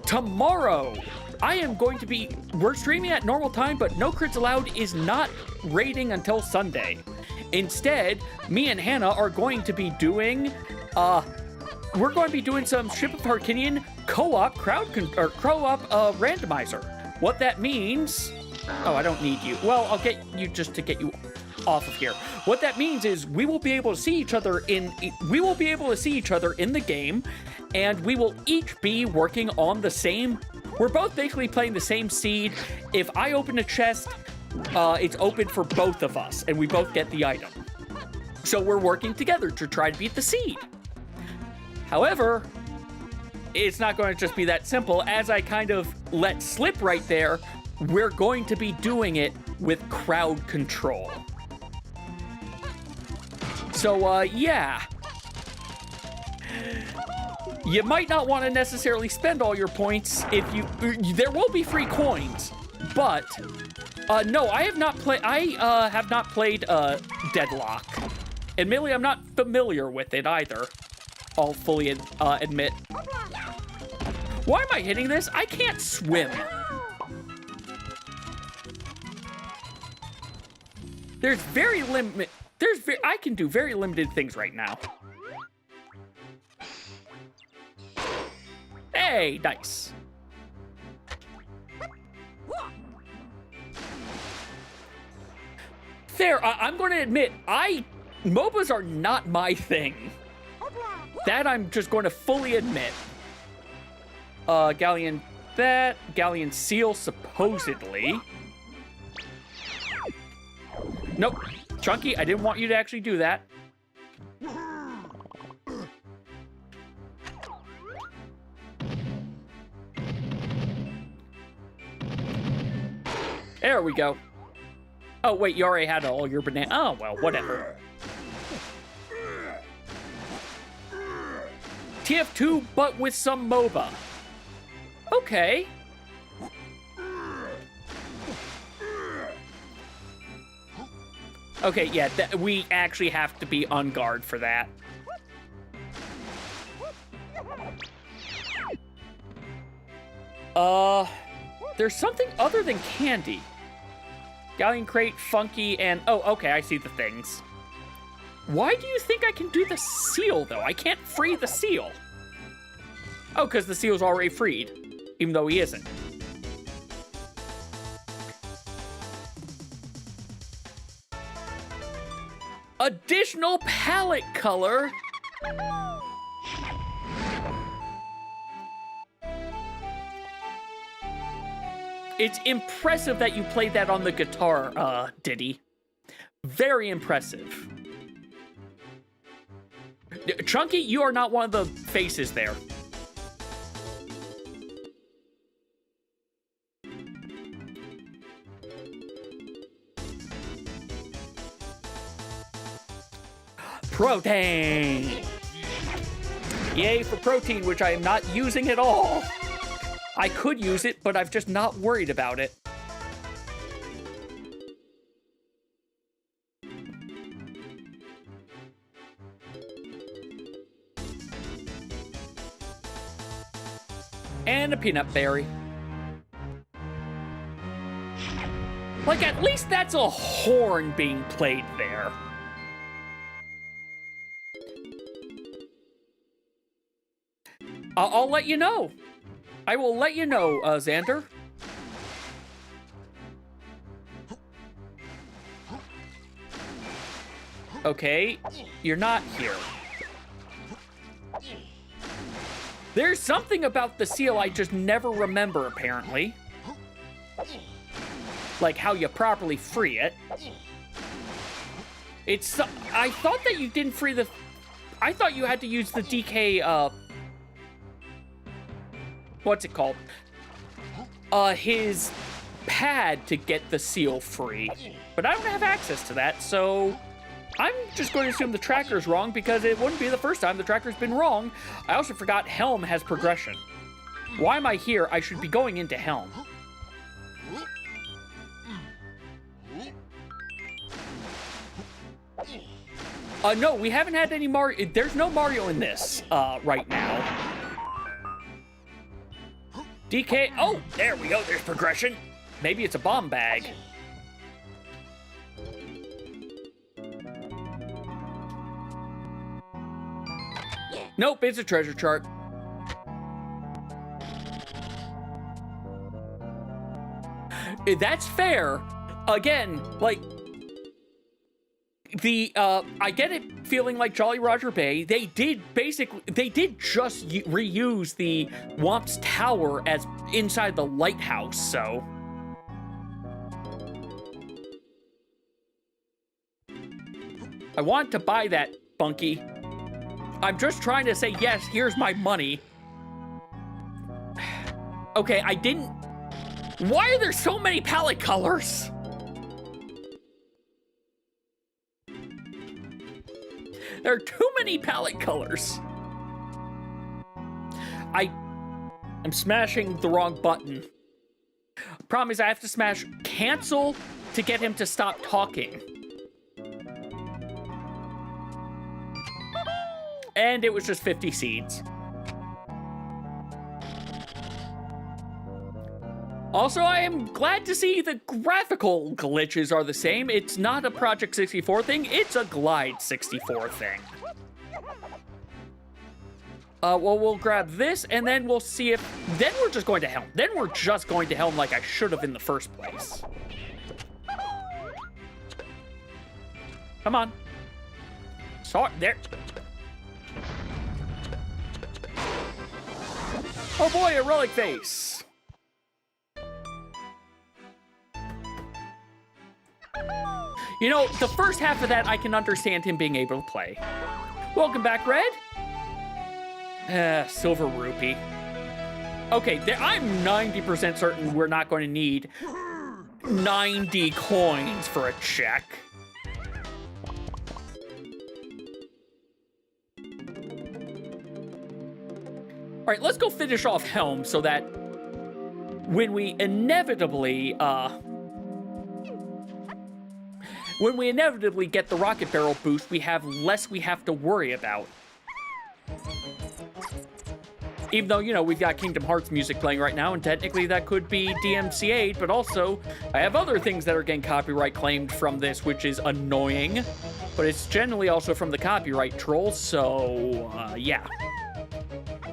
Tomorrow, I am going to be... We're streaming at normal time, but No Crits Allowed is not raiding until Sunday. Instead, me and Hannah are going to be doing... we're going to be doing some Ship of Harkinian co-op randomizer. What that means... Oh, I don't need you. Well, I'll get you just to get you off of here. What that means is we will be able to see each other in the game, and we will each be working on the same... We're both basically playing the same seed. If I open a chest, it's open for both of us, and we both get the item. So we're working together to try to beat the seed. However, it's not going to just be that simple. As I kind of let slip right there, we're going to be doing it with crowd control. So, yeah. You might not want to necessarily spend all your points if you... There will be free coins, but... no, I have not played... I have not played Deadlock. Admittedly, I'm not familiar with it either. I'll fully admit. Why am I hitting this? I can't swim. I can do very limited things right now. Hey, nice. There, I'm going to admit, MOBAs are not my thing. That I'm just going to fully admit. Galleon that. Galleon seal, supposedly. Nope. Chunky, I didn't want you to actually do that. There we go. Oh, wait, you already had all your banana. Oh, well, whatever. TF2, but with some MOBA. Okay. Okay, yeah, we actually have to be on guard for that. There's something other than candy. Galleon crate, funky, and... Oh, okay, I see the things. Why do you think I can do the seal, though? I can't free the seal. Oh, because the seal's already freed, even though he isn't. Additional palette color. It's impressive that you played that on the guitar, Diddy. Very impressive. Chunky, you are not one of the faces there. Protein! Yay for protein, which I am not using at all. I could use it, but I'm just not worried about it. And a peanut berry. Like, at least that's a horn being played there. I'll let you know. I will let you know, Xander. Okay, you're not here. There's something about the seal I just never remember, apparently. Like how you properly free it. It's... I thought that you didn't free the... I thought you had to use the DK, what's it called? His pad to get the seal free. But I don't have access to that, so I'm just going to assume the tracker's wrong because it wouldn't be the first time the tracker's been wrong. I also forgot Helm has progression. Why am I here? I should be going into Helm. No, we haven't had any Mario. There's no Mario in this, right now. DK, oh, there we go, there's progression. Maybe it's a bomb bag. Nope, it's a treasure chart. That's fair. Again, like, I get it feeling like Jolly Roger Bay. They did just reuse the Womp's Tower as inside the lighthouse, so. I want to buy that, Bunky. I'm just trying to say, yes, here's my money. Okay, I didn't... Why are there so many palette colors? There are too many palette colors. I'm smashing the wrong button. Problem is I have to smash cancel to get him to stop talking. And it was just 50 seeds. Also, I am glad to see the graphical glitches are the same. It's not a Project 64 thing, it's a Glide 64 thing. Well, we'll grab this, and then we'll see if... Then we're just going to Helm. Then we're just going to Helm like I should have in the first place. Come on. There. Oh boy, a relic face. You know, the first half of that, I can understand him being able to play. Welcome back, Red. Silver rupee. Okay, I'm 90% certain we're not going to need 90 coins for a check. All right, let's go finish off Helm so that when we inevitably get the rocket barrel boost, we have less we have to worry about. Even though, you know, we've got Kingdom Hearts music playing right now, and technically that could be DMCA'd, but also I have other things that are getting copyright claimed from this, which is annoying. But it's generally also from the copyright trolls, so, yeah.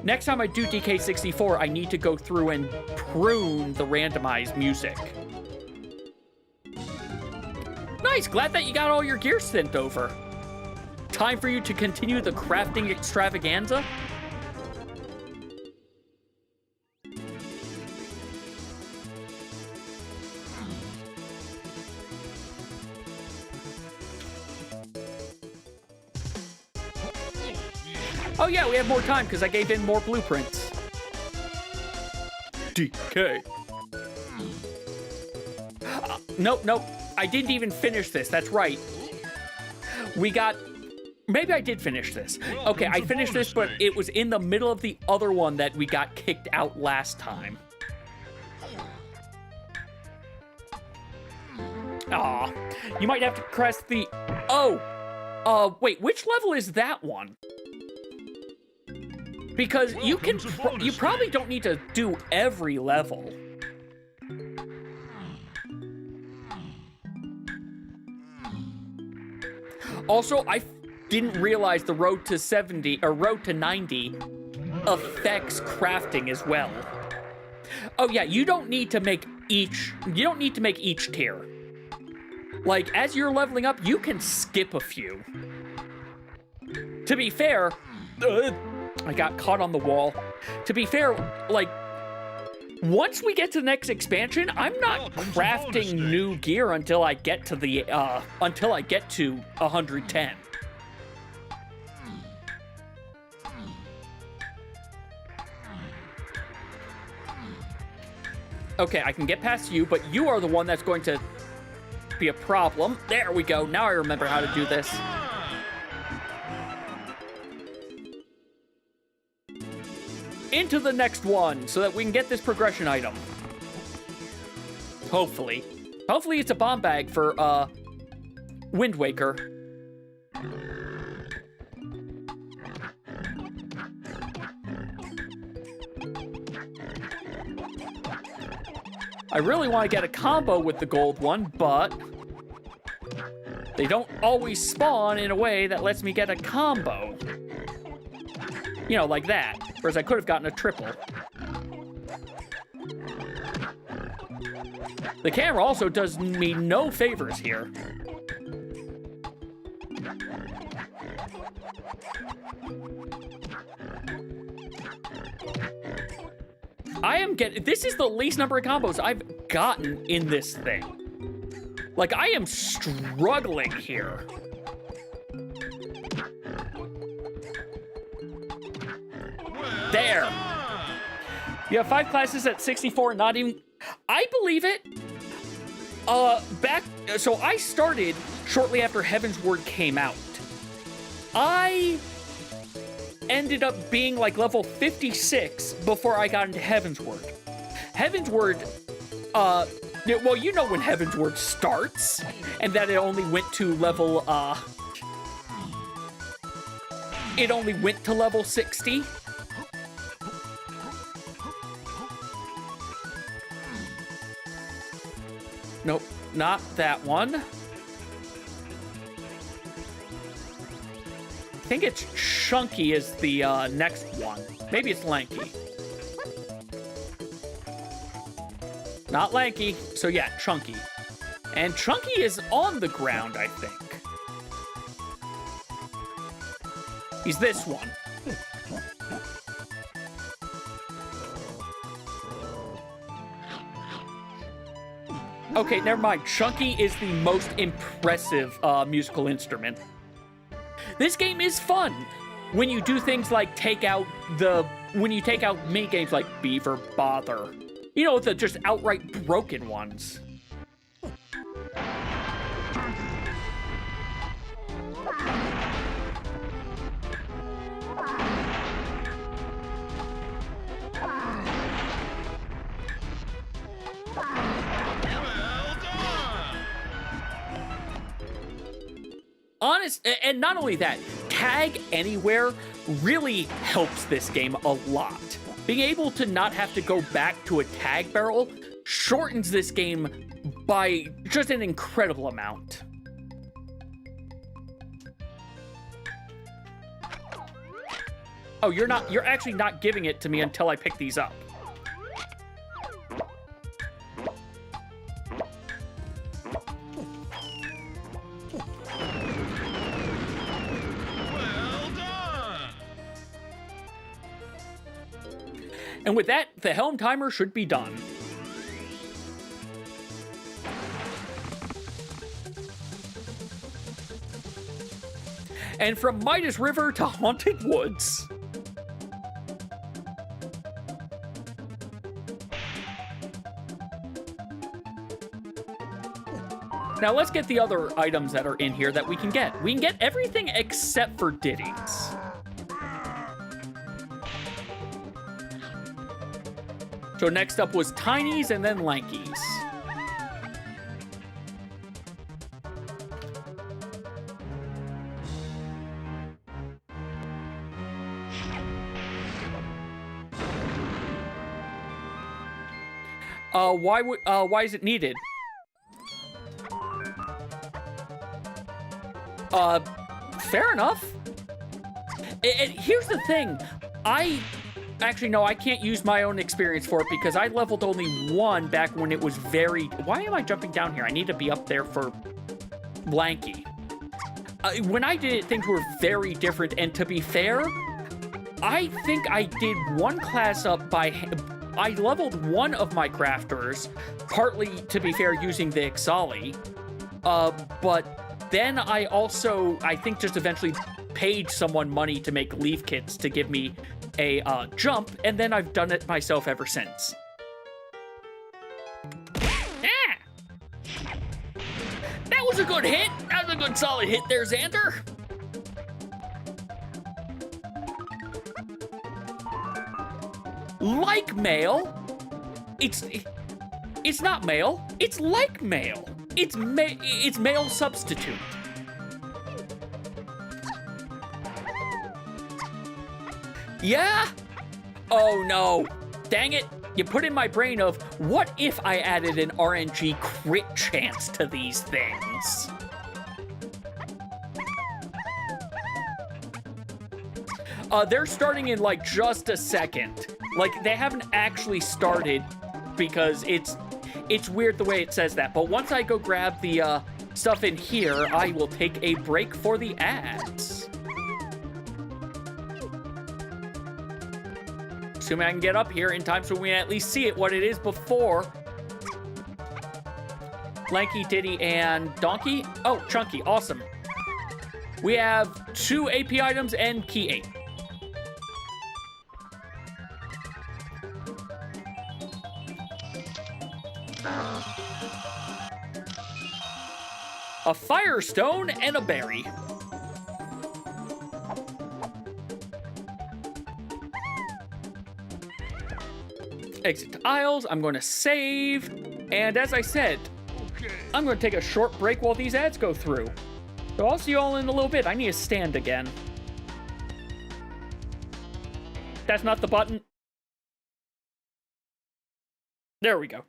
Next time I do DK64, I need to go through and prune the randomized music. Nice, glad that you got all your gear sent over. Time for you to continue the crafting extravaganza? Oh yeah, we have more time because I gave in more blueprints. DK. Nope. I didn't even finish this. That's right. We got... Maybe I did finish this. Okay, I finished this, but it was in the middle of the other one that we got kicked out last time. Aw. You might have to press the... Oh. Wait, which level is that one? Because you can, you probably don't need to do every level. Also, I didn't realize the road to 70 or road to 90 affects crafting as well. Oh yeah, you don't need to make each tier. Like, as you're leveling up, you can skip a few. To be fair, I got caught on the wall. To be fair, like, once we get to the next expansion, I'm not crafting new gear until I get to the, 110. Okay, I can get past you, but you are the one that's going to be a problem. There we go. Now I remember how to do this. Into the next one so that we can get this progression item. Hopefully. Hopefully it's a bomb bag for, Wind Waker. I really want to get a combo with the gold one, but they don't always spawn in a way that lets me get a combo. You know, like that. Whereas I could have gotten a triple. The camera also does me no favors here. This is the least number of combos I've gotten in this thing. Like, I am struggling here. There. You have 5 classes at 64, not even... I believe it. So I started shortly after Heaven's Word came out. I ended up being like level 56 before I got into Heaven's Word. Heaven's Word, well, you know when Heaven's Word starts, and that it only went to level, it only went to level 60. Nope, not that one. think it's Chunky is the next one. Maybe it's Lanky. Not Lanky. So yeah, Chunky. And Chunky is on the ground, I think. He's this one. Okay, never mind. Chunky is the most impressive musical instrument. This game is fun when you do things like when you take out mini games like Beaver Bother. You know, the just outright broken ones. And not only that, Tag Anywhere really helps this game a lot. Being able to not have to go back to a tag barrel shortens this game by just an incredible amount. Oh, you're actually not giving it to me until I pick these up. And with that, the helm timer should be done. And from Midas River to Haunted Woods. Now let's get the other items that are in here that we can get. We can get everything except for ditties. So next up was Tinies and then Lankies. Why is it needed? Fair enough. And here's the thing. Actually, no, I can't use my own experience for it because I leveled only 1 back when it was very... Why am I jumping down here? I need to be up there for Lanky. When I did it, things were very different. And to be fair, I think I did one class up by... I leveled one of my crafters, partly, to be fair, using the Ixali. But then I also, I think, just eventually paid someone money to make leaf kits to give me a jump, and then I've done it myself ever since. Ah! That was a good hit! That was a good solid hit there, Xander! Like mail? It's not mail. It's like mail. It's mail substitute. Yeah? Oh no. Dang it. You put in my brain of, what if I added an RNG crit chance to these things? They're starting in like just a second. Like, they haven't actually started because it's weird the way it says that. But once I go grab the stuff in here, I will take a break for the ads. Assuming I can get up here in time so we at least see it, what it is before. Lanky, Diddy, and Donkey. Oh, Chunky, awesome. We have 2 AP items and Key 8. A Firestone and a berry. Exit to aisles. I'm going to save. And as I said, I'm going to take a short break while these ads go through. So I'll see you all in a little bit. I need to stand again. That's not the button. There we go.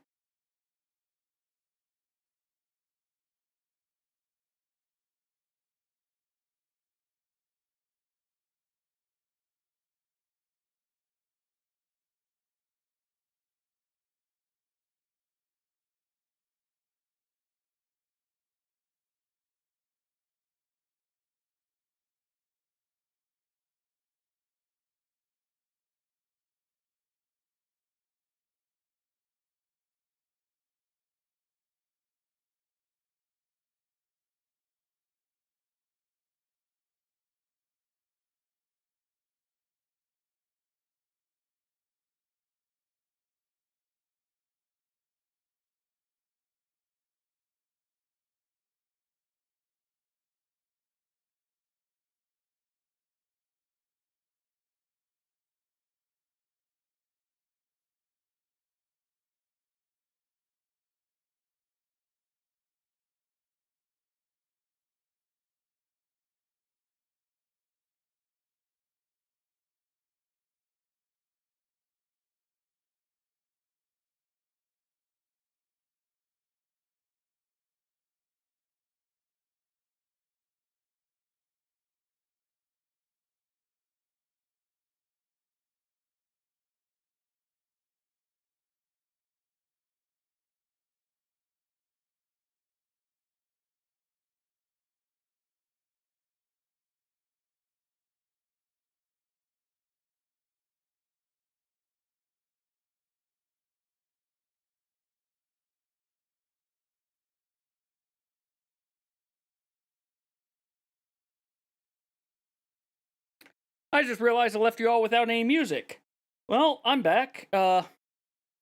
I just realized I left you all without any music. Well, I'm back. Oh,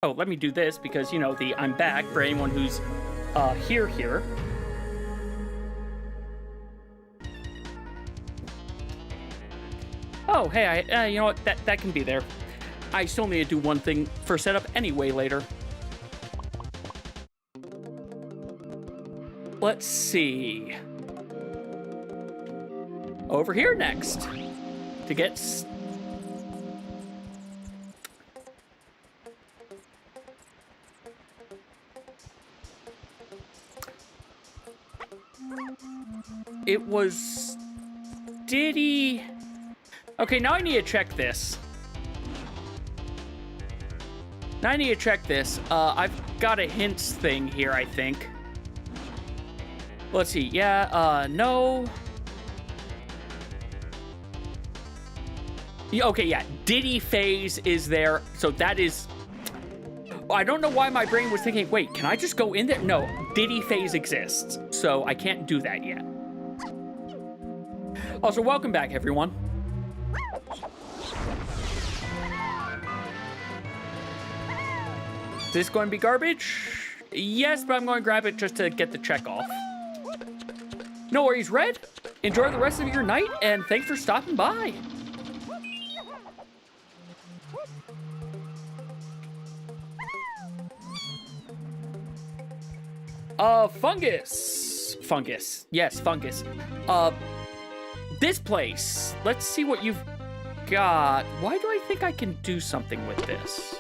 let me do this because, you know, the I'm back for anyone who's, here. Oh, hey, you know what? That can be there. I still need to do one thing for setup anyway later. Let's see. Over here next. To get... It was... Diddy... Okay, now I need to check this. I've got a hints thing here, I think. Let's see. Yeah, no. Yeah, okay, yeah. Diddy phase is there. So that is... I don't know why my brain was thinking, wait, can I just go in there? No, Diddy phase exists. So I can't do that yet. Also, welcome back, everyone. Is this going to be garbage? Yes, but I'm going to grab it just to get the check off. No worries, Red. Enjoy the rest of your night, and thanks for stopping by. Fungus. Yes, fungus. This place. Let's see what you've got. Why do I think I can do something with this?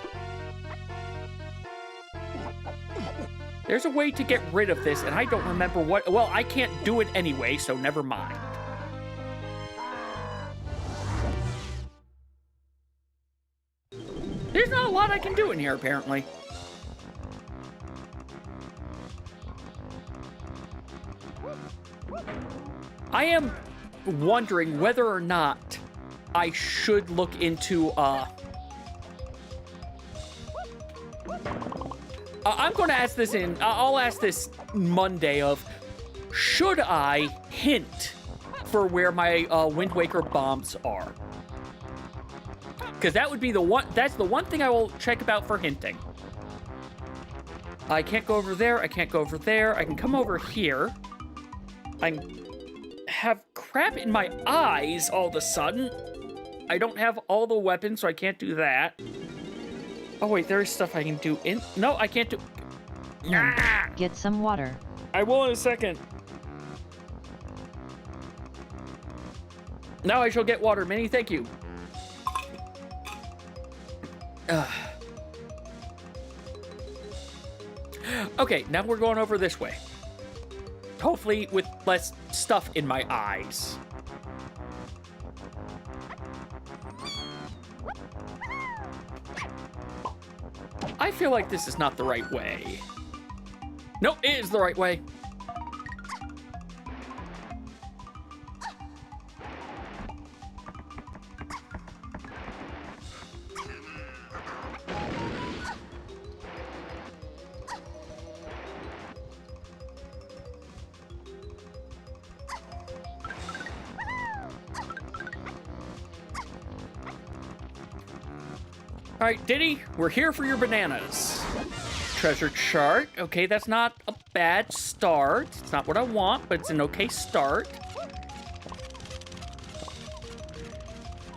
There's a way to get rid of this, and I don't remember what... Well, I can't do it anyway, so never mind. There's not a lot I can do in here, apparently. I am wondering whether or not I should look into, I'm going to ask this I'll ask this Monday of, should I hint for where my Wind Waker bombs are? Because that would be that's the one thing I will check about for hinting. I can't go over there, I can't go over there, I can come over here. I have crap in my eyes all of a sudden. I don't have all the weapons, so I can't do that. Oh wait, there is stuff I can do in... No, I can't do... Get some water. I will in a second. Now I shall get water, Minnie, thank you. Okay, now we're going over this way. Hopefully with less stuff in my eyes. I feel like this is not the right way. Nope, it is the right way. All right, Diddy, we're here for your bananas. Treasure chart. Okay, that's not a bad start. It's not what I want, but it's an okay start.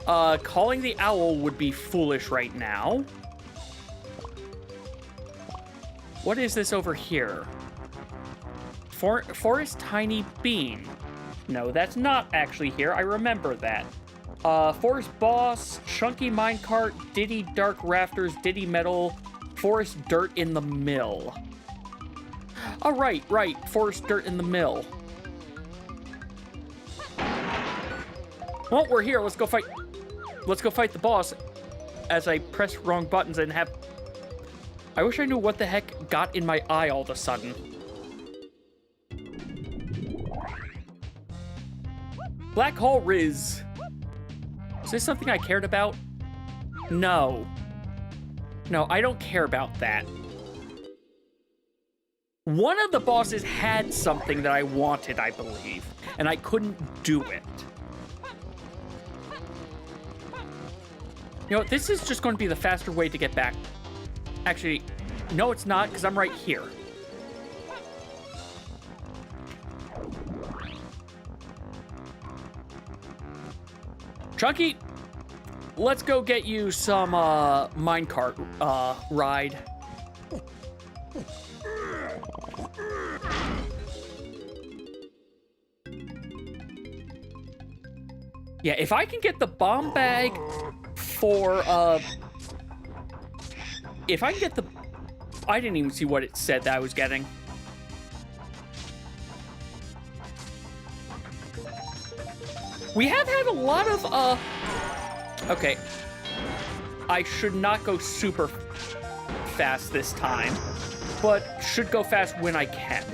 Calling the owl would be foolish right now. What is this over here? Forest Tiny Bean. No, that's not actually here. I remember that. Forest Boss, Chunky Minecart, Diddy Dark Rafters, Diddy Metal, Forest Dirt in the Mill. Oh, right, Forest Dirt in the Mill. Well, we're here, let's go fight the boss as I press wrong buttons and have... I wish I knew what the heck got in my eye all of a sudden. Black Hole Riz. Is this something I cared about? No. No, I don't care about that. One of the bosses had something that I wanted, I believe, and I couldn't do it. You know, this is just going to be the faster way to get back. Actually, no, it's not, because I'm right here. Chunky, let's go get you some minecart ride. Yeah, if I can get the bomb bag for, if I can get the, I didn't even see what it said that I was getting. We have had a lot of, okay. I should not go super fast this time, but should go fast when I can.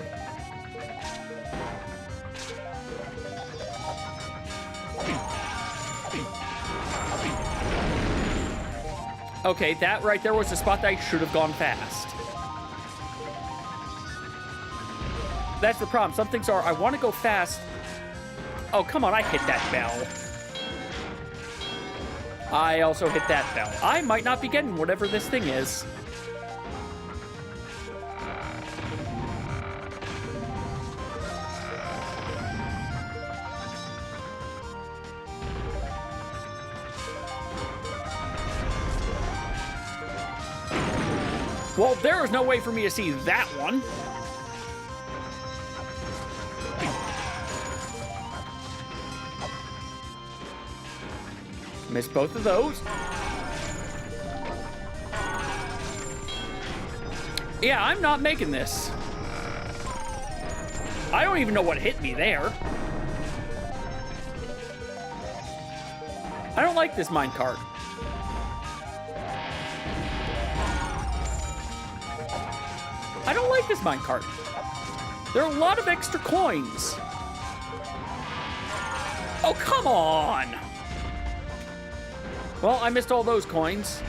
Okay, that right there was the spot that I should have gone fast. That's the problem. Some things are, I want to go fast. Oh, come on, I hit that bell. I also hit that bell. I might not be getting whatever this thing is. Well, there is no way for me to see that one. Missed both of those. Yeah, I'm not making this. I don't even know what hit me there. I don't like this minecart. I don't like this minecart. There are a lot of extra coins. Oh, come on. Well, I missed all those coins.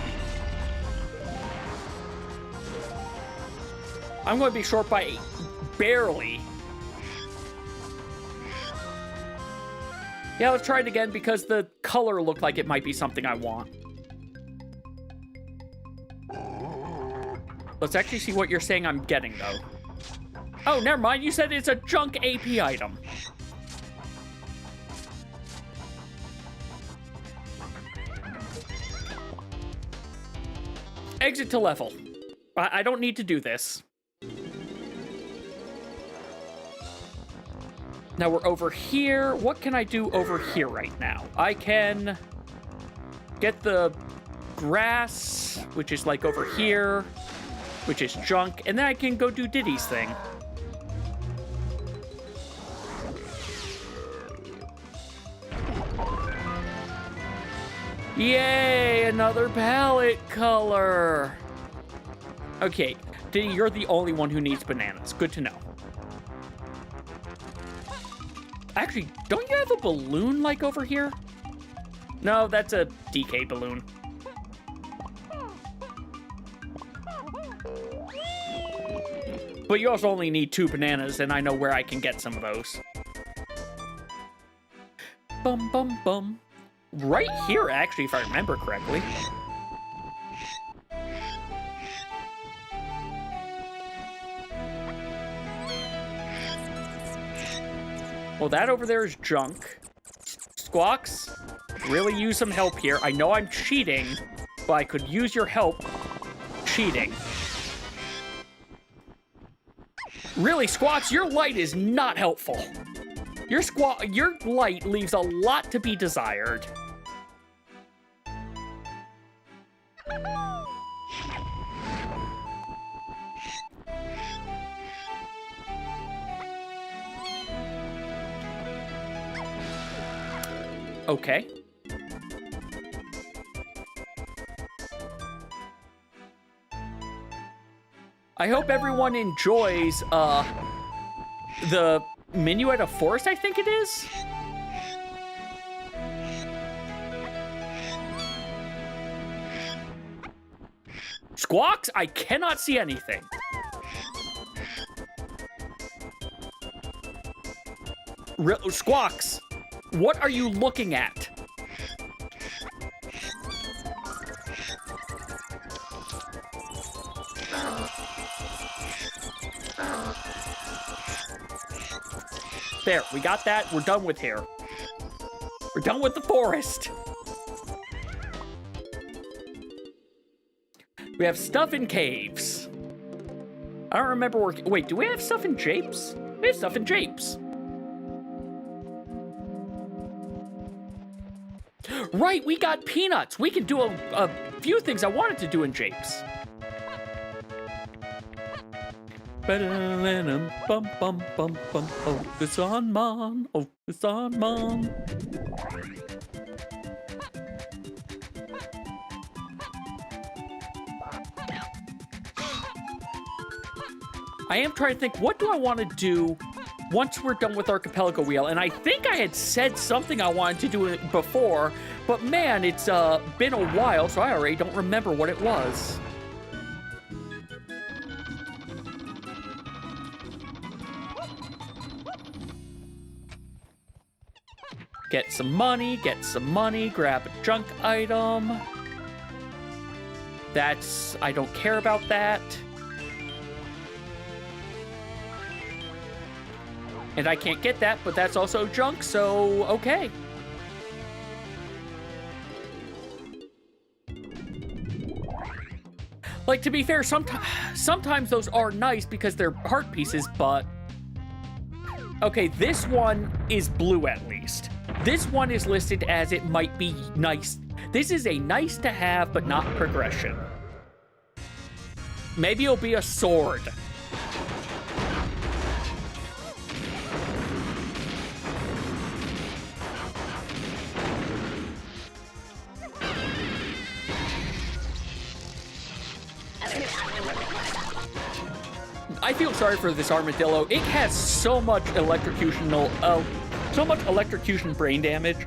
I'm going to be short by barely. Yeah, let's try it again because the color looked like it might be something I want. Let's actually see what you're saying I'm getting, though. Oh, never mind. You said it's a junk AP item. Exit to level. I don't need to do this. Now we're over here. What can I do over here right now? I can get the grass, which is like over here, which is junk, and then I can go do Diddy's thing. Yay, another palette color. Okay, Diddy, you're the only one who needs bananas. Good to know. Actually, don't you have a balloon like over here? No, that's a DK balloon. But you also only need 2 bananas, and I know where I can get some of those. Bum, bum, bum. Right here, actually, if I remember correctly. Well, that over there is junk. Squawks, really use some help here. I know I'm cheating, but I could use your help cheating. Really, Squawks, your light is not helpful. Your light leaves a lot to be desired. Okay. I hope everyone enjoys, the Minuet of Forest, I think it is? Squawks, I cannot see anything. Squawks, what are you looking at? There, we got that. We're done with here. We're done with the forest. We have stuff in caves. I don't remember where... Wait, do we have stuff in japes? We have stuff in japes. Right, we got peanuts. We can do a few things I wanted to do in japes. Oh, it's on man. Oh, it's on man. I am trying to think, what do I want to do once we're done with Archipelago Wheel? And I think I had said something I wanted to do it before, but man, it's been a while, so I already don't remember what it was. Get some money, grab a junk item. That's, I don't care about that. And I can't get that, but that's also junk, so okay. Like, to be fair, sometimes those are nice because they're heart pieces, but... Okay, this one is blue at least. This one is listed as it might be nice. This is a nice to have, but not progression. Maybe it'll be a sword. I feel sorry for this armadillo. It has so much electrocution brain damage.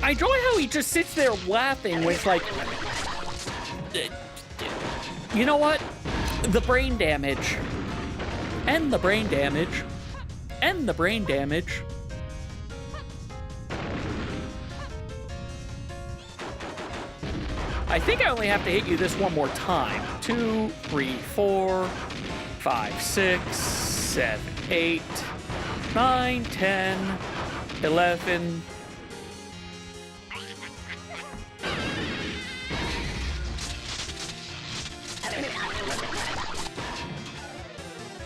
I enjoy how he just sits there laughing with, like... You know what? The brain damage. And the brain damage. And the brain damage. I think I only have to hit you this one more time. 2, 3, 4, 5, 6, 7, 8, 9, 10, 11...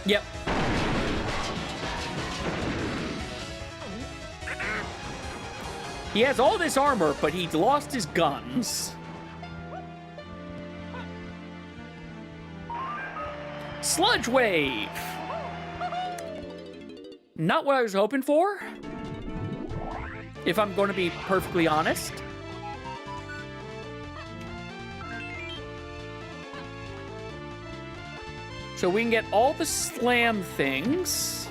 Yep. He has all this armor, but he lost his guns. Sludge Wave! Not what I was hoping for, if I'm going to be perfectly honest. So we can get all the slam things,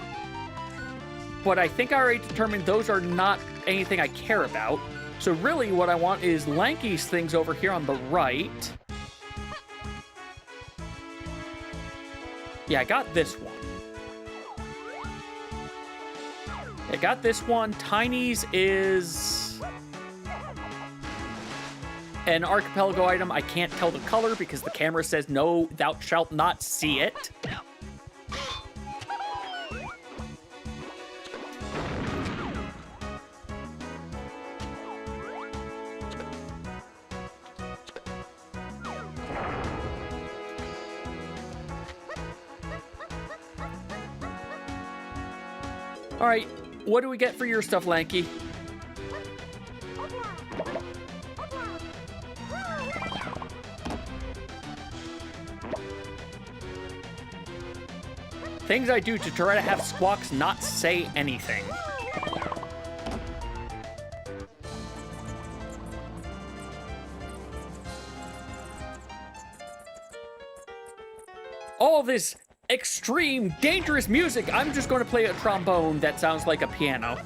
but I think I already determined those are not anything I care about. So really what I want is Lanky's things over here on the right. Yeah, I got this one. I got this one. Tiny's is an archipelago item. I can't tell the color because the camera says, no, thou shalt not see it. All right, what do we get for your stuff, Lanky? Things I do to try to have Squawks not say anything. All this extreme, dangerous music. I'm just going to play a trombone that sounds like a piano.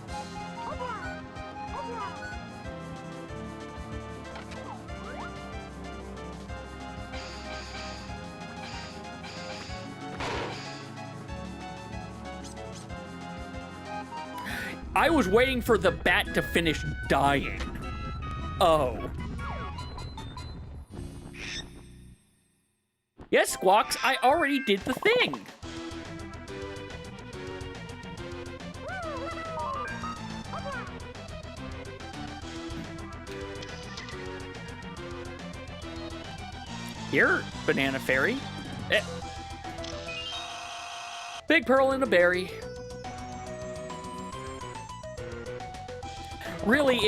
I was waiting for the bat to finish dying. Oh. Yes, Squawks, I already did the thing. Here, Banana Fairy. Big Pearl and a berry. Really,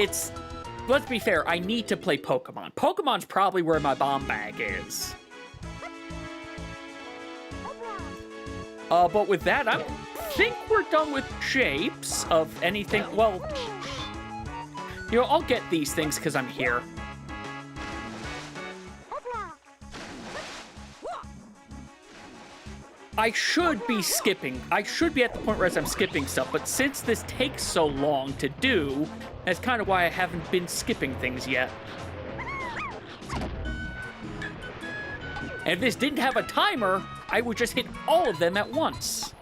let's be fair, I need to play Pokemon. Pokemon's probably where my bomb bag is. But with that, I think we're done with shapes of anything. Well, you know, I'll get these things because I'm here. I should be skipping. I should be at the point where I'm skipping stuff, but since this takes so long to do, that's kind of why I haven't been skipping things yet. And if this didn't have a timer, I would just hit all of them at once.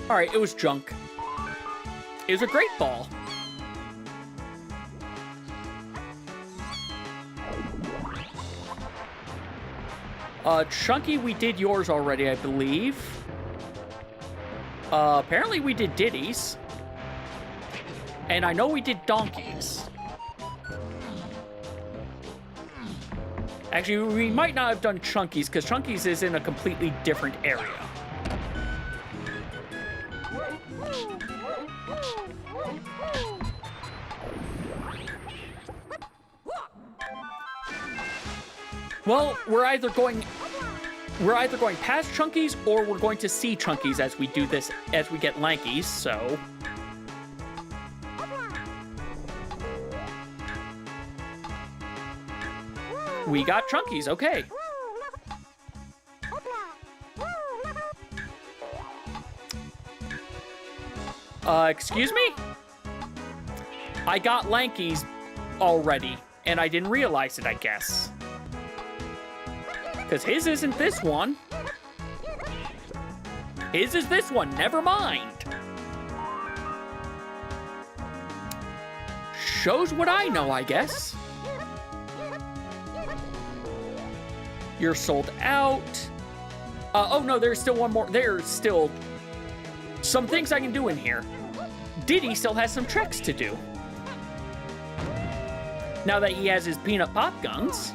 All right, it was junk. It was a great ball. Chunky, we did yours already, I believe. Apparently we did Diddy's. And I know we did Donkeys. Actually, we might not have done Chunky's, because Chunky's is in a completely different area. Well, we're either going past Chunky's or we're going to see Chunky's as we do this, as we get Lanky's, so. We got Chunky's, okay. Excuse me? I got Lanky's already, and I didn't realize it, I guess. Because his isn't this one. His is this one, never mind. Shows what I know, I guess. You're sold out. Oh no, there's still one more. There's still some things I can do in here. Diddy still has some tricks to do. Now that he has his peanut pop guns.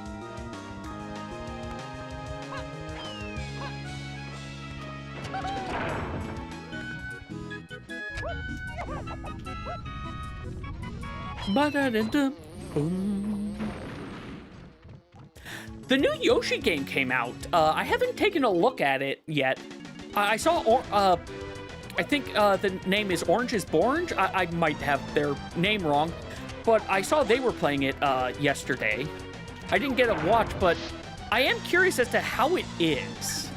The new Yoshi game came out. I haven't taken a look at it yet. I saw, I think the name is Orange is Borange. I might have their name wrong, but I saw they were playing it yesterday. I didn't get a watch, but I am curious as to how it is.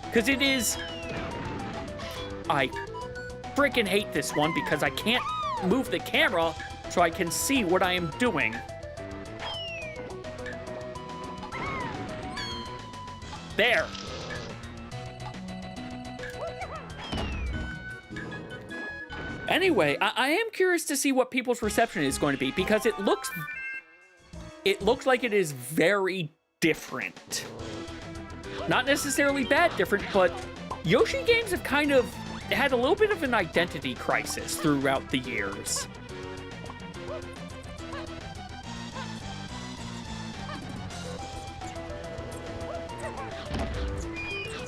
Because it is... I freaking hate this one because I can't move the camera so I can see what I am doing. There. Anyway, I am curious to see what people's reception is going to be because it looks like it is very different. Not necessarily bad different, but Yoshi games have kind of had a little bit of an identity crisis throughout the years.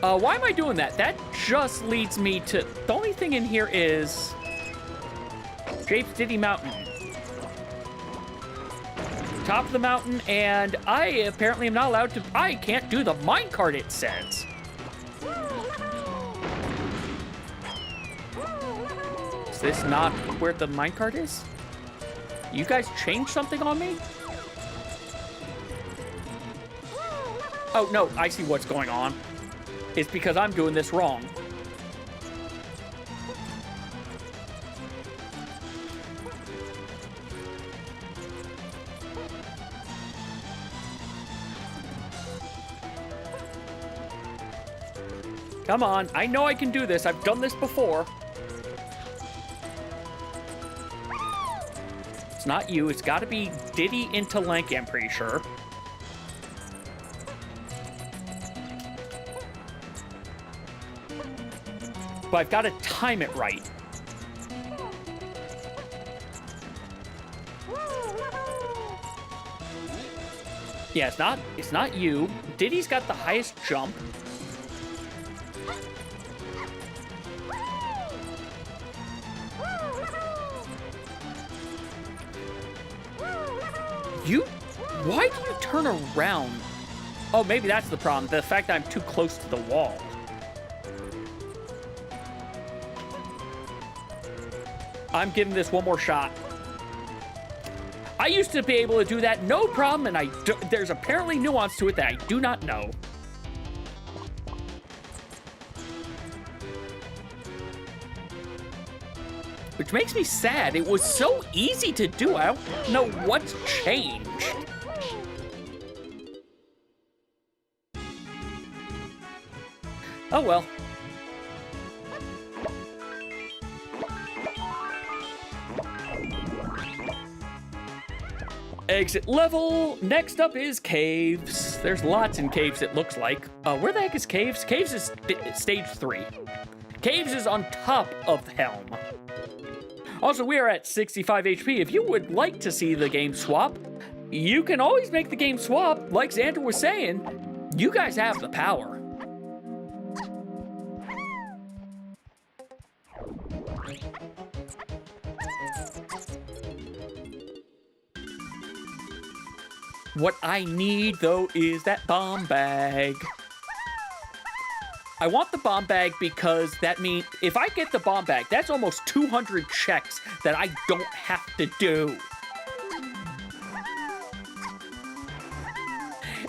Why am I doing that? That just leads me to... The only thing in here is... Japes Diddy Mountain. Top of the mountain, and I apparently am not allowed to... I can't do the minecart, it says. Is this not where the minecart is? You guys changed something on me? Oh, no, I see what's going on. It's because I'm doing this wrong. Come on. I know I can do this. I've done this before. It's not you. It's got to be Diddy into Lanky, I'm pretty sure. But I've got to time it right. Yeah, it's not you. Diddy's got the highest jump. Why do you turn around? Oh, maybe that's the problem. The fact that I'm too close to the wall. I'm giving this one more shot. I used to be able to do that, no problem, and there's apparently nuance to it that I do not know. Which makes me sad. It was so easy to do. I don't know what's changed. Oh well. Exit level. Next up is caves. There's lots in caves, it looks like. Where the heck is caves? Caves is stage 3. Caves is on top of Helm. Also, we are at 65 HP. If you would like to see the game swap, you can always make the game swap. Like Xander was saying, you guys have the power. What I need, though, is that bomb bag. I want the bomb bag because that means if I get the bomb bag, that's almost 200 checks that I don't have to do.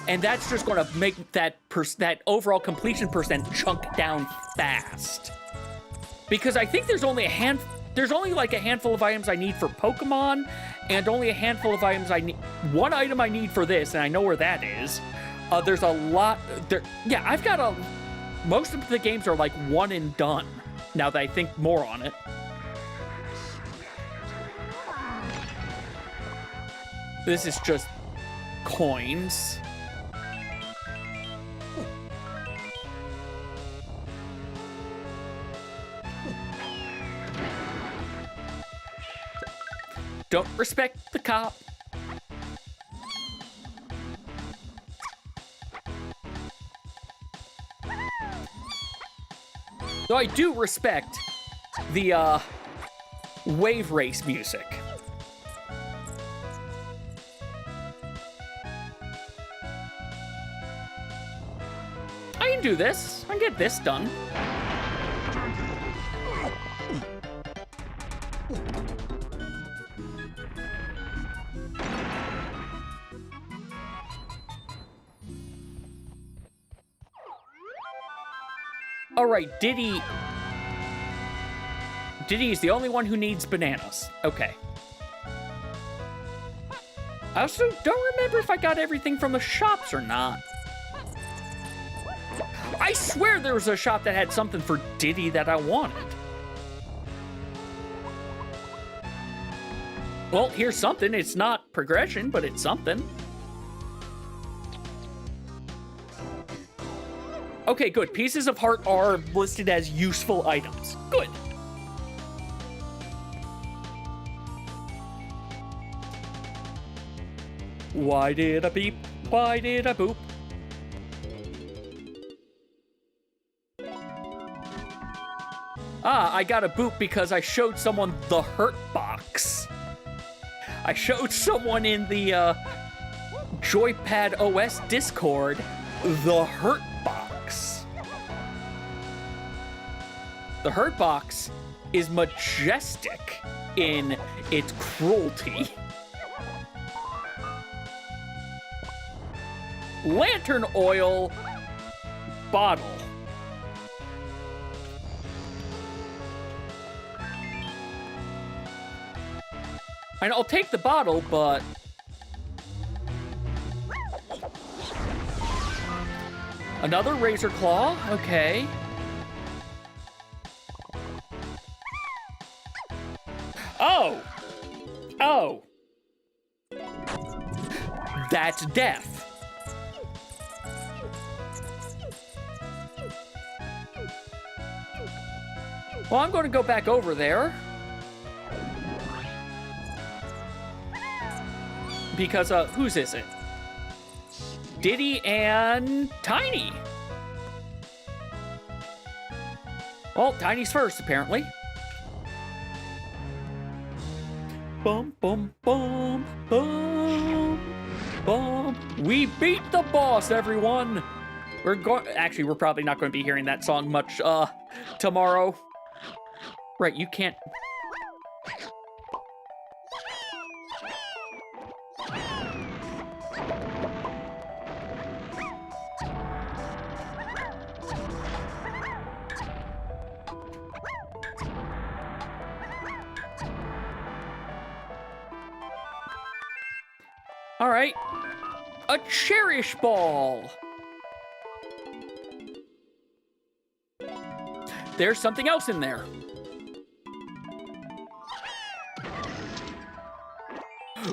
And that's just going to make that overall completion percent chunk down fast. Because I think there's only like a handful of items I need for Pokemon, and only a handful of items I need. One item I need for this, and I know where that is. There's a lot there. Yeah, I've got most of the games are like one and done, now that I think more on it. This is just coins. Don't respect the cop. Though I do respect the wave race music. I can do this. I can get this done. All right, Diddy is the only one who needs bananas. Okay. I also don't remember if I got everything from the shops or not. I swear there was a shop that had something for Diddy that I wanted. Well, here's something. It's not progression, but it's something. Okay, good. Pieces of heart are listed as useful items. Good. Why did I beep? Why did I boop? I got a boop because I showed someone the hurt box. I showed someone in the Joypad OS Discord the hurt box. The hurt box is majestic in its cruelty. Lantern oil bottle. And I'll take the bottle, but another razor claw, okay. That's death. Well, I'm going to go back over there. Because, whose is it? Diddy and Tiny. Well, Tiny's first, apparently. Bum, bum, bum, bum, bum. We beat the boss, everyone. Actually, we're probably not going to be hearing that song much, tomorrow. Right, you can't... All right, a cherish ball. There's something else in there.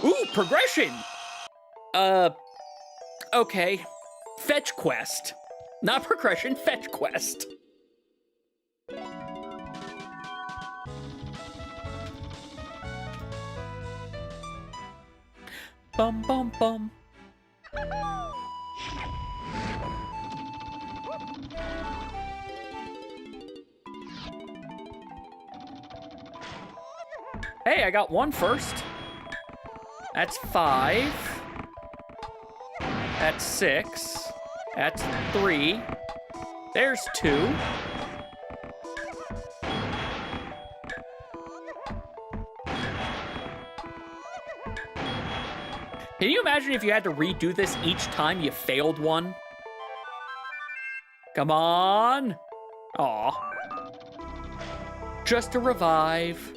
Ooh, progression. Okay. Fetch quest. Not progression, fetch quest. Bum, bum, bum. Hey, I got one first. That's 5. That's 6. That's 3. There's 2. Can you imagine if you had to redo this each time you failed one? Come on. Aw. Just to revive.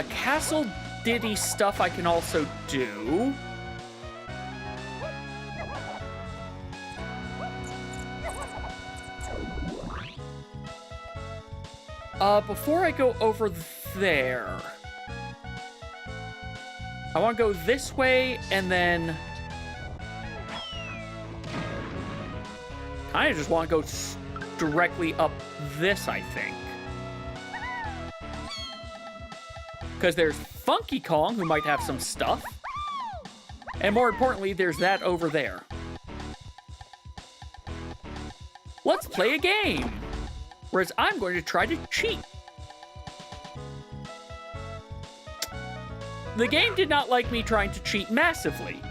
Castle Diddy stuff I can also do. Before I go over there, I want to go this way and then I just want to go directly up this, I think. Because there's Funky Kong, who might have some stuff. And more importantly, there's that over there. Let's play a game. Whereas I'm going to try to cheat. The game did not like me trying to cheat massively.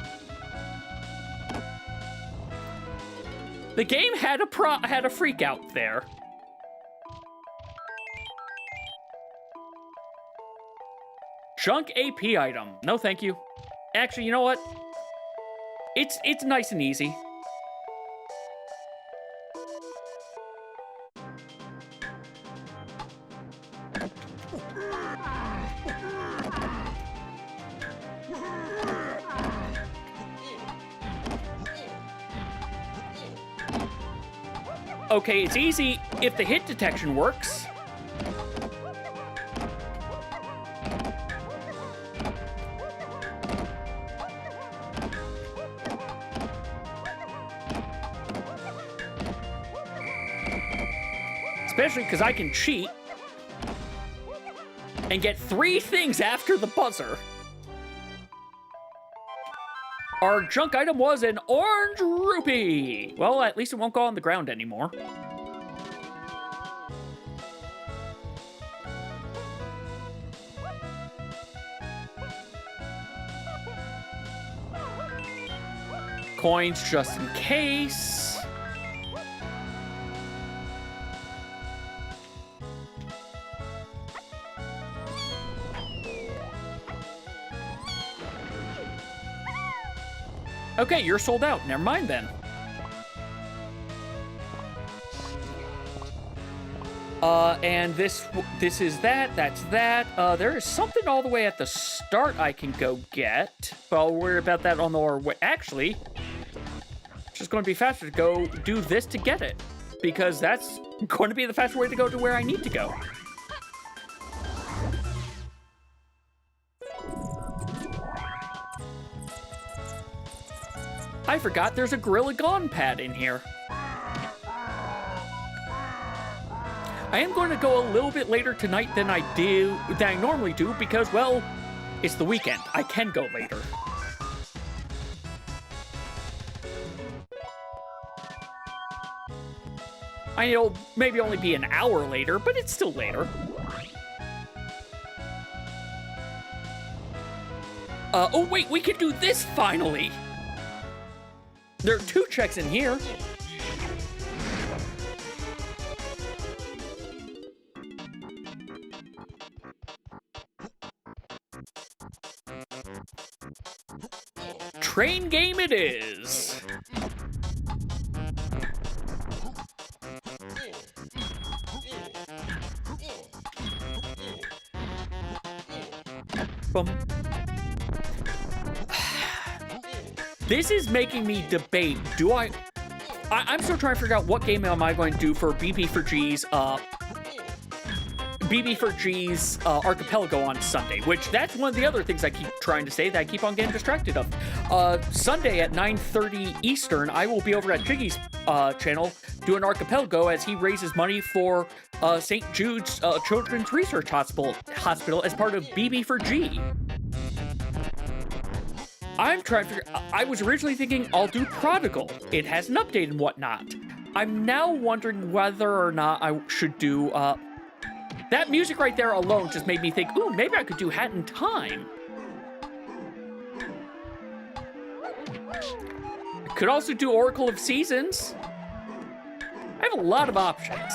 The game had a freak out there. Junk AP item. No, thank you. Actually, you know what? It's nice and easy. Okay, it's easy if the hit detection works. Especially because I can cheat and get 3 things after the buzzer. Our junk item was an orange rupee. Well, at least it won't go on the ground anymore. Coins just in case. Okay, you're sold out. Never mind then. And this is that. That's that. There is something all the way at the start I can go get. But I'll worry about that on our way. Actually, it's just going to be faster to go do this to get it. Because that's going to be the fastest way to go to where I need to go. I forgot there's a Gorilla Gone pad in here. I am going to go a little bit later tonight than I normally do because, well, it's the weekend. I can go later. I know it'll maybe only be an hour later, but it's still later. Oh wait, we can do this finally! There are 2 checks in here. Train game it is. Boom. This is making me debate, I'm still trying to figure out what game am I going to do for BB4G's Archipelago on Sunday, which that's one of the other things I keep trying to say that I keep on getting distracted of. Sunday at 9:30 Eastern, I will be over at Jiggy's channel doing Archipelago as he raises money for St. Jude's Children's Research Hospital as part of BB4G. I'm trying to figure. I was originally thinking I'll do Prodigal. It has an update and whatnot. I'm now wondering whether or not I should do. That music right there alone just made me think, ooh, maybe I could do Hat in Time. I could also do Oracle of Seasons. I have a lot of options.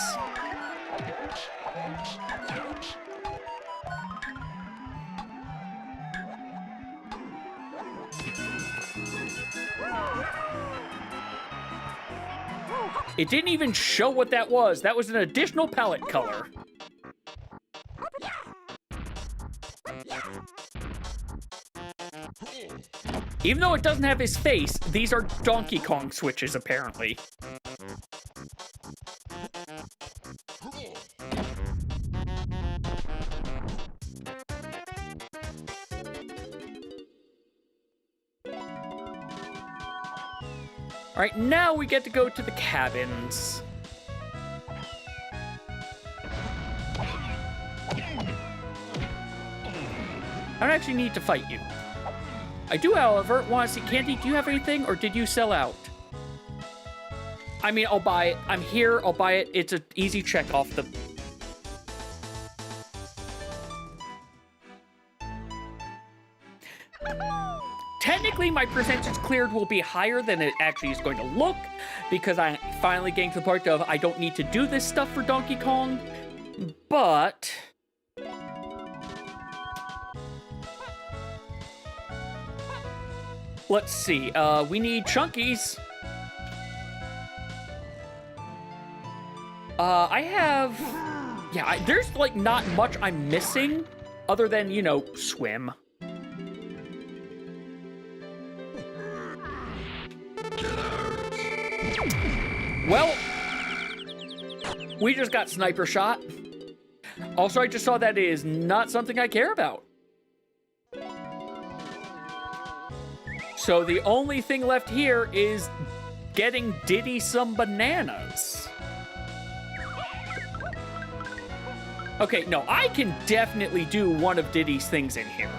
It didn't even show what that was. That was an additional palette color. Even though it doesn't have his face, these are Donkey Kong switches, apparently. All right, now we get to go to the cabins. I don't actually need to fight you. I do, however, want to see, Candy, do you have anything, or did you sell out? I mean, I'll buy it. I'm here, I'll buy it. It's an easy check off the... Technically, my percentage cleared will be higher than it actually is going to look, because I'm finally getting to the part of I don't need to do this stuff for Donkey Kong, but... Let's see, we need Chunkies. I have... Yeah, there's, like, not much I'm missing, other than, you know, swim. Well, we just got sniper shot. Also, I just saw that it is not something I care about. So the only thing left here is getting Diddy some bananas. Okay, no, I can definitely do one of Diddy's things in here.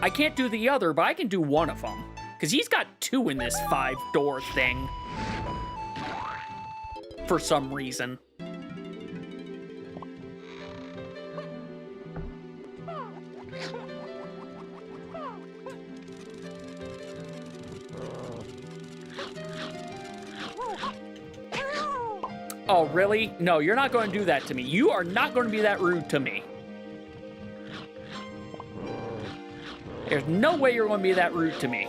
I can't do the other, but I can do one of them. Because he's got 2 in this 5-door thing. For some reason. Oh, really? No, you're not going to do that to me. You are not going to be that rude to me. There's no way you're going to be that rude to me.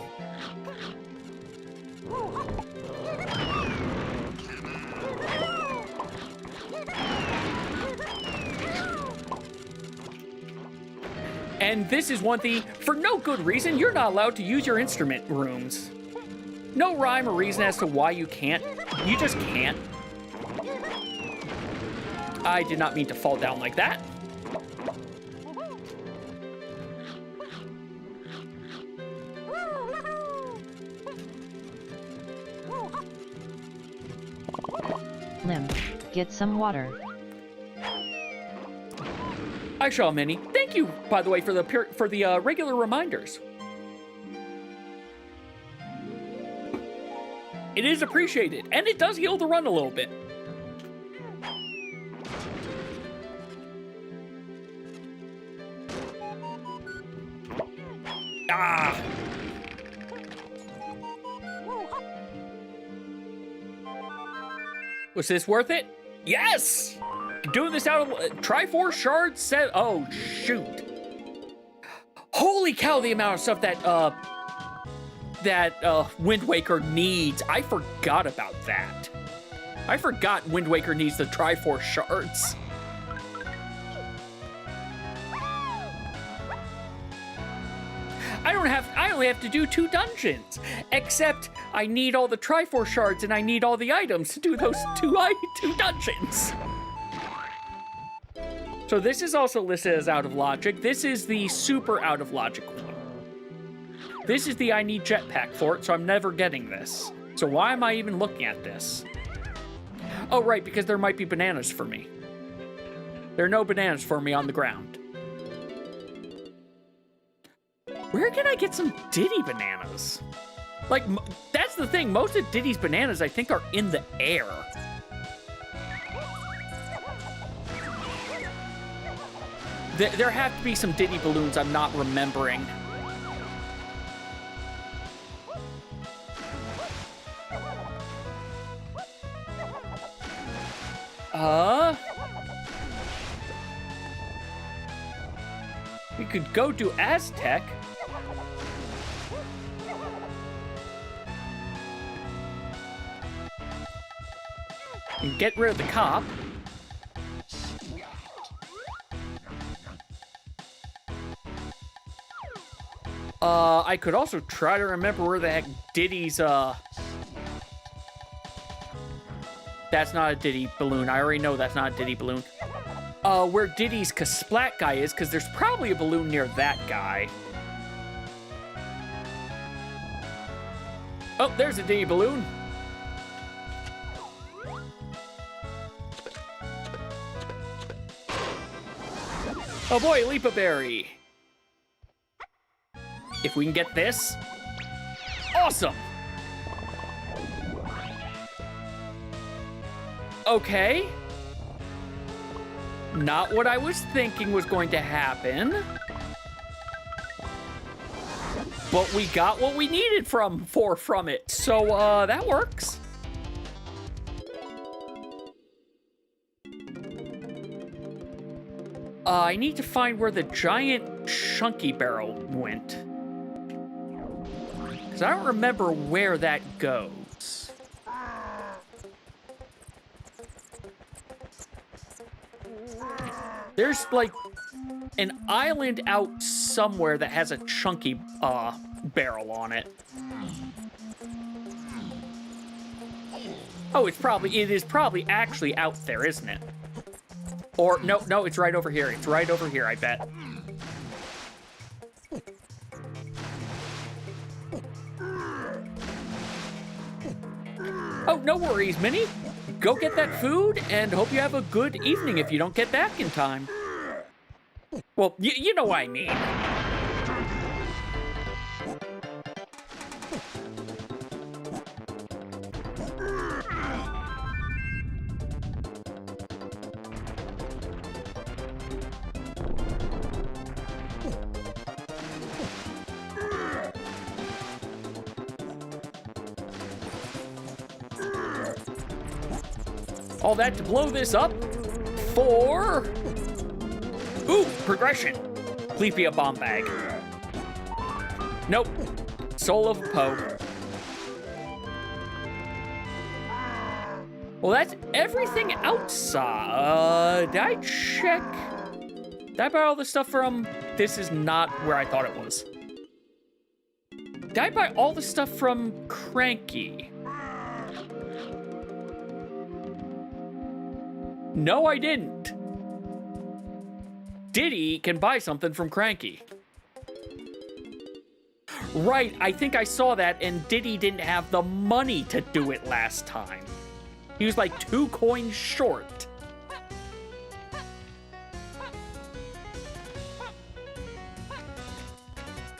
And this is one thing, for no good reason, you're not allowed to use your instrument rooms. No rhyme or reason as to why you can't. You just can't. I did not mean to fall down like that. Lim, get some water. I shall, Minnie. Thank you, by the way, for the regular reminders. It is appreciated, and it does heal the run a little bit. Ah! Was this worth it? Yes! Doing this out of Triforce shards set. Oh shoot! Holy cow! The amount of stuff that Wind Waker needs. I forgot about that. I forgot Wind Waker needs the Triforce shards. I only have to do 2 dungeons, except I need all the Triforce shards and I need all the items to do those two dungeons. So this is also listed as out of logic. This is the super out of logic one. This is the I need jetpack for it, so I'm never getting this. So why am I even looking at this? Oh, right, because there might be bananas for me. There are no bananas for me on the ground. Where can I get some Diddy bananas? Like, that's the thing. Most of Diddy's bananas, I think, are in the air. There have to be some Diddy balloons I'm not remembering. We could go to Aztec. And get rid of the cop. I could also try to remember where the heck Diddy's, That's not a Diddy balloon. I already know that's not a Diddy balloon. Where Diddy's Kasplat guy is, because there's probably a balloon near that guy. Oh, there's a Diddy balloon. Oh boy, Leapa Berry. If we can get this, awesome. Okay. Not what I was thinking was going to happen. But we got what we needed from it. So, that works. I need to find where the giant chunky barrel went. Because I don't remember where that goes. There's, like, an island out somewhere that has a chunky, barrel on it. Oh, it is probably actually out there, isn't it? Or, no, it's right over here. It's right over here, I bet. Oh, no worries, Minnie. Go get that food, and hope you have a good evening if you don't get back in time. Well, you know what I mean. All that to blow this up for... Ooh, progression. Please be a bomb bag. Nope. Soul of a Poe. Well, that's everything outside. Did I check? Did I buy all this stuff from... This is not where I thought it was. Did I buy all the stuff from Cranky? No, I didn't. Diddy can buy something from Cranky. Right, I think I saw that, and Diddy didn't have the money to do it last time. He was like 2 coins short.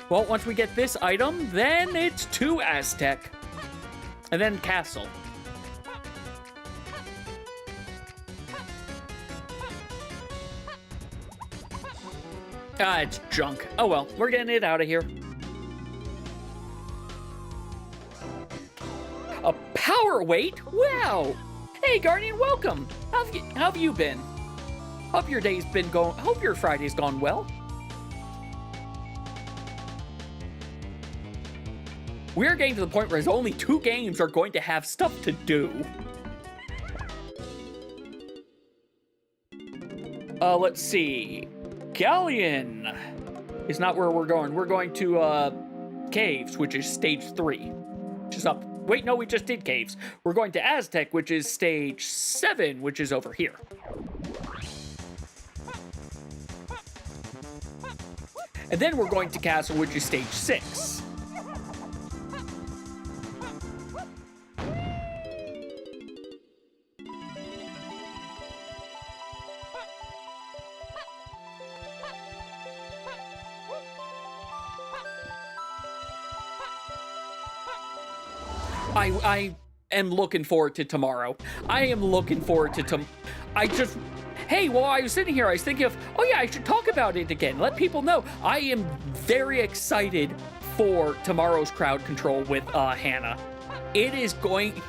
Well, once we get this item, then it's 2 Aztec. And then Castle. Ah, it's junk. Oh well, we're getting it out of here. A power weight? Wow! Hey, Guardian, welcome! How have you been? Hope your day's been going... Hope your Friday's gone well. We're getting to the point where there's only 2 games are going to have stuff to do. Let's see. Galleon is not where we're going. We're going to, Caves, which is stage 3. Which is up. Wait, no, we just did Caves. We're going to Aztec, which is stage 7, which is over here. And then we're going to Castle, which is stage 6. I am looking forward to tomorrow. I am looking forward to hey, while I was sitting here, I was thinking of, oh yeah, I should talk about it again. Let people know. I am very excited for tomorrow's crowd control with Hannah. It is going...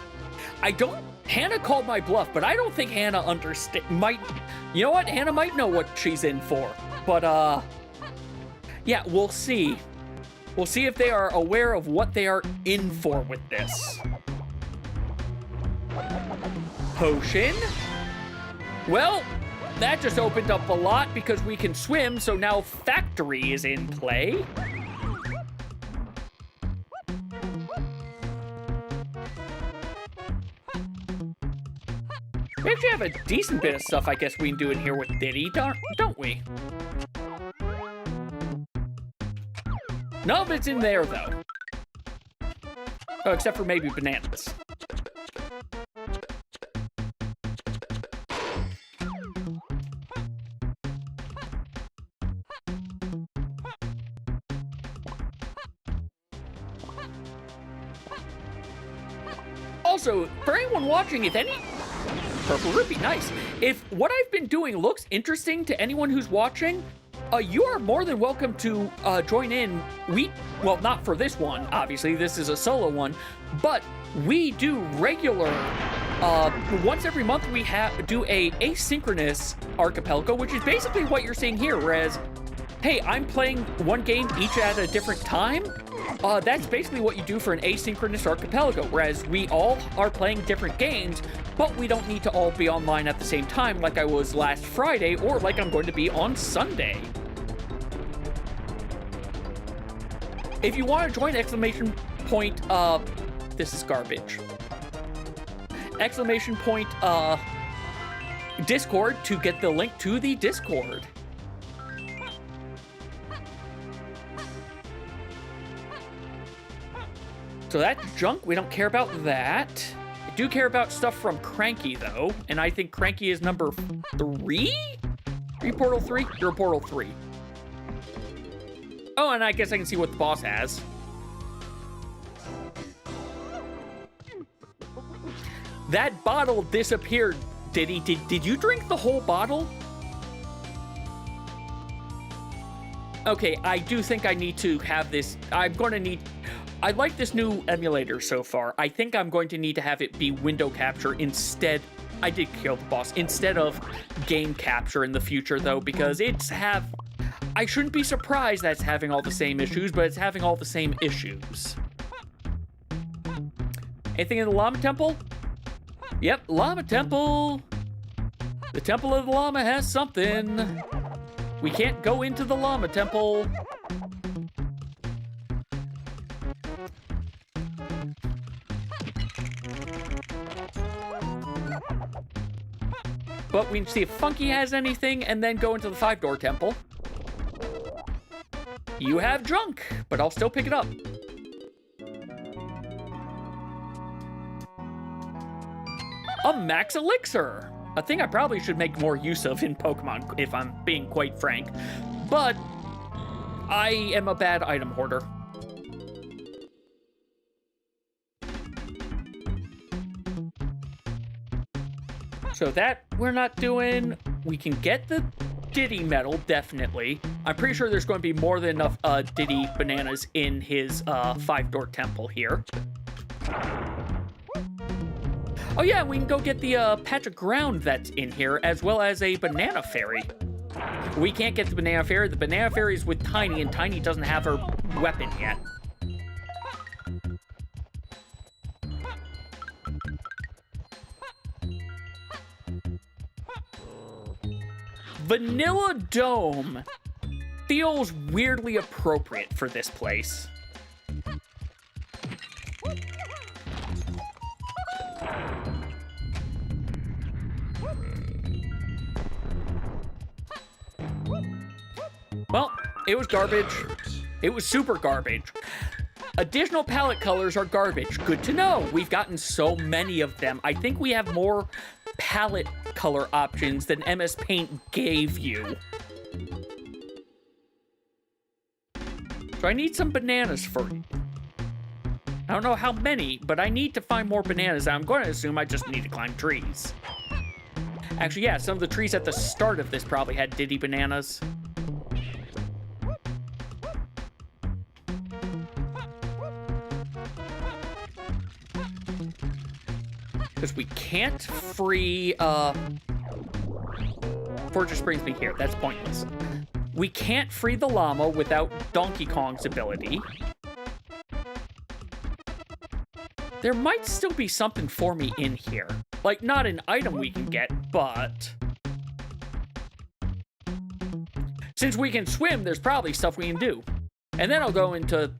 Hannah called my bluff, but I don't think Hannah you know what? Hannah might know what she's in for. But, yeah, we'll see. We'll see if they are aware of what they are in for with this. Potion. Well, that just opened up a lot because we can swim, so now Factory is in play. We actually have a decent bit of stuff I guess we can do in here with Diddy, don't we? None of it's in there, though. Oh, except for maybe bananas. Also, for anyone watching, if any... Purple Rupee, nice. If what I've been doing looks interesting to anyone who's watching... you are more than welcome to join in. Well, not for this one, obviously. This is a solo one. But we do regular, once every month we do a asynchronous Archipelago, which is basically what you're seeing here. Whereas, hey, I'm playing one game each at a different time. That's basically what you do for an asynchronous Archipelago. Whereas we all are playing different games, but we don't need to all be online at the same time like I was last Friday or like I'm going to be on Sunday. If you want to join, exclamation point, this is garbage. Exclamation point, Discord to get the link to the Discord. So that's junk. We don't care about that. I do care about stuff from Cranky, though. And I think Cranky is number 3? Are you Portal 3? You're Portal 3. Oh, and I guess I can see what the boss has. That bottle disappeared, Diddy. Did you drink the whole bottle? Okay, I do think I need to have this. I like this new emulator so far. I think I'm going to need to have it be window capture instead. I did kill the boss. Instead of game capture in the future, though, because I shouldn't be surprised that it's having all the same issues, but it's having all the same issues. Anything in the Llama Temple? Yep, Llama Temple. The Temple of the Llama has something. We can't go into the Llama Temple. But we can see if Funky has anything, and then go into the 5-door temple. You have junk, but I'll still pick it up. A max elixir. A thing I probably should make more use of in Pokemon, if I'm being quite frank. But I am a bad item hoarder. So that we're not doing. We can get the Diddy medal, definitely. I'm pretty sure there's going to be more than enough Diddy bananas in his 5-door temple here. Oh yeah, we can go get the patch of ground that's in here, as well as a banana fairy. We can't get the banana fairy. The banana fairy is with Tiny, and Tiny doesn't have her weapon yet. Vanilla Dome feels weirdly appropriate for this place. Well, it was garbage. It was super garbage. Additional palette colors are garbage. Good to know. We've gotten so many of them. I think we have more palette color options than MS Paint gave you. So I need some bananas for you. I don't know how many, but I need to find more bananas. I'm going to assume I just need to climb trees. Actually, yeah, some of the trees at the start of this probably had Diddy bananas. Because we can't free, Fortress brings me here. That's pointless. We can't free the llama without Donkey Kong's ability. There might still be something for me in here. Like, not an item we can get, but... since we can swim, there's probably stuff we can do. And then I'll go into...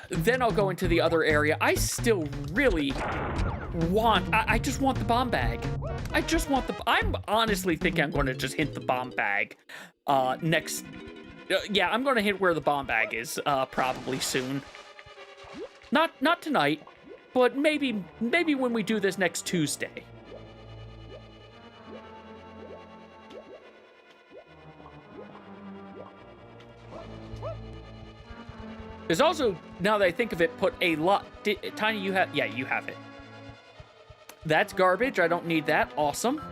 the other area. I still really want... I just want the bomb bag. I just want the... I'm honestly thinking I'm going to just hit the bomb bag next... yeah, I'm going to hit where the bomb bag is probably soon. Not tonight, but maybe when we do this next Tuesday. There's also, now that I think of it, put a lot... Tiny, you have... yeah, you have it. That's garbage. I don't need that. Awesome.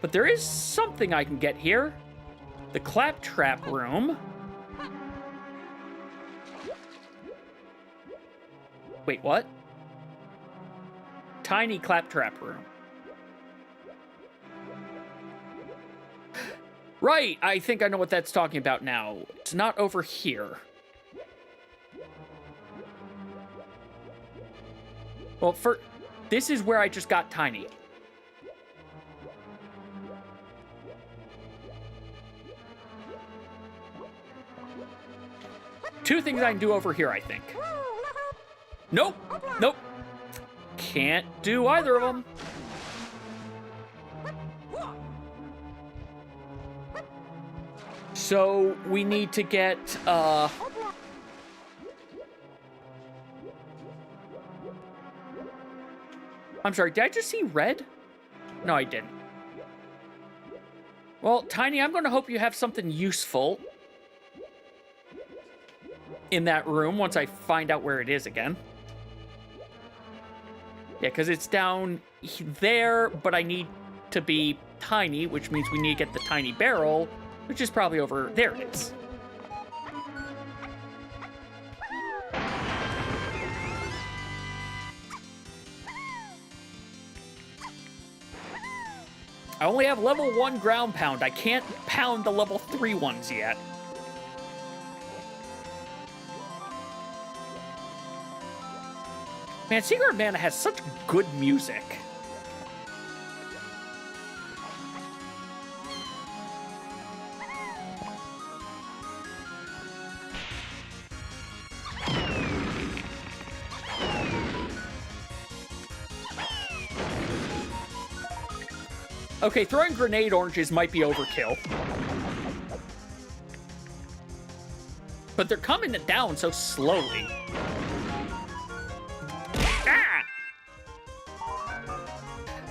But there is something I can get here. The Claptrap Room. Wait, what? Tiny Claptrap Room. Right, I think I know what that's talking about now. It's not over here. Well, this is where I just got Tiny. Two things I can do over here, I think. Nope, nope. Can't do either of them. So we need to get, I'm sorry, did I just see red? No, I didn't. Well, Tiny, I'm gonna hope you have something useful in that room once I find out where it is again. Yeah, because it's down there, but I need to be Tiny, which means we need to get the Tiny barrel, which is probably over there. It is. I only have level 1 ground pound. I can't pound the level 3 ones yet. Man, Secret of Mana has such good music. Okay, throwing grenade oranges might be overkill. But they're coming down so slowly. Ah!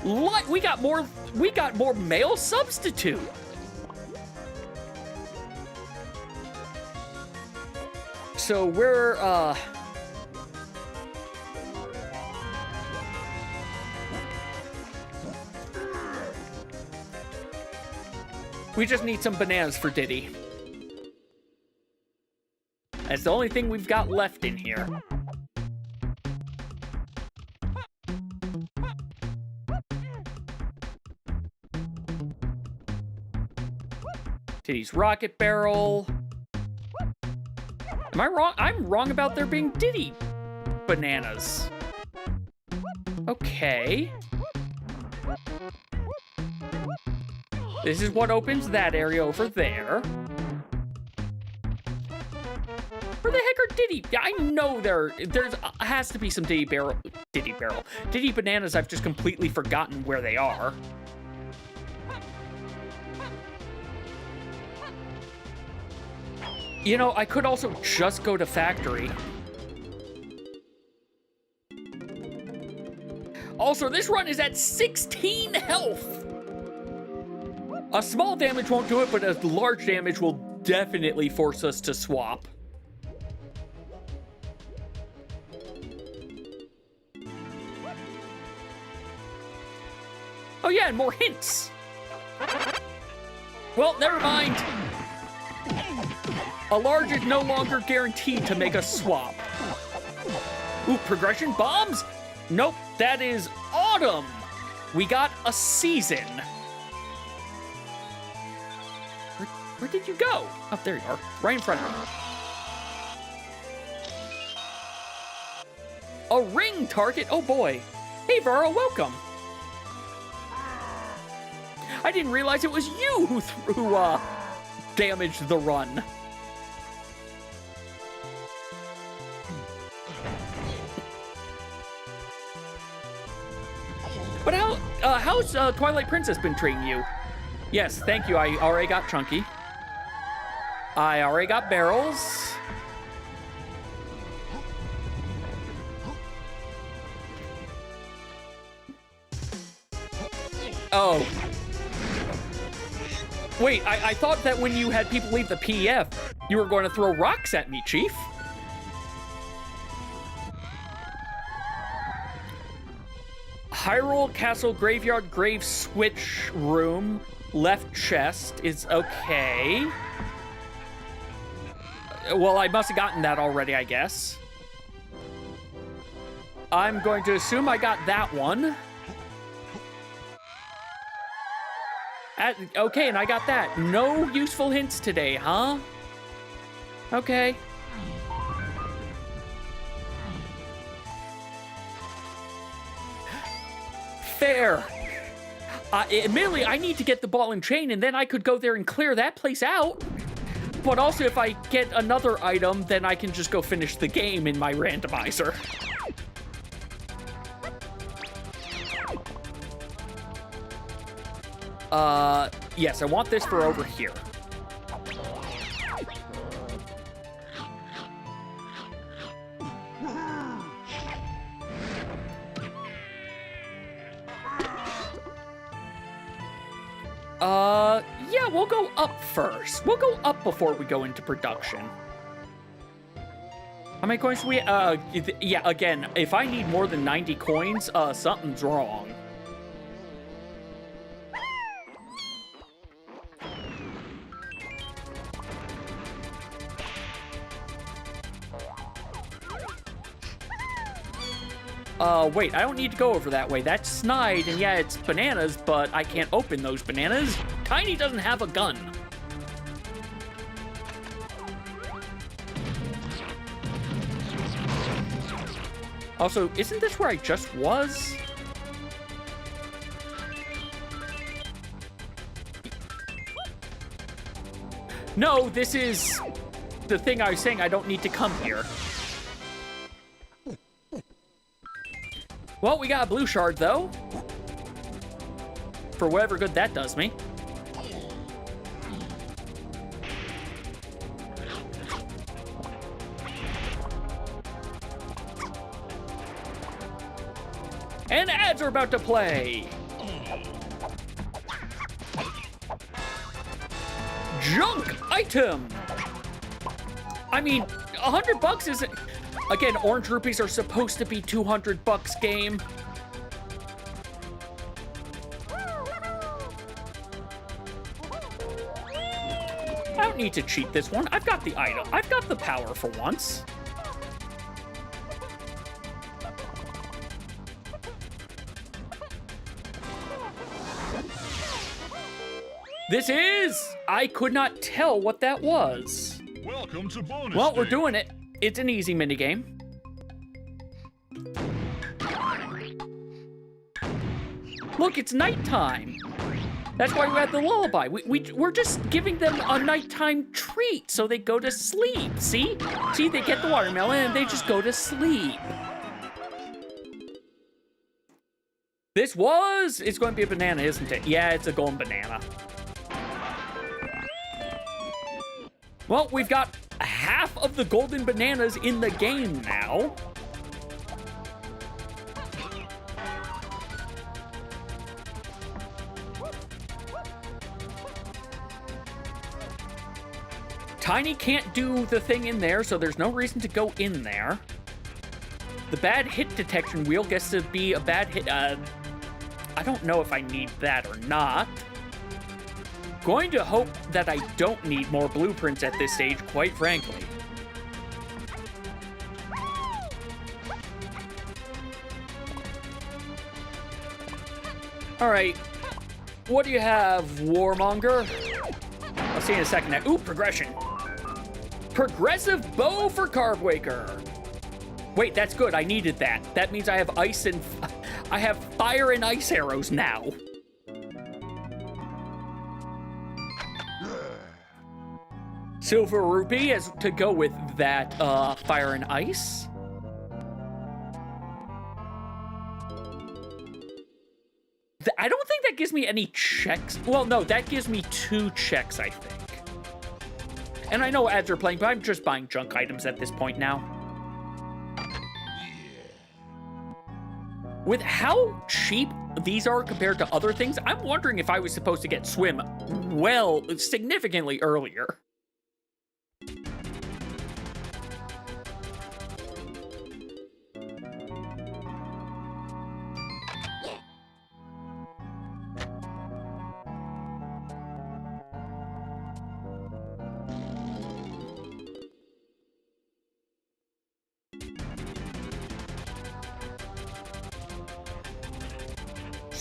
What? We got more male substitute. So we're we just need some bananas for Diddy. That's the only thing we've got left in here. Diddy's rocket barrel. Am I wrong? I'm wrong about there being Diddy bananas. Okay. This is what opens that area over there. Where the heck are Diddy? I know there's has to be some Diddy bananas. I've just completely forgotten where they are. You know, I could also just go to factory. Also, this run is at 16 health. A small damage won't do it, but a large damage will definitely force us to swap. Oh yeah, and more hints. Well, never mind. A large is no longer guaranteed to make a swap. Ooh, progression bombs? Nope, that is autumn. We got a season. Where did you go? Oh, there you are, right in front of me. A ring target, oh boy. Hey, Varro, welcome. I didn't realize it was you who damaged the run. But how's Twilight Princess been treating you? Yes, thank you. I already got Chunky. I already got barrels. Oh. Wait, I thought that when you had people leave the PF, you were going to throw rocks at me, Chief. Hyrule Castle Graveyard Grave Switch Room. Left chest is okay. Well, I must have gotten that already, I guess. I'm going to assume I got that one. Okay, and I got that. No useful hints today, huh? Okay. Fair. Admittedly, I need to get the ball and chain, and then I could go there and clear that place out. But also, if I get another item, then I can just go finish the game in my randomizer. Yes, I want this for over here. Yeah, we'll go up first. We'll go up before we go into production. How many coins do we, yeah, again, if I need more than 90 coins, something's wrong. Wait, I don't need to go over that way. That's snide, and yeah, it's bananas, but I can't open those bananas. Tiny doesn't have a gun. Also, isn't this where I just was? No, this is the thing I was saying. I don't need to come here. Well, we got a blue shard, though. for whatever good that does me. And ads are about to play. Junk item. I mean, $100 isn't... Again, orange rupees are supposed to be $200 game. I don't need to cheat this one. I've got the item. I've got the power for once. This is... I could not tell what that was. Welcome to bonus. Well, we're doing it. It's an easy minigame. Look, it's nighttime. That's why we had the lullaby. We're just giving them a nighttime treat so they go to sleep. See? See, they get the watermelon and they just go to sleep. It's going to be a banana, isn't it? Yeah, it's a golden banana. Well, we've got half of the golden bananas in the game now. Tiny can't do the thing in there, so there's no reason to go in there. The bad hit detection wheel gets to be a bad hit. I don't know if I need that or not. Going to hope that I don't need more blueprints at this stage, quite frankly. All right, what do you have, Warmonger? I'll see you in a second now. Ooh, progression. Progressive bow for Carbwaker. Wait, that's good. I needed that. That means I have ice and... I have fire and ice arrows now. Silver rupee as to go with that fire and ice. I don't think that gives me any checks. Well, no, that gives me 2 checks, I think. And I know ads are playing, but I'm just buying junk items at this point now. With how cheap these are compared to other things, I'm wondering if I was supposed to get swim well, significantly earlier.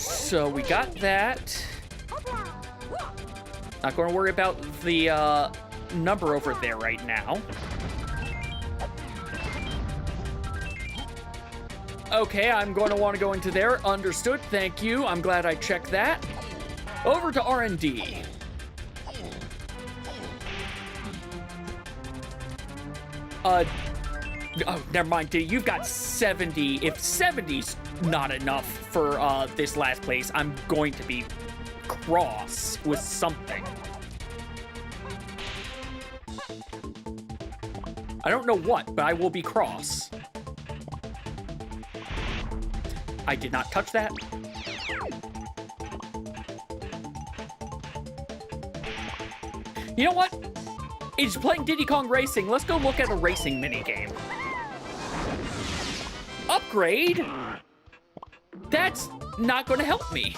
So we got that. Not going to worry about the number over there right now. Okay, I'm going to want to go into there. Understood. Thank you. I'm glad I checked that. Over to R&D. Oh, never mind. You've got 70. If 70's not enough for this last place, I'm going to be cross with something. I don't know what, but I will be cross. I did not touch that. You know what? It's playing Diddy Kong Racing. Let's go look at a racing minigame. Upgrade? That's not going to help me.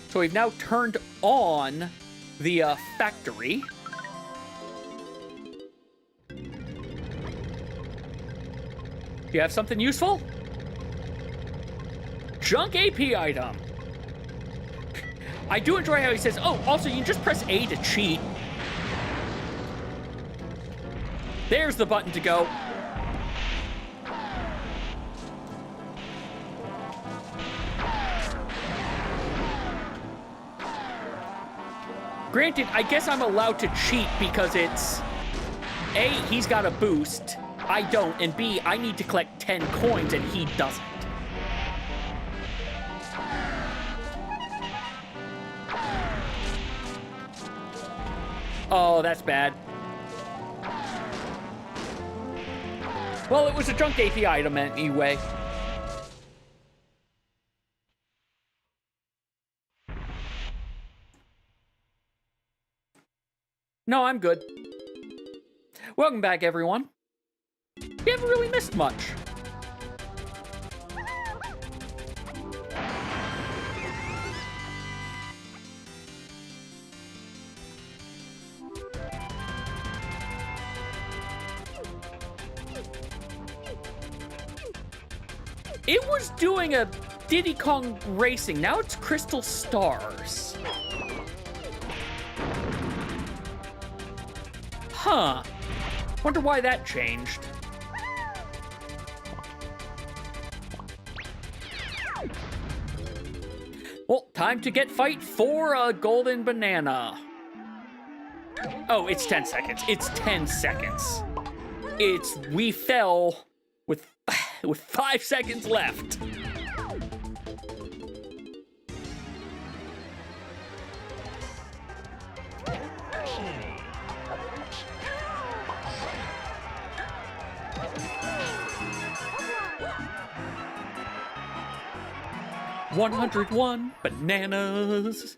So we've now turned on the factory. Do you have something useful? Junk AP item. I do enjoy how he says, oh, also you can just press A to cheat. There's the button to go. Granted, I guess I'm allowed to cheat because it's... A, he's got a boost, I don't, and B, I need to collect 10 coins and he doesn't. Oh, that's bad. Well, it was a junk AP item anyway. No, I'm good. Welcome back, everyone. We haven't really missed much. It was doing a Diddy Kong Racing. Now it's Crystal Stars. Huh. Wonder why that changed. Well, time to get fight for a golden banana. Oh, it's 10 seconds. It's 10 seconds. We fell with 5 seconds left. $101 bananas.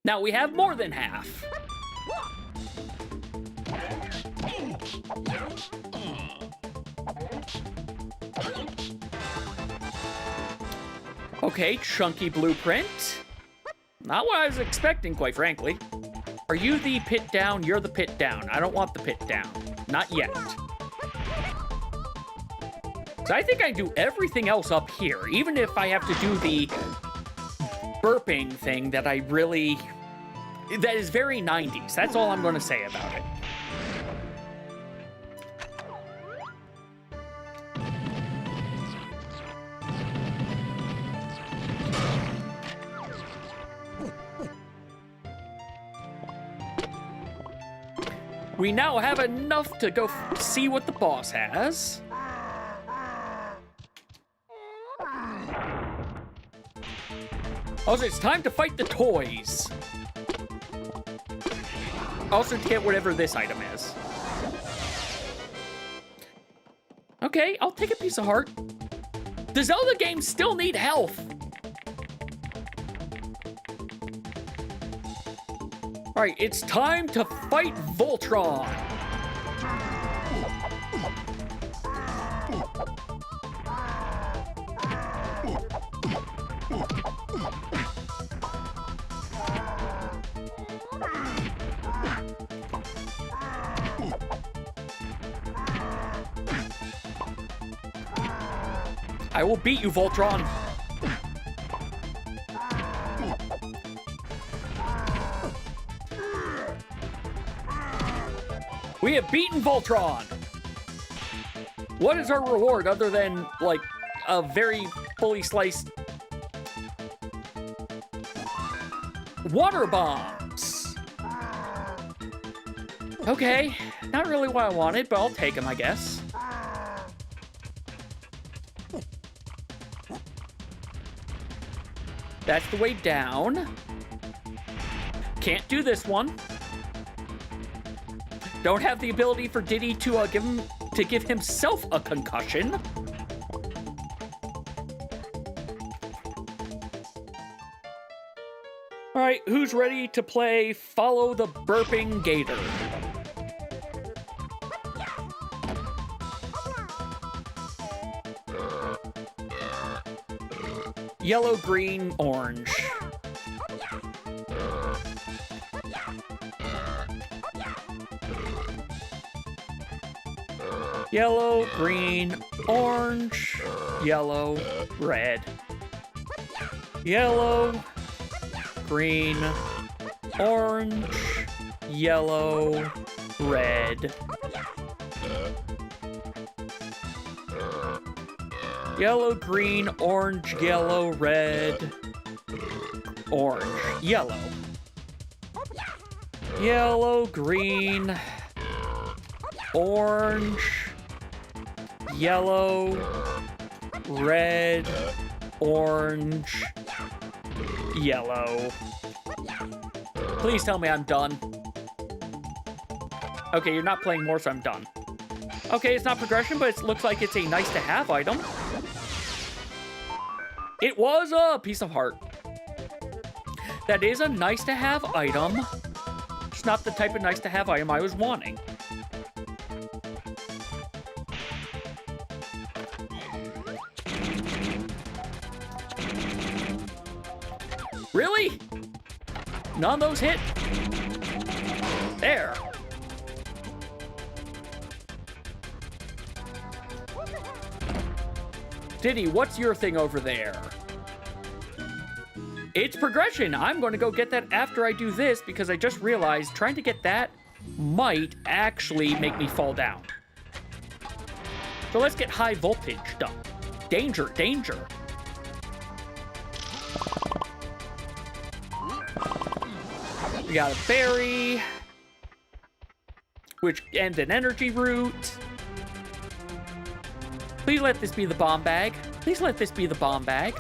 Now we have more than half. Okay, chunky blueprint. Not what I was expecting, quite frankly. Are you the pit down? You're the pit down. I don't want the pit down. Not yet. So I think I do everything else up here, even if I have to do the burping thing that that is very 90s. That's all I'm going to say about it. We now have enough to go see what the boss has. Also, it's time to fight the toys. Also, to get whatever this item is. Okay, I'll take a piece of heart. The Zelda games still need health. Alright, it's time to fight Voltron. I will beat you, Voltron. We have beaten Voltron. What is our reward other than, like, a very fully sliced water bombs? Okay, not really what I wanted, but I'll take them, I guess. That's the way down. Can't do this one. Don't have the ability for Diddy to give himself a concussion. All right, who's ready to play Follow the Burping Gator? Yellow, green, orange. Yellow, green, orange, yellow, red. Yellow, green, orange, yellow, red. Yellow, green, orange, yellow, red, orange, yellow. Yellow, green, orange, yellow, red, orange, yellow. Please tell me I'm done. Okay, you're not playing more, so I'm done. Okay, it's not progression, but it looks like it's a nice-to-have item. It was a piece of heart. That is a nice-to-have item. It's not the type of nice-to-have item I was wanting. Really? None of those hit? There. Diddy, what's your thing over there? It's progression. I'm going to go get that after I do this because I just realized trying to get that might actually make me fall down. So let's get high voltage done. Danger, danger. We got a berry, and an energy root. Please let this be the bomb bag. Please let this be the bomb bag.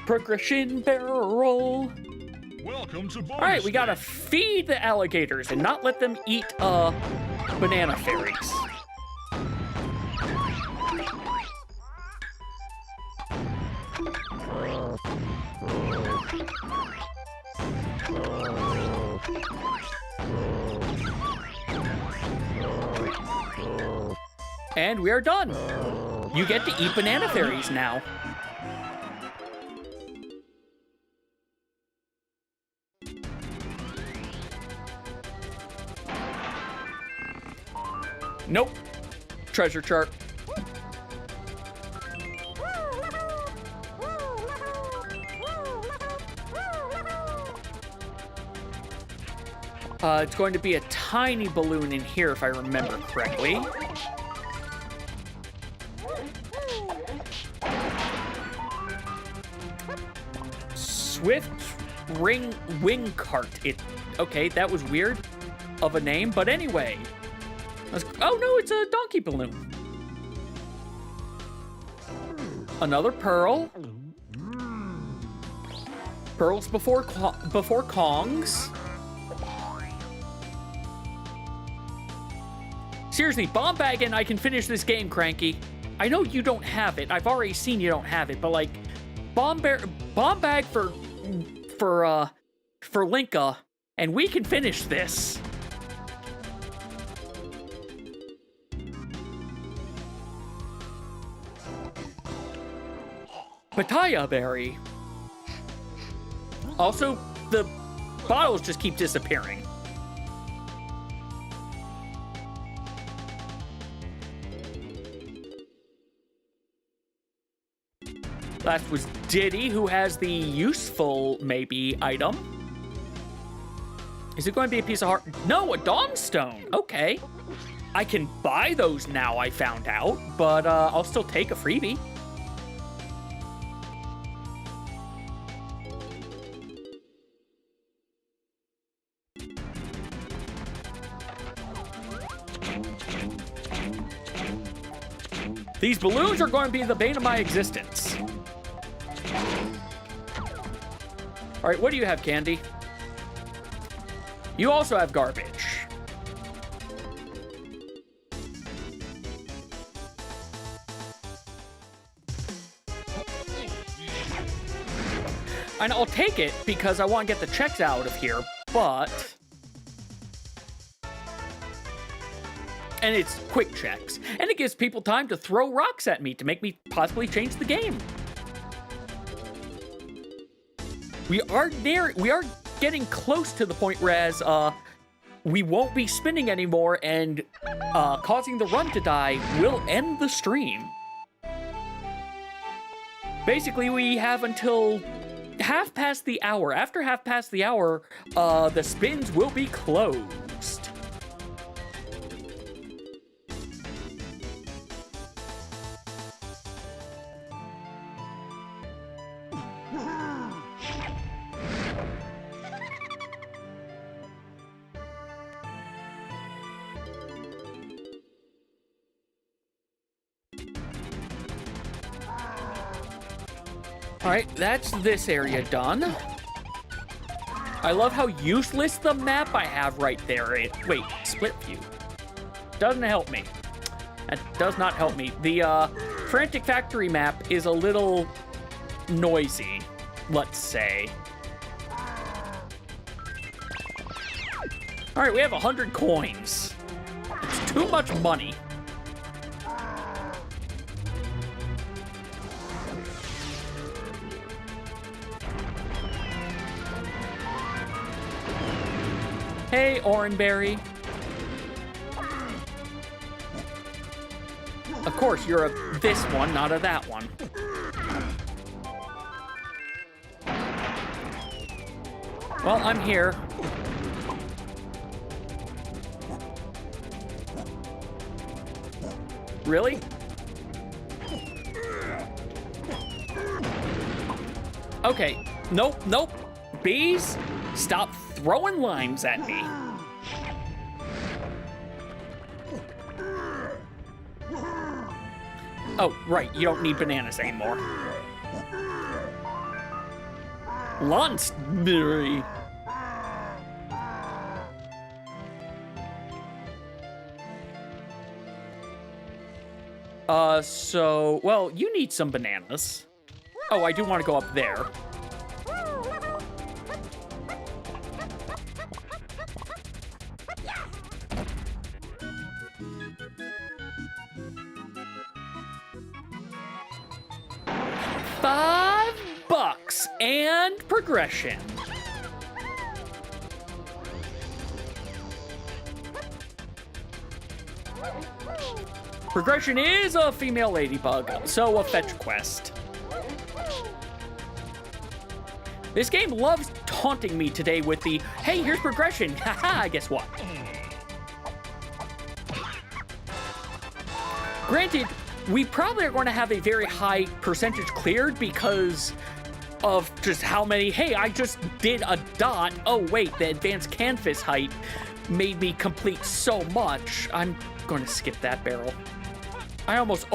Progression barrel. Welcome to bonus. All right, we gotta feed the alligators and not let them eat banana fairies. And we are done. You get to eat banana fairies now. Nope. Treasure chart. It's going to be a tiny balloon in here if I remember correctly. Swift wing cart. Okay, that was weird of a name, but anyway. Oh no, it's a donkey balloon. Another pearl. Pearls before Kongs. Seriously, bomb bag and I can finish this game, Cranky. I know you don't have it. I've already seen you don't have it, but like, bomb bag for Linka, and we can finish this. Pataya berry. Also, the bottles just keep disappearing. Last was Diddy, who has the useful, maybe, item. Is it going to be a piece of heart? No, a Dawnstone. Okay. I can buy those now, I found out, but I'll still take a freebie. These balloons are going to be the bane of my existence. All right, what do you have, Candy? You also have garbage. And I'll take it because I want to get the checks out of here, but... And it's quick checks. And it gives people time to throw rocks at me to make me possibly change the game. We are getting close to the point whereas we won't be spinning anymore and causing the run to die will end the stream. Basically, we have until half past the hour. After half past the hour, the spins will be closed. All right, that's this area done. I love how useless the map I have right there. Wait, split view. Doesn't help me. That does not help me. The Frantic Factory map is a little noisy, let's say. All right, we have 100 coins. It's too much money. Hey, Oranberry. Of course, you're a this one, not a that one. Well, I'm here. Really? Okay. Nope, nope. Bees, stop throwing limes at me. Oh, right, you don't need bananas anymore. Lansbury. Well, you need some bananas. Oh, I do want to go up there. $5 and progression. Progression is a female ladybug, so a fetch quest. This game loves taunting me today with the, hey, here's progression. Haha, guess what? Granted, we probably are going to have a very high percentage cleared because of just how many, hey, I just did a dot. Oh, wait, the advanced canvas height made me complete so much. I'm going to skip that barrel. I almost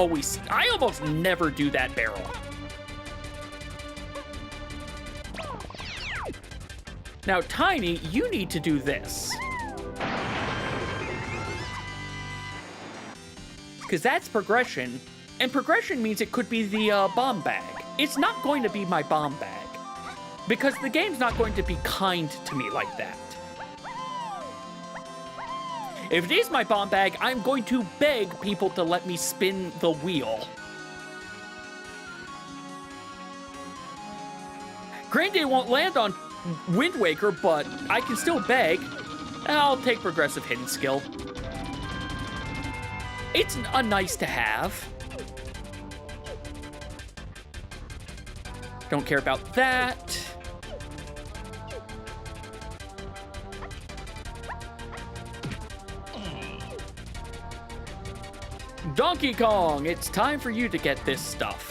never do that barrel. Now, Tiny, you need to do this. Because that's progression, and progression means it could be the bomb bag. It's not going to be my bomb bag, because the game's not going to be kind to me like that. If it is my bomb bag, I'm going to beg people to let me spin the wheel. Granted, it won't land on Wind Waker, but I can still beg. I'll take progressive hidden skill. It's a nice to have. Don't care about that. Donkey Kong, it's time for you to get this stuff.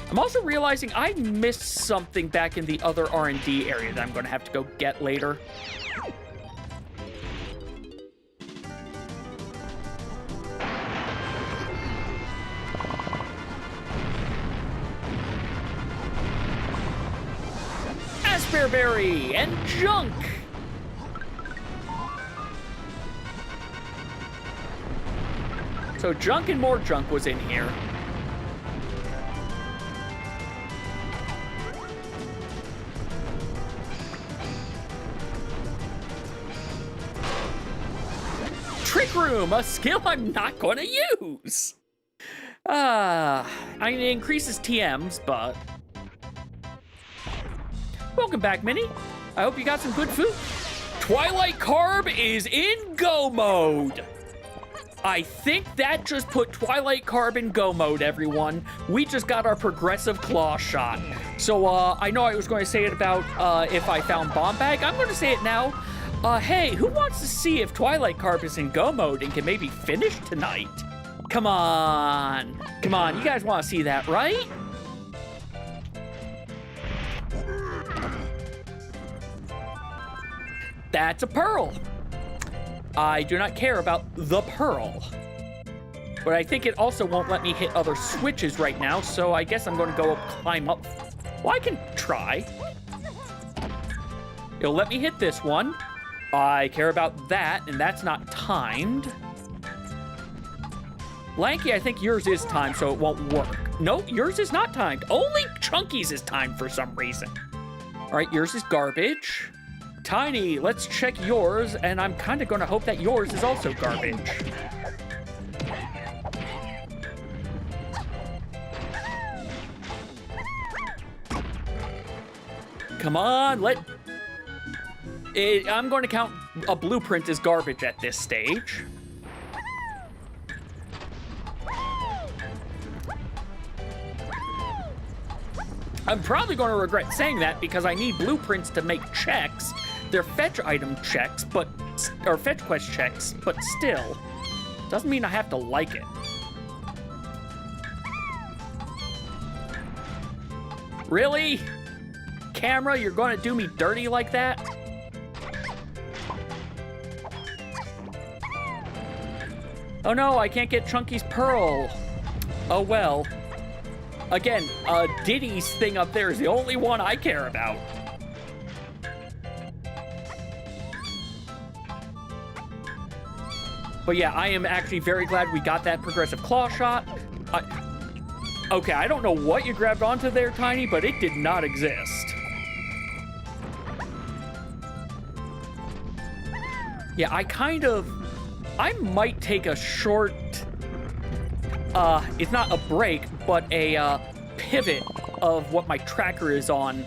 I'm also realizing I missed something back in the other R&D area that I'm going to have to go get later. Asperberry and junk. So junk and more junk was in here. Trick Room, a skill I'm not going to use. I mean, it increases TMs, but... Welcome back, Minnie. I hope you got some good food. Twilight Carb is in go mode. I think that just put Twilight Carb in go mode, everyone. We just got our progressive claw shot. So, I know I was going to say it about if I found Bomb Bag. I'm going to say it now. Hey, who wants to see if Twilight Carb is in go mode and can maybe finish tonight? Come on. Come on, you guys want to see that, right? That's a pearl. I do not care about the pearl. But I think it also won't let me hit other switches right now, so I guess I'm going to go climb up. Well, I can try. It'll let me hit this one. I care about that, and that's not timed. Lanky, I think yours is timed, so it won't work. No, yours is not timed. Only Chunky's is timed for some reason. All right, yours is garbage. Tiny, let's check yours, and I'm kind of going to hope that yours is also garbage. Come on, I'm going to count a blueprint as garbage at this stage. I'm probably going to regret saying that because I need blueprints to make checks. They're fetch item checks, or fetch quest checks, but still, doesn't mean I have to like it. Really? Camera, you're going to do me dirty like that? Oh no, I can't get Chunky's pearl. Oh well. Again, Diddy's thing up there is the only one I care about. But yeah, I am actually very glad we got that progressive claw shot. Okay, I don't know what you grabbed onto there, Tiny, but it did not exist. Yeah, I might take a short, it's not a break, but a pivot of what my tracker is on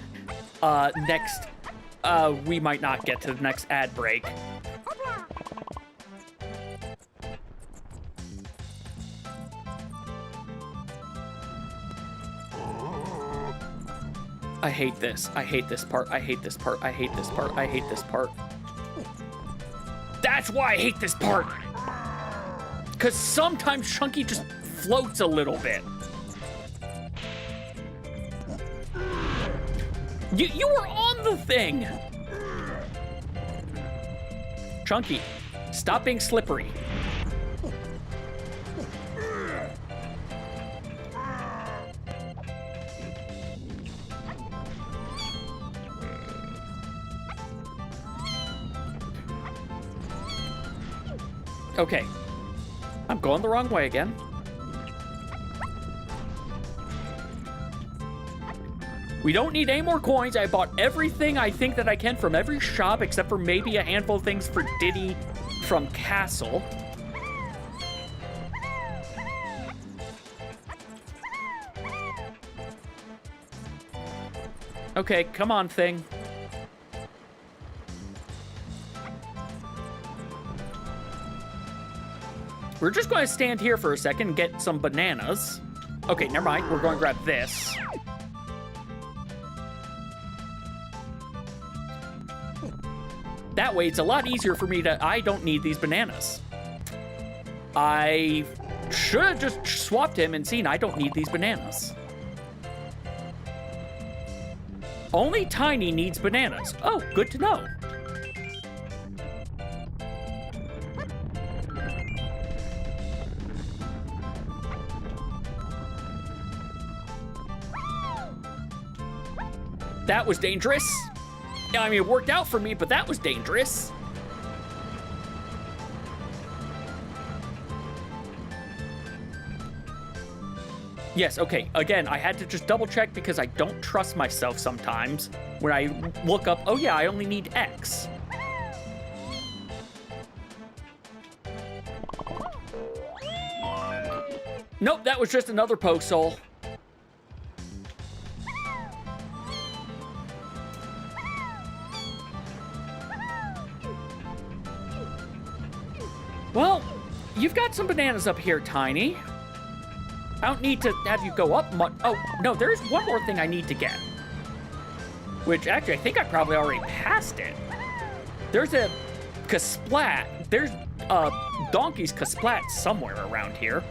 next. We might not get to the next ad break. I hate this. I hate this part. I hate this part. I hate this part. I hate this part. That's why I hate this part. Because sometimes Chunky just floats a little bit. You were on the thing. Chunky, stop being slippery. Okay, I'm going the wrong way again. We don't need any more coins. I bought everything I think that I can from every shop except for maybe a handful of things for Diddy from Castle. Okay, come on, thing. We're just going to stand here for a second and get some bananas. Okay, never mind. We're going to grab this. That way, it's a lot easier for me to... I don't need these bananas. I should have just swapped him and seen I don't need these bananas. Only Tiny needs bananas. Oh, good to know. That was dangerous. I mean, it worked out for me, but that was dangerous. Yes, okay, again, I had to just double check because I don't trust myself sometimes when I look up, oh yeah, I only need X. Nope, that was just another post soul. Well, you've got some bananas up here, Tiny. I don't need to have you go up much. Oh, no, there's one more thing I need to get. Which, actually, I think I probably already passed it. There's a Kasplat. There's a Donkey's Kasplat somewhere around here.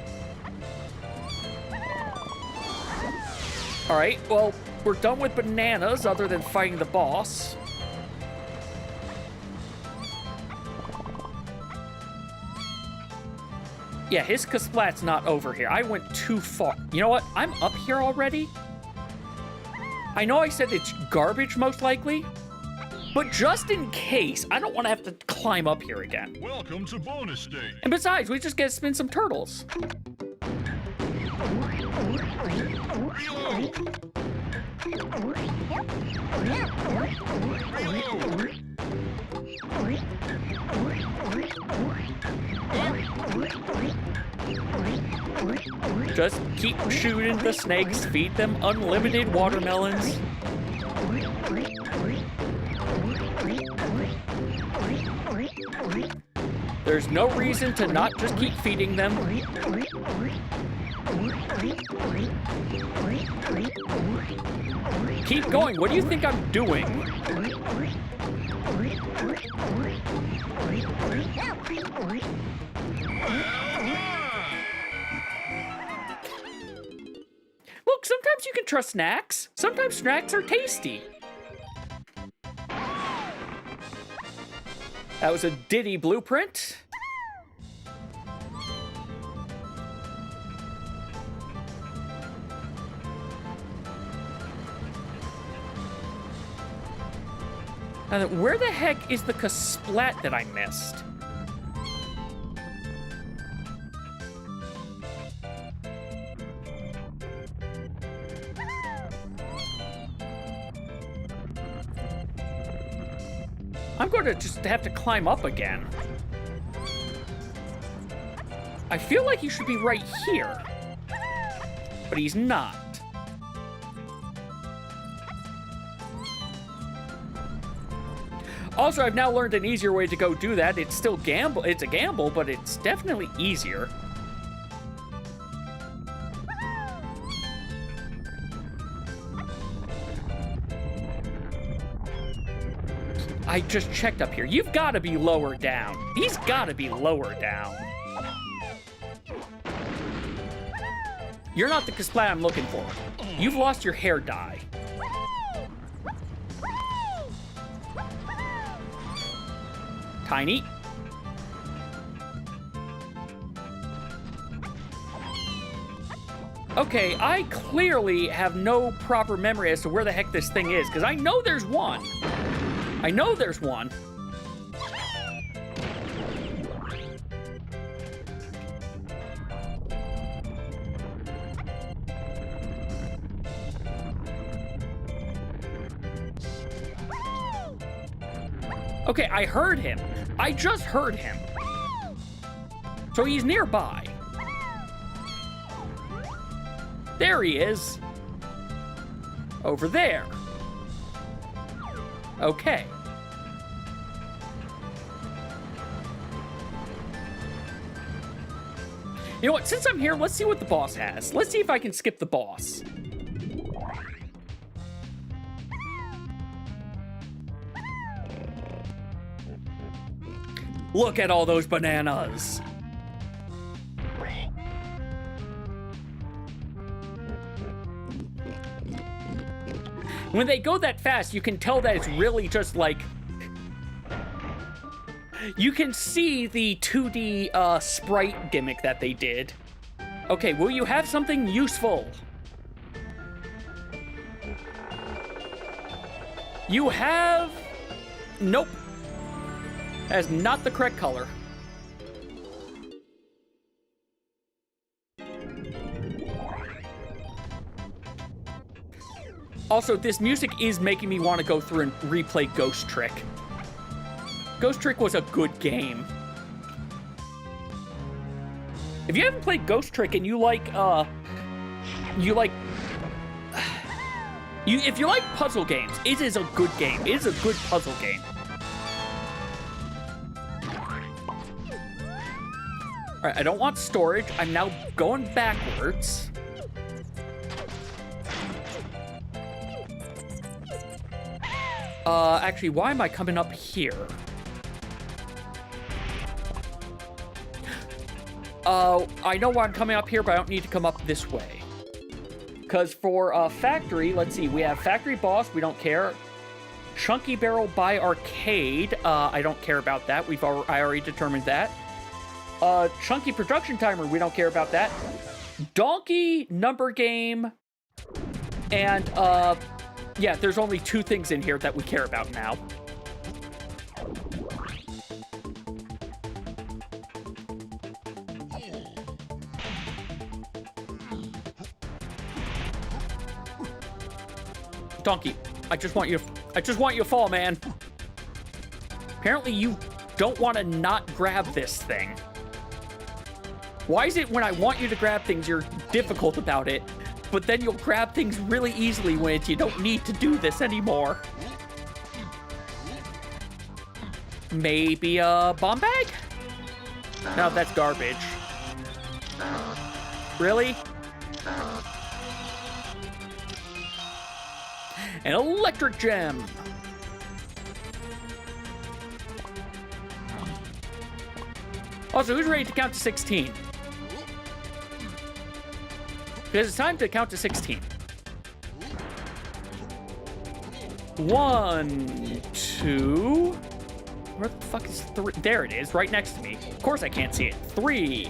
All right, well, we're done with bananas other than fighting the boss. Yeah, his Kasplat's not over here. I went too far. You know what? I'm up here already. I know I said it's garbage, most likely. But just in case, I don't want to have to climb up here again. Welcome to bonus stage. And besides, we just get to spin some turtles. Just keep shooting the snakes, feed them unlimited watermelons. There's no reason to not just keep feeding them. Keep going. What do you think I'm doing? Look, sometimes you can trust snacks. Sometimes snacks are tasty. That was a Diddy blueprint. Where the heck is the Kasplat that I missed? I'm going to just have to climb up again. I feel like he should be right here, but he's not. Also, I've now learned an easier way to go do that. It's still gamble. It's a gamble, but it's definitely easier. I just checked up here. You've got to be lower down. He's got to be lower down. You're not the Kasplat I'm looking for. You've lost your hair dye. Tiny. Okay, I clearly have no proper memory as to where the heck this thing is, because I know there's one. I know there's one. Okay, I heard him. I just heard him. So he's nearby. There he is. Over there. Okay. You know what? Since I'm here, let's see what the boss has. Let's see if I can skip the boss. Look at all those bananas. When they go that fast, you can tell that it's really just like... You can see the 2D sprite gimmick that they did. Okay, will you have something useful? You have... Nope. That is not the correct color. Also, this music is making me want to go through and replay Ghost Trick. Ghost Trick was a good game. If you haven't played Ghost Trick and if you like puzzle games, it is a good game. It is a good puzzle game. All right, I don't want storage. I'm now going backwards. Actually, why am I coming up here? I know why I'm coming up here, but I don't need to come up this way. Because for factory, let's see, we have factory boss, we don't care. Chunky Barrel by Arcade, I don't care about that. I already determined that. Chunky production timer, we don't care about that. Donkey number game. And, yeah, there's only 2 things in here that we care about now. Donkey, I just want you to fall, man. Apparently you don't want to not grab this thing. Why is it when I want you to grab things, you're difficult about it, but then you'll grab things really easily when you don't need to do this anymore? Maybe a bomb bag? No, that's garbage. Really? An electric gem. Also, who's ready to count to 16? Because it's time to count to 16. 1, 2. Where the fuck is 3? There it is, right next to me. Of course I can't see it. 3,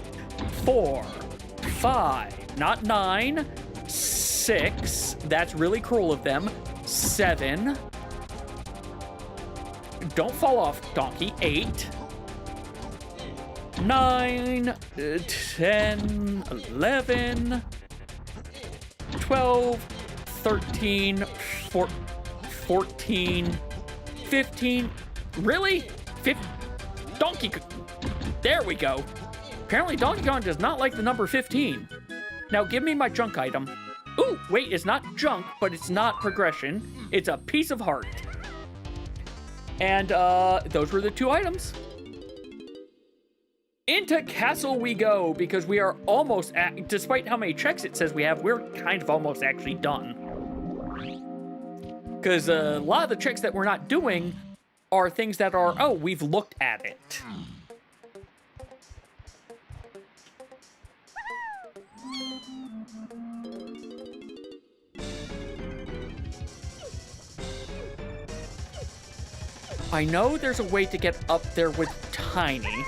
4, 5. Not 9. 6. That's really cruel of them. 7. Don't fall off, donkey. 8. 9, 10, 11, 12, 13, 14, 15. Really? Donkey. There we go. Apparently Donkey Kong does not like the number 15. Now give me my junk item. Ooh, wait, it's not junk, but it's not progression. It's a piece of heart. And those were the 2 items. Into Castle we go, because we are almost at, despite how many checks it says we have, we're kind of almost actually done. Because a lot of the checks that we're not doing are things that are, oh, we've looked at it. I know there's a way to get up there with Tiny.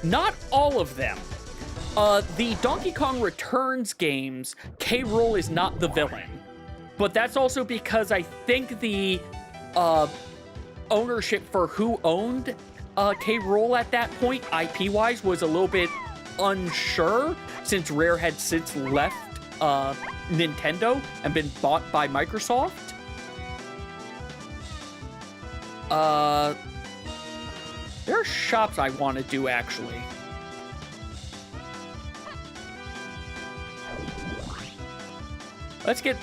Not all of them. The Donkey Kong Returns games, K. Rool is not the villain. But that's also because I think the ownership for who owned K. Rool at that point, IP-wise, was a little bit unsure, since Rare had since left Nintendo and been bought by Microsoft. There are shops I want to do, actually. Let's get...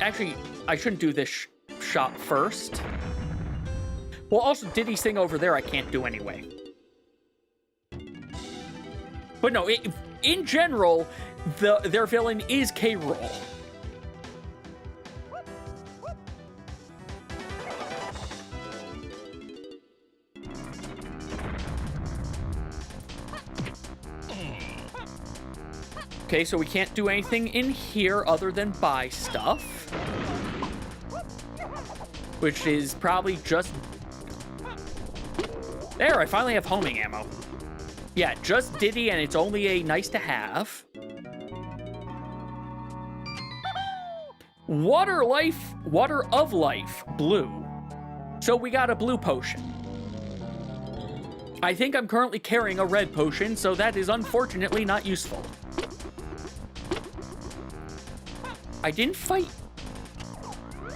Actually, I shouldn't do this shop first. Well, also, Diddy's thing over there I can't do anyway. But no, in general, their villain is K. Rool. Okay, so we can't do anything in here other than buy stuff. Which is probably just... There, I finally have homing ammo. Yeah, just Diddy, and it's only a nice to have. Water of life, blue. So we got a blue potion. I think I'm currently carrying a red potion, so that is unfortunately not useful. I didn't fight...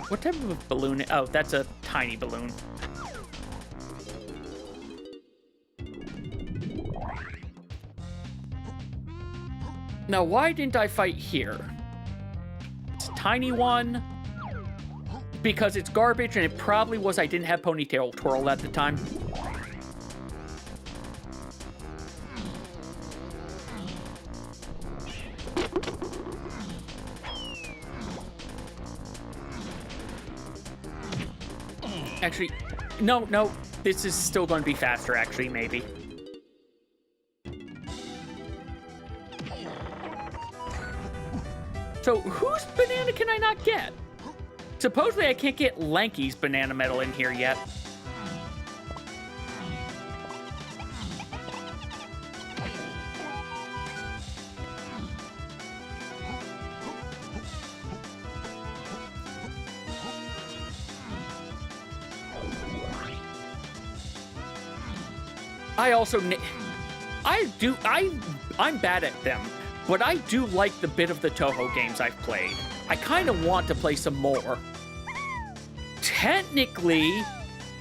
What type of balloon? Oh, that's a tiny balloon. Now, why didn't I fight here? It's a tiny one. Because it's garbage, and it probably was I didn't have Ponytail Twirl at the time. Actually, no, this is still going to be faster, actually, maybe. So, whose banana can I not get? Supposedly, I can't get Lanky's banana medal in here yet. I also... I'm bad at them, but I do like the bit of the Toho games I've played. I kind of want to play some more. Technically,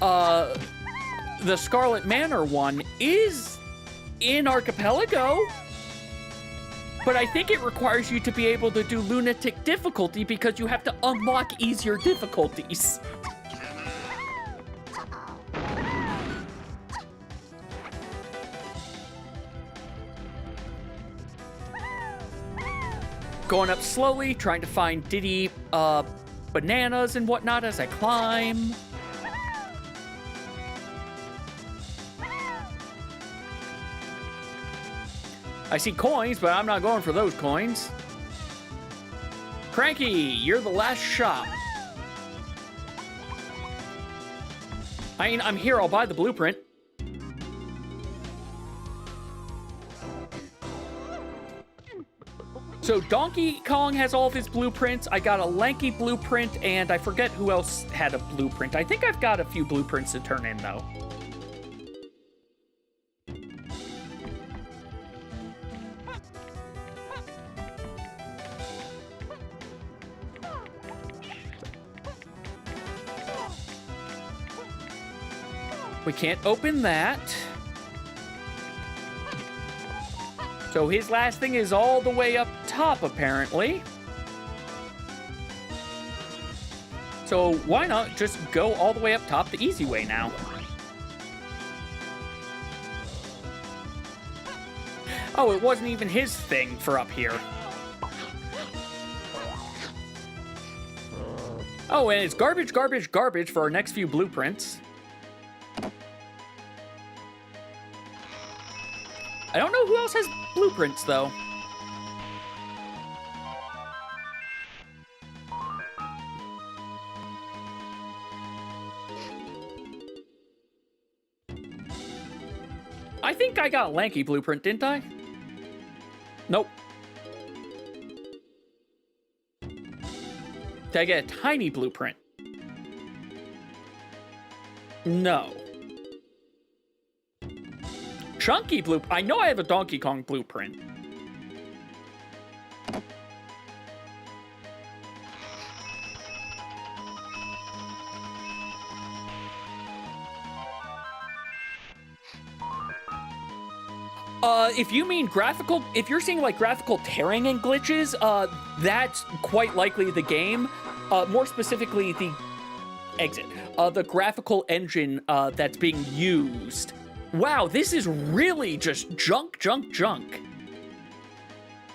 the Scarlet Manor one is in Archipelago, but I think it requires you to be able to do lunatic difficulty because you have to unlock easier difficulties. Going up slowly, trying to find Diddy bananas and whatnot as I climb. I see coins, but I'm not going for those coins. Cranky, you're the last shop. I mean, I'm here, I'll buy the blueprint. So Donkey Kong has all of his blueprints. I got a Lanky blueprint, and I forget who else had a blueprint. I think I've got a few blueprints to turn in, though. We can't open that. So his last thing is all the way up top, apparently. So why not just go all the way up top the easy way now? Oh, it wasn't even his thing for up here. Oh, and it's garbage, garbage, garbage for our next few blueprints. I don't know who else has blueprints, though. I think I got a Lanky blueprint, didn't I? Nope. Did I get a Tiny blueprint? No. Chunky blueprint. I know I have a Donkey Kong blueprint. If you mean graphical, if you're seeing like graphical tearing and glitches, that's quite likely the game. More specifically, the exit. The graphical engine that's being used. Wow, this is really just junk, junk, junk.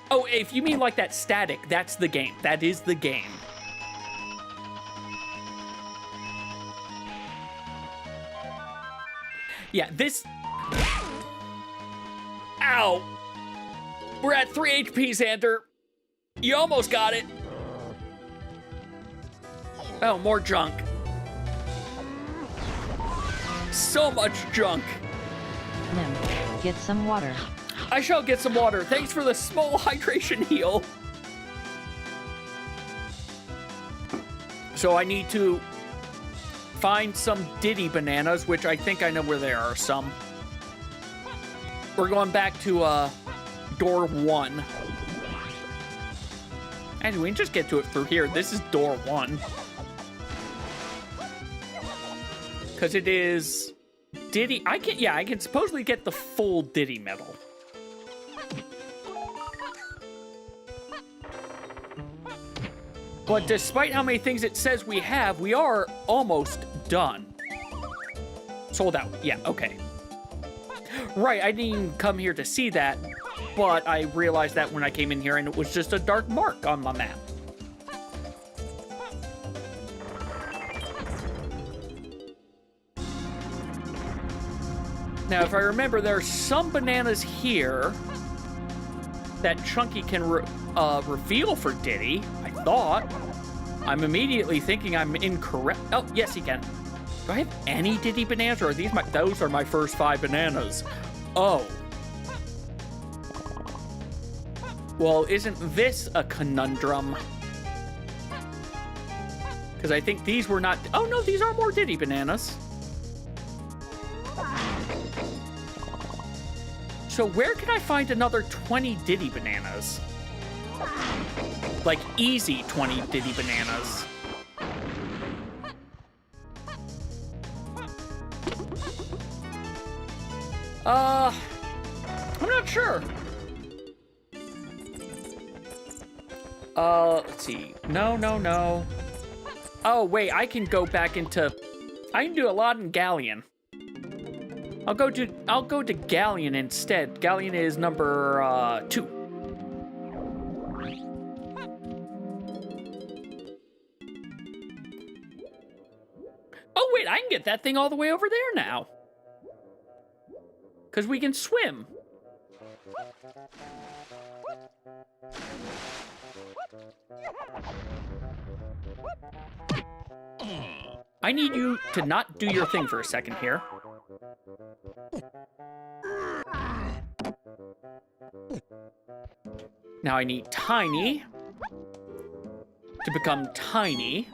Oh, if you mean like that static, that's the game. That is the game. Yeah, this... Ow! We're at 3 HP, Xander. You almost got it. Oh, more junk. So much junk. Nim, get some water. I shall get some water. Thanks for the small hydration heal. So I need to find some Diddy bananas, which I think I know where there are some. We're going back to door 1. Actually, we can just get to it through here. This is door 1. Because it is Diddy. I can supposedly get the full Diddy medal. But despite how many things it says we have, we are almost done. Sold out. Yeah, okay. Right, I didn't even come here to see that, but I realized that when I came in here and it was just a dark mark on my map. Now, if I remember, there are some bananas here that Chunky can reveal for Diddy, I thought. I'm immediately thinking I'm incorrect. Oh, yes, he can. Do I have any Diddy bananas, or are these those are my first 5 bananas? Oh. Well, isn't this a conundrum? Because I think these were not... Oh, no, these are more Diddy bananas. so where can I find another 20 Diddy bananas? Like, easy 20 Diddy bananas. I'm not sure. Let's see. No. Oh, wait, I can go back into... I can do a lot in Galleon. I'll go to Galleon instead. Galleon is number 2. Oh, wait, I can get that thing all the way over there now. Because we can swim. I need you to not do your thing for a second here. Now I need Tiny to become Tiny.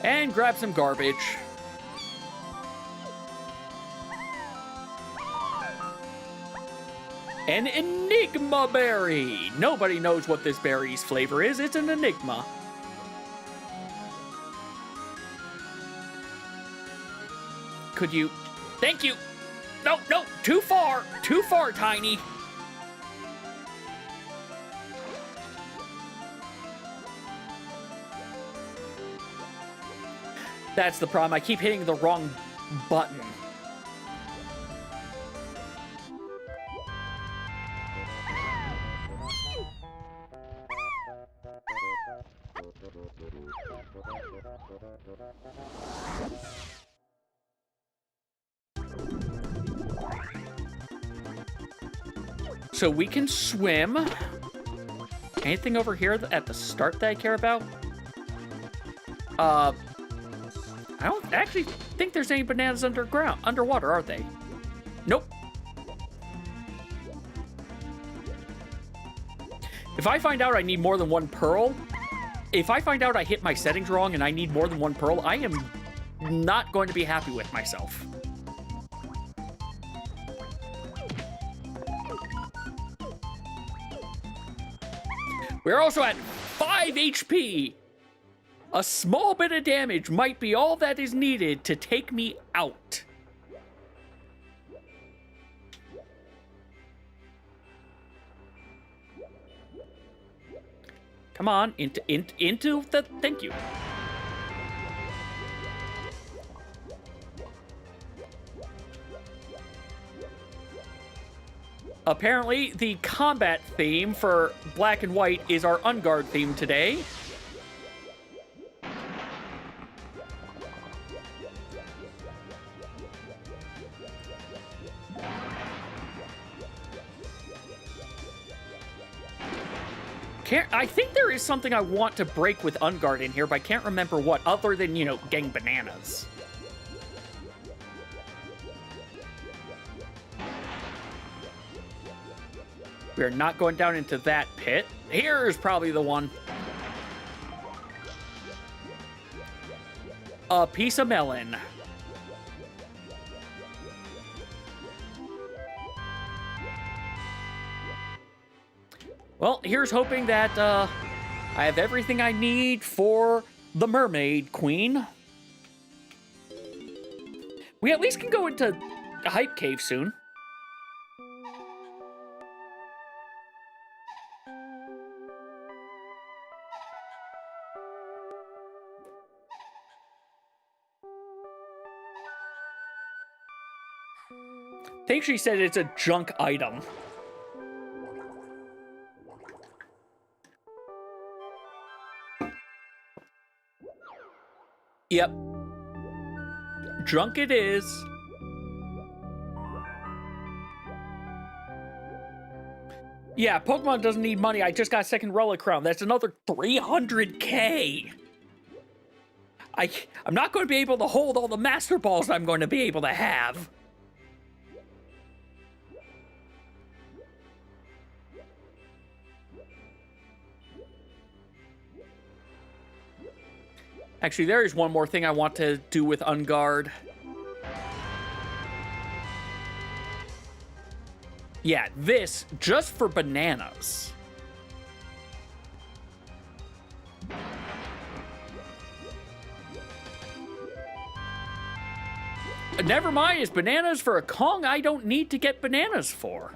And grab some garbage. An Enigma berry! Nobody knows what this berry's flavor is. It's an enigma. Could you... Thank you! No, too far! Too far, Tiny! That's the problem. I keep hitting the wrong button. So we can swim. Anything over here at the start that I care about? I don't actually think there's any bananas underwater, are they? Nope. If I find out I need more than 1 pearl, if I find out I hit my settings wrong and I need more than 1 pearl, I am not going to be happy with myself. We're also at 5 HP. A small bit of damage might be all that is needed to take me out. Come on, into the... Thank you. Apparently, the combat theme for Black and White is our Unguard theme today. I think there is something I want to break with Unguard in here, but I can't remember what, other than, you know, getting bananas. We're not going down into that pit. Here's probably the one. A piece of melon. Well, here's hoping that I have everything I need for the Mermaid Queen. We at least can go into a hype cave soon. I think she said it's a junk item. Yep. Junk it is. Yeah, Pokemon doesn't need money. I just got second Relic Crown. That's another 300k. I'm not going to be able to hold all the Master Balls I'm going to be able to have. Actually, there is one more thing I want to do with Unguard. Yeah, this, just for bananas. Never mind, it's bananas for a Kong I don't need to get bananas for.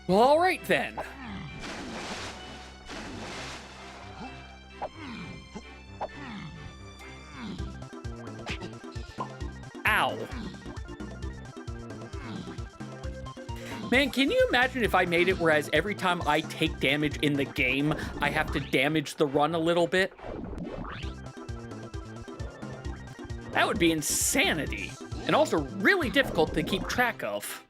Well, all right then. Ow. Man, can you imagine if I made it whereas every time I take damage in the game, I have to damage the run a little bit? That would be insanity. And also really difficult to keep track of.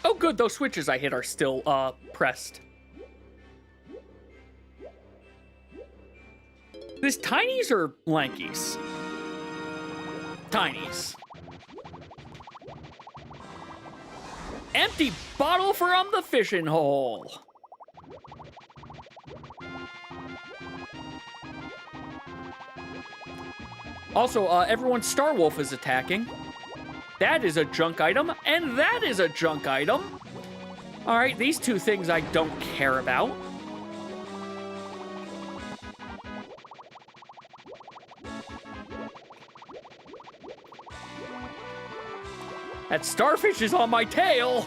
Oh good, those switches I hit are still, pressed. This tinies or lankies? Tinies. Empty bottle from the fishing hole. Also, everyone's Star Wolf is attacking. That is a junk item, and that is a junk item. All right, these two things I don't care about. That starfish is on my tail.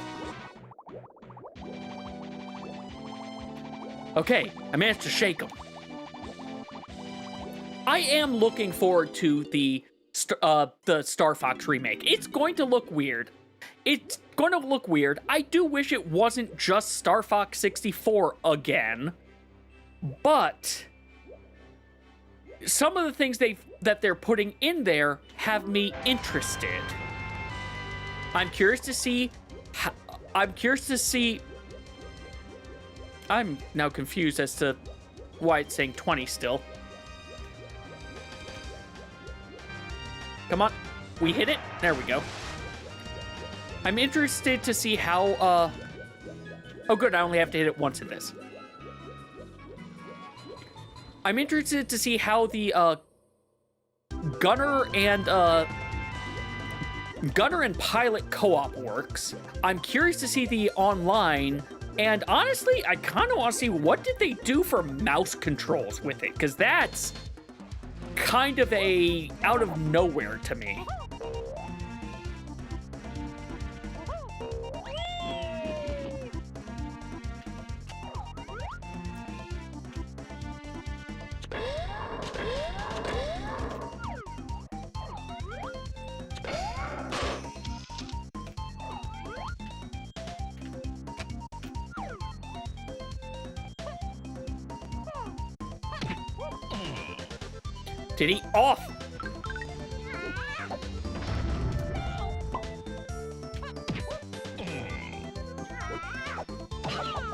Okay, I managed to shake him. I am looking forward to the Star Fox remake. It's going to look weird. It's going to look weird. I do wish it wasn't just Star Fox 64 again, but some of the things that they're putting in there have me interested. I'm curious to see. I'm now confused as to why it's saying 20 still. Come on. We hit it. There we go. I'm interested to see how, oh good, I only have to hit it once in this. I'm interested to see how the, Gunner and Pilot co-op works. I'm curious to see the online, and honestly, I kind of want to see what did they do for mouse controls with it, because that's kind of a out of nowhere to me. Did he? Off!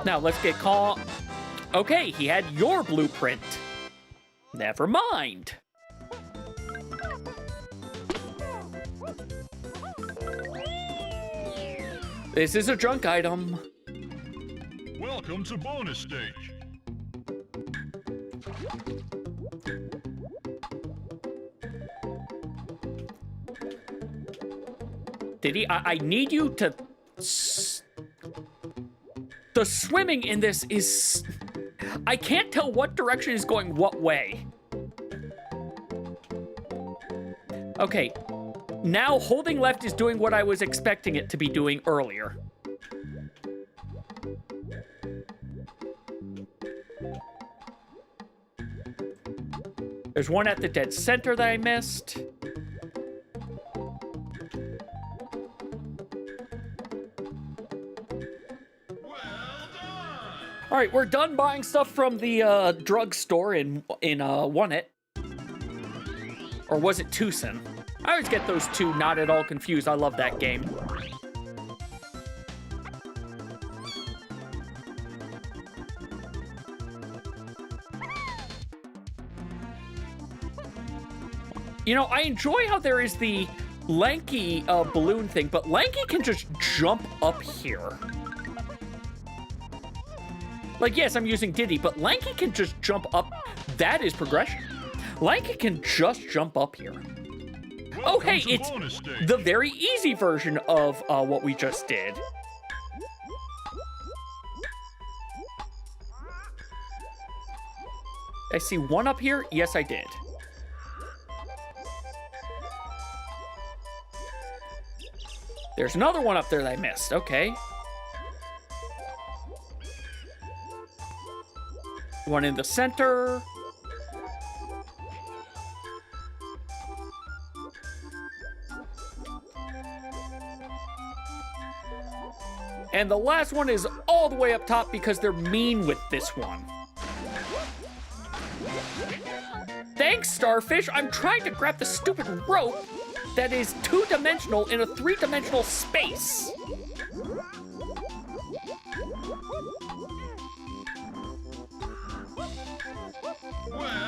Now, let's get caught. Okay, he had your blueprint. Never mind. This is a junk item. Welcome to bonus stage. Did he? I need you to... The swimming in this is... I can't tell what direction is going what way. Okay. Now holding left is doing what I was expecting it to be doing earlier. There's one at the dead center that I missed. All right, we're done buying stuff from the drugstore in One It. Or was it Tucson? I always get those two not at all confused. I love that game. You know, I enjoy how there is the Lanky balloon thing, but Lanky can just jump up here. Like, yes, I'm using Diddy, but Lanky can just jump up. That is progression. Lanky can just jump up here. Oh, hey, it's the very easy version of what we just did. I see one up here. Yes, I did. There's another one up there that I missed. Okay. One in the center. And the last one is all the way up top because they're mean with this one. Thanks, Starfish. I'm trying to grab the stupid rope that is two-dimensional in a three-dimensional space.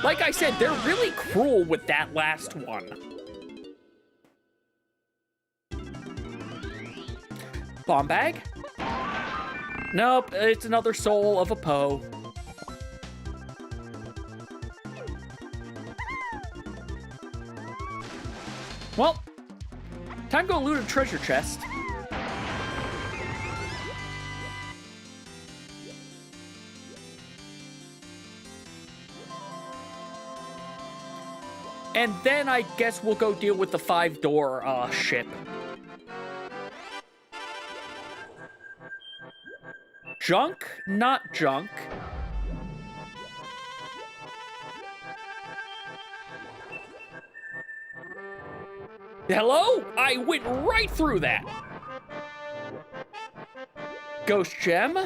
Like I said, they're really cruel with that last one. Bomb bag? Nope, it's another soul of a Poe. Well, time to go loot a treasure chest. And then I guess we'll go deal with the 5-door ship. Junk? Not junk. Hello? I went right through that. Ghost gem.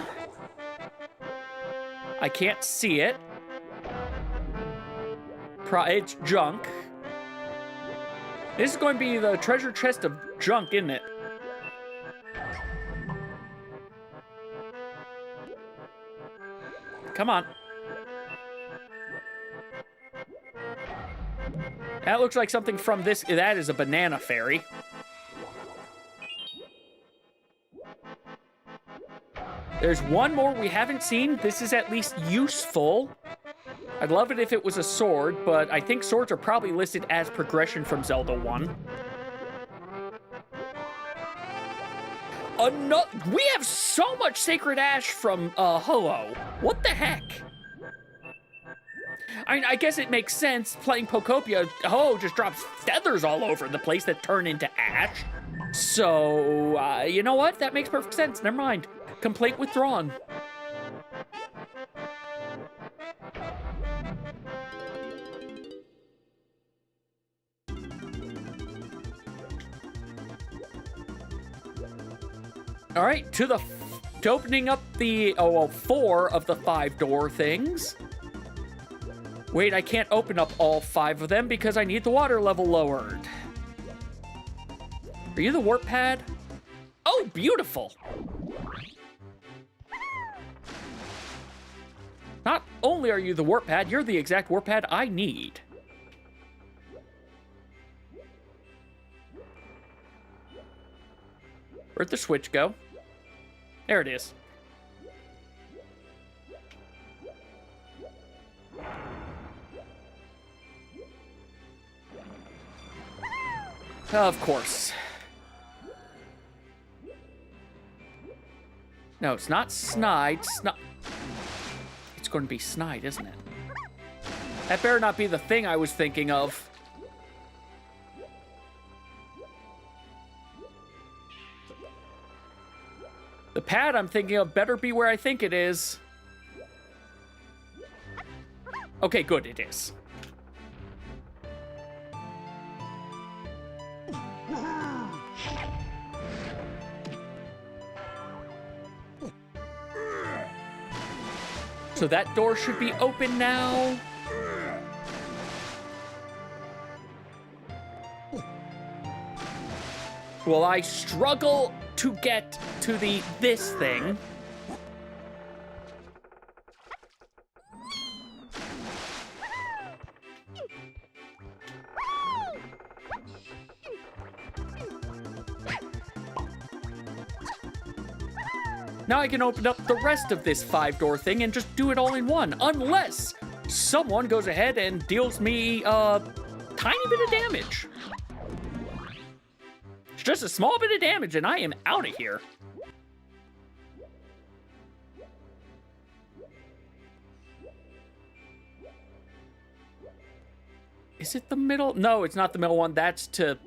I can't see it. It's junk. This is going to be the treasure chest of junk, isn't it? Come on. That looks like something from this. That is a banana fairy. There's one more we haven't seen. This is at least useful. I'd love it if it was a sword, but I think swords are probably listed as progression from Zelda 1. We have so much Sacred Ash from Ho-Oh. What the heck? I mean, I guess it makes sense. Playing Pokopia, Ho-Oh just drops feathers all over the place that turn into ash. So, you know what? That makes perfect sense. Never mind. Complaint withdrawn. All right, to opening up the 4 of the 5-door things. Wait, I can't open up all 5 of them because I need the water level lowered. Are you the warp pad? Oh, beautiful. Not only are you the warp pad, you're the exact warp pad I need. Where'd the switch go? There it is. Of course. No, it's not Snide. It's going to be Snide, isn't it? That better not be the thing I was thinking of. The pad I'm thinking of better be where I think it is. Okay, good, it is. So that door should be open now. Will I struggle to get to this thing? Now I can open up the rest of this 5-door thing and just do it all in one, unless someone goes ahead and deals me a tiny bit of damage. It's just a small bit of damage and I am out of here. Is it the middle? No, it's not the middle one. That's to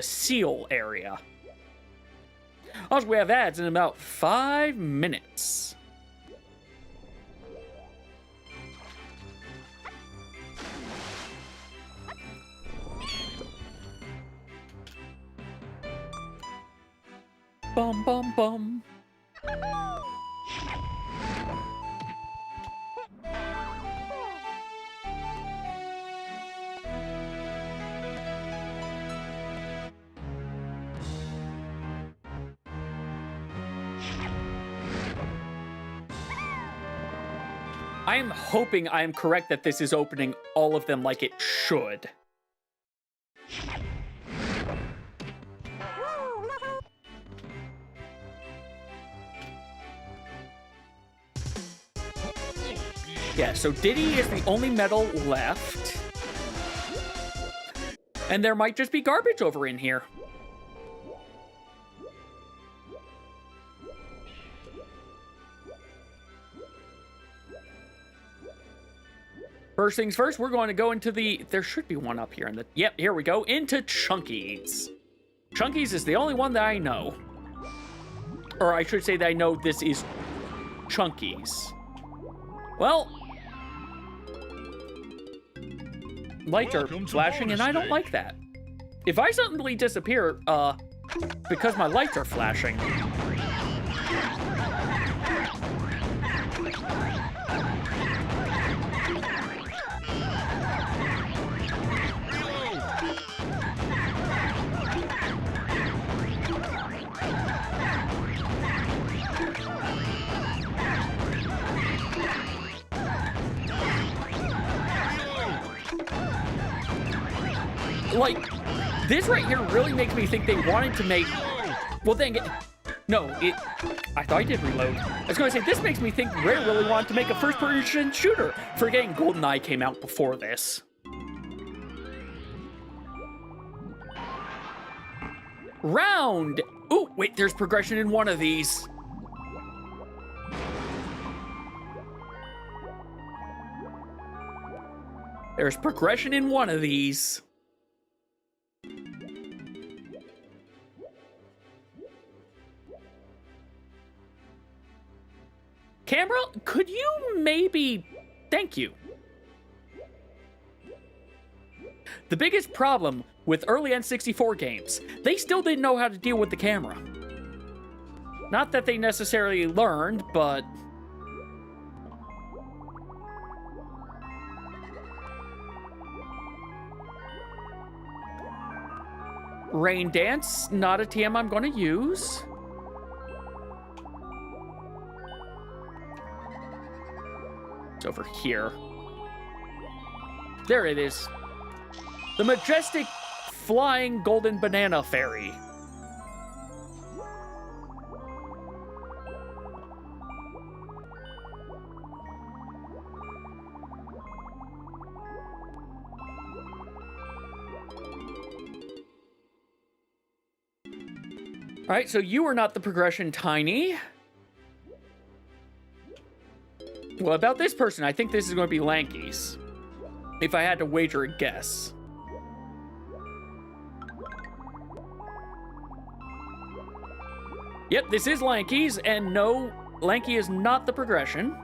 seal area. Also, we have ads in about 5 minutes. Bum, bum, bum. I am hoping I am correct that this is opening all of them like it should. Yeah, so Diddy is the only medal left. And there might just be garbage over in here. First things first, we're going to go into the... There should be one up here in the... Yep, here we go. Into Chunkies. Chunkies is the only one that I know. Or I should say that I know this is Chunkies. Well... Lights are flashing, and I don't like that. If I suddenly disappear, because my lights are flashing... Like, this right here really makes me think they wanted to make... Well, dang it. No, I thought I did reload. I was going to say, this makes me think Rare really wanted to make a first-person shooter, forgetting GoldenEye came out before this. Round! Ooh, wait, there's progression in one of these. There's progression in one of these. Camera, could you maybe... Thank you. The biggest problem with early N64 games, they still didn't know how to deal with the camera. Not that they necessarily learned, but... Rain Dance, not a TM I'm going to use. It's over here. There it is. The majestic flying golden banana fairy. All right, so you are not the progression, Tiny. What about this person? I think this is going to be Lanky's. If I had to wager a guess. Yep, this is Lanky's, and no, Lanky is not the progression.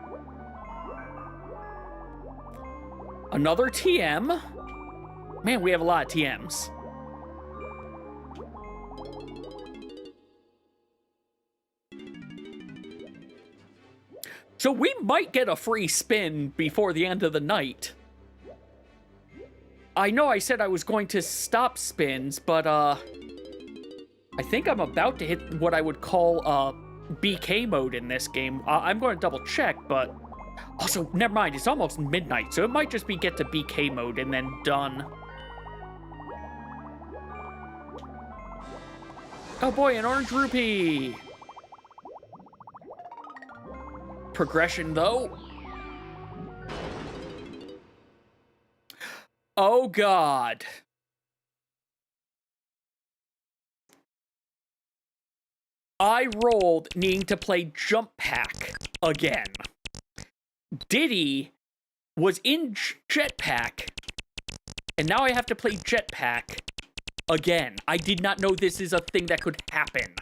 Another TM. Man, we have a lot of TMs. So we might get a free spin before the end of the night. I know I said I was going to stop spins, but I think I'm about to hit what I would call BK mode in this game. I'm going to double check, but also, never mind, it's almost midnight, so it might just be get to BK mode and then done. Oh boy, an orange rupee! progression, though. Oh, God. I rolled needing to play Jump Pack again. Diddy was in Jetpack, and now I have to play Jetpack again. I did not know this is a thing that could happen.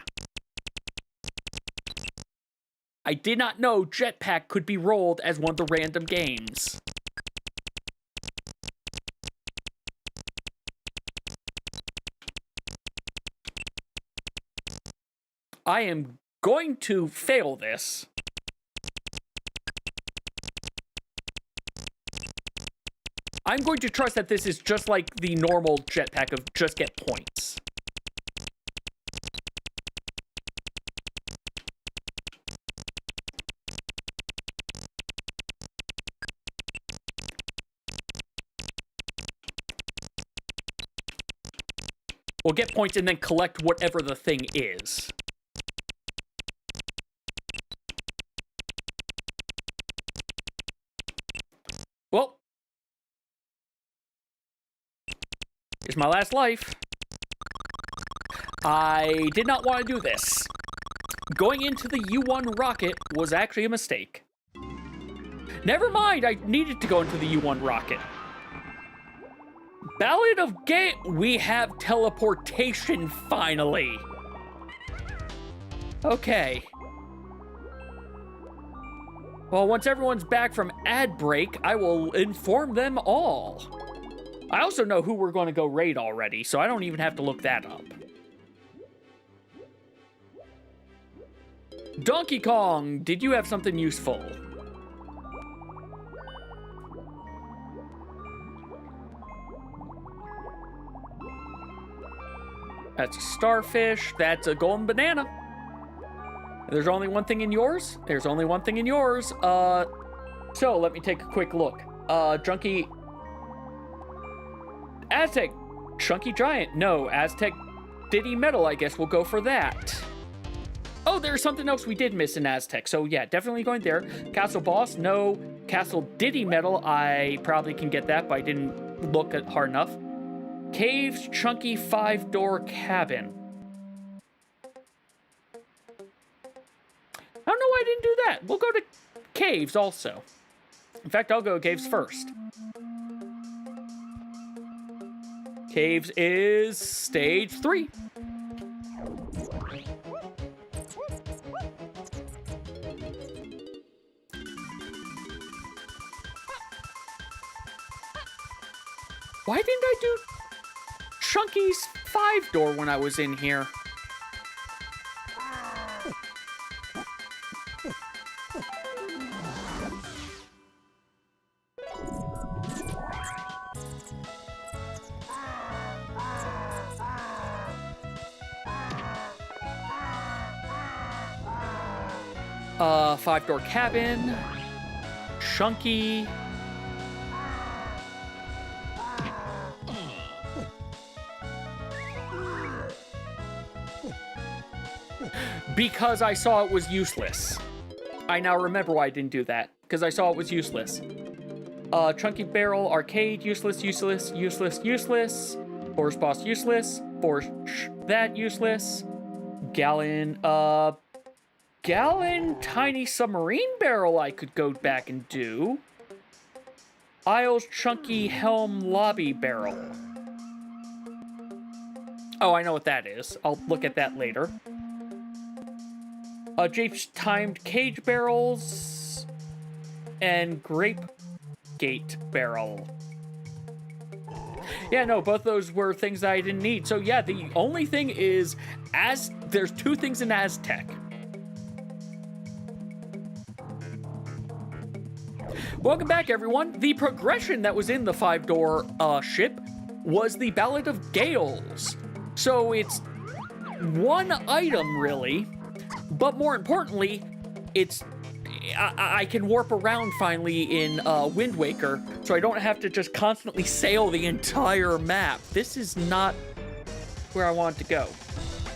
I did not know Jetpack could be rolled as one of the random games. I am going to fail this. I'm going to trust that this is just like the normal Jetpack of just get points. We'll get points and then collect whatever the thing is. Well, here's my last life. I did not want to do this. Going into the U1 rocket was actually a mistake. Never mind, I needed to go into the U1 rocket. Ballad of Gay... We have teleportation, finally. Okay. Well, once everyone's back from ad break, I will inform them all. I also know who we're going to go raid already, so I don't even have to look that up. Donkey Kong, did you have something useful? That's a starfish. That's a golden banana. There's only one thing in yours? There's only one thing in yours. So let me take a quick look. Junkie... Aztec. Chunky Giant. No. Aztec Diddy Metal, I guess we'll go for that. Oh, there's something else we did miss in Aztec. So yeah, definitely going there. Castle Boss. No. Castle Diddy Metal. I probably can get that, but I didn't look at hard enough. Caves, Chunky 5-door cabin. I don't know why I didn't do that. We'll go to Caves also. In fact, I'll go Caves first. Caves is stage 3. Why didn't I do Chunky's 5-door when I was in here? Five-door cabin, Chunky. Because I saw it was useless. I now remember why I didn't do that. Because I saw it was useless. Chunky Barrel, Arcade, useless, useless, useless, useless. Forest Boss, useless. Forest that, useless. Gallon, Gallon Tiny Submarine Barrel I could go back and do. Isles Chunky Helm Lobby Barrel. Oh, I know what that is. I'll look at that later. Jape's Timed Cage Barrels. And Grape Gate Barrel. Yeah, no, both those were things that I didn't need. So yeah, the only thing is, there's 2 things in Aztec. Welcome back, everyone. The progression that was in the 5-door ship was the Ballad of Gales. So it's one item, really, but more importantly, I can warp around finally in Wind Waker, so I don't have to just constantly sail the entire map. This is not where I want to go.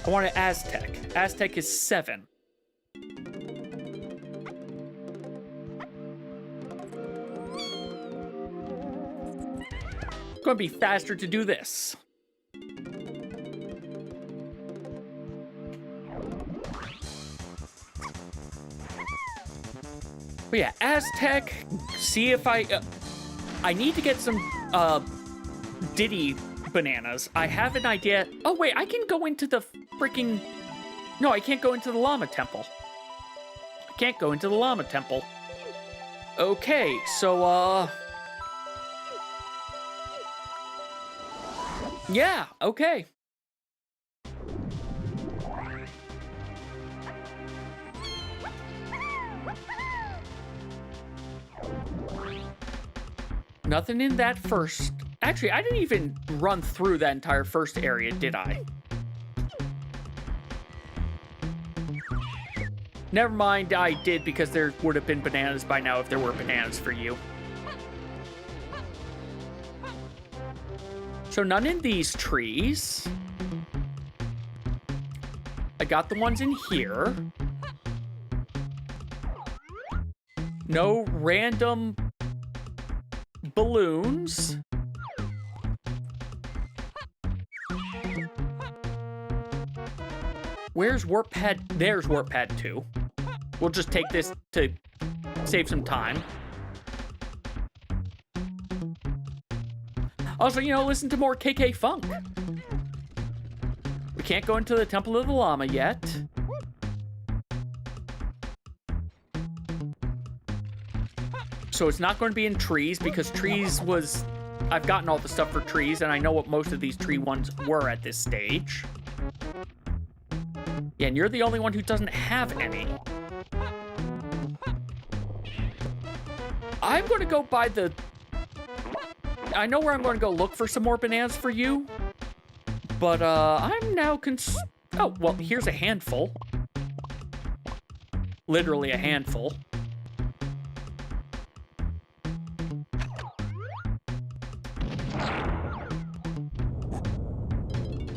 I want Aztec. Aztec is 7. going to be faster to do this. But yeah, Aztec, see if I need to get some, Diddy bananas. I have an idea. Oh, wait, I can go into the freaking... No, I can't go into the llama temple. I can't go into the llama temple. Okay, so, yeah, okay. Nothing in that first... Actually, I didn't even run through that entire first area, did I? Never mind, I did, because there would have been bananas by now if there were bananas for you. So none in these trees. I got the ones in here. No random balloons. Where's warp pad? There's warp pad 2. We'll just take this to save some time. Also, you know, listen to more KK Funk. We can't go into the Temple of the Llama yet. So it's not going to be in trees, because trees was... I've gotten all the stuff for trees, and I know what most of these tree ones were at this stage. Yeah, and you're the only one who doesn't have any. I'm going to go by the... I know where I'm going to go look for some more bananas for you. But, I'm now oh, well, here's a handful. Literally a handful.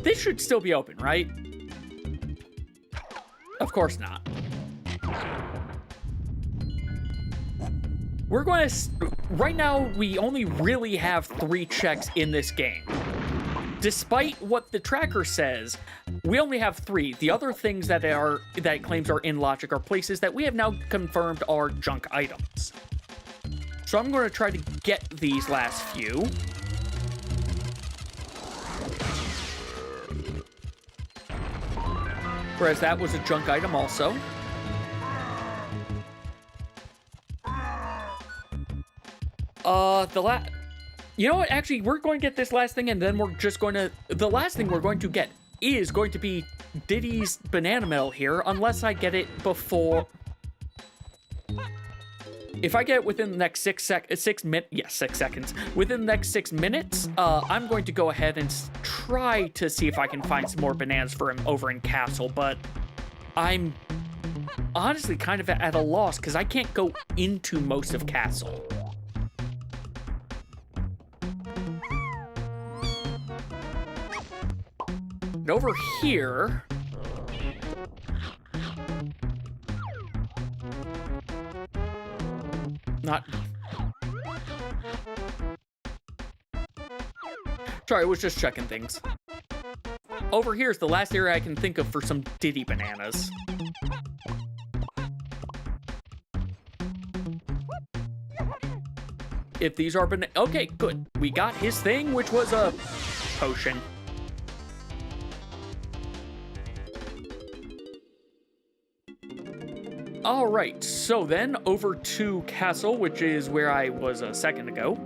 This should still be open, right? Of course not. We're going to... Right now, we only really have 3 checks in this game. Despite what the tracker says, we only have 3. The other things that it claims are in logic are places that we have now confirmed are junk items. So I'm going to try to get these last few. Whereas that was a junk item also. You know what? Actually, we're going to get this last thing, and then we're just going to... The last thing we're going to get is going to be Diddy's banana medal here, unless I get it before... If I get it within the next 6 seconds. Within the next 6 minutes, I'm going to go ahead and try to see if I can find some more bananas for him over in Castle, but I'm honestly kind of at a loss because I can't go into most of Castle. And over here... Not... Sorry, I was just checking things. Over here is the last area I can think of for some Diddy bananas. If these are okay, good. We got his thing, which was a potion. All right, so then over to Castle, which is where I was a second ago.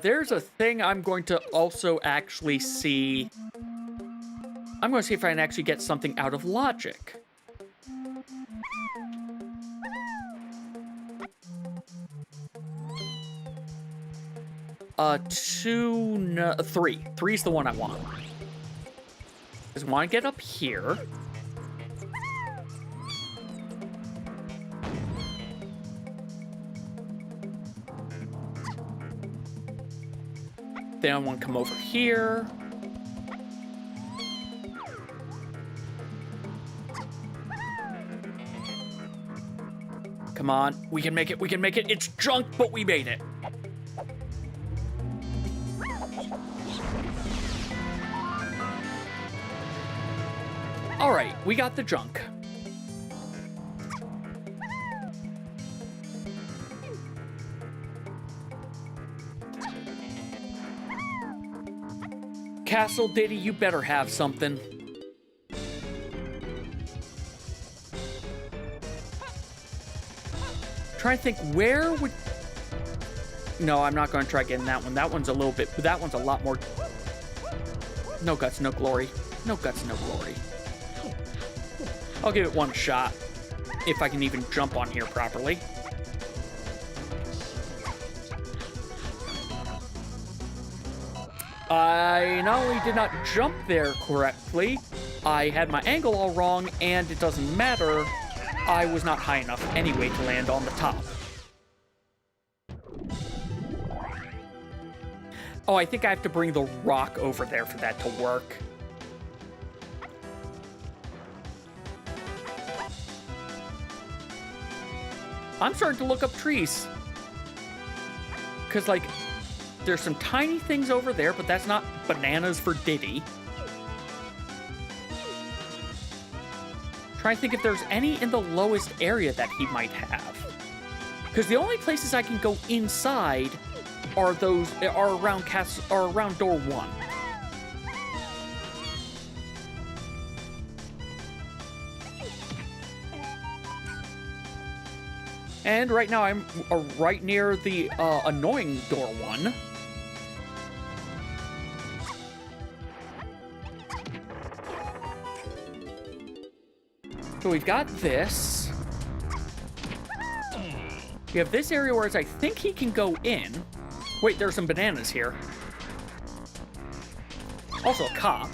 There's a thing I'm going to also actually see. I'm going to see if I can actually get something out of logic. Three. Three's the one I want. Just want to get up here. Then I want to come over here. come on. We can make it. We can make it. It's junk, but we made it. All right, we got the junk. Castle Diddy, you better have something. Trying to think where would... No, I'm not going to try getting that one. That one's a little bit... That one's a lot more... No guts, no glory. No guts, no glory. I'll give it one shot. If I can even jump on here properly. I not only did not jump there correctly, I had my angle all wrong, and it doesn't matter. I was not high enough anyway to land on the top. Oh, I think I have to bring the rock over there for that to work. I'm starting to look up trees. Because, like, there's some tiny things over there, but that's not bananas for Diddy. Trying to think if there's any in the lowest area that he might have. Because the only places I can go inside are around door 1. And right now I'm right near the annoying door 1. So we've got this. We have this area where I think he can go in. Wait, there's some bananas here. Also a cop.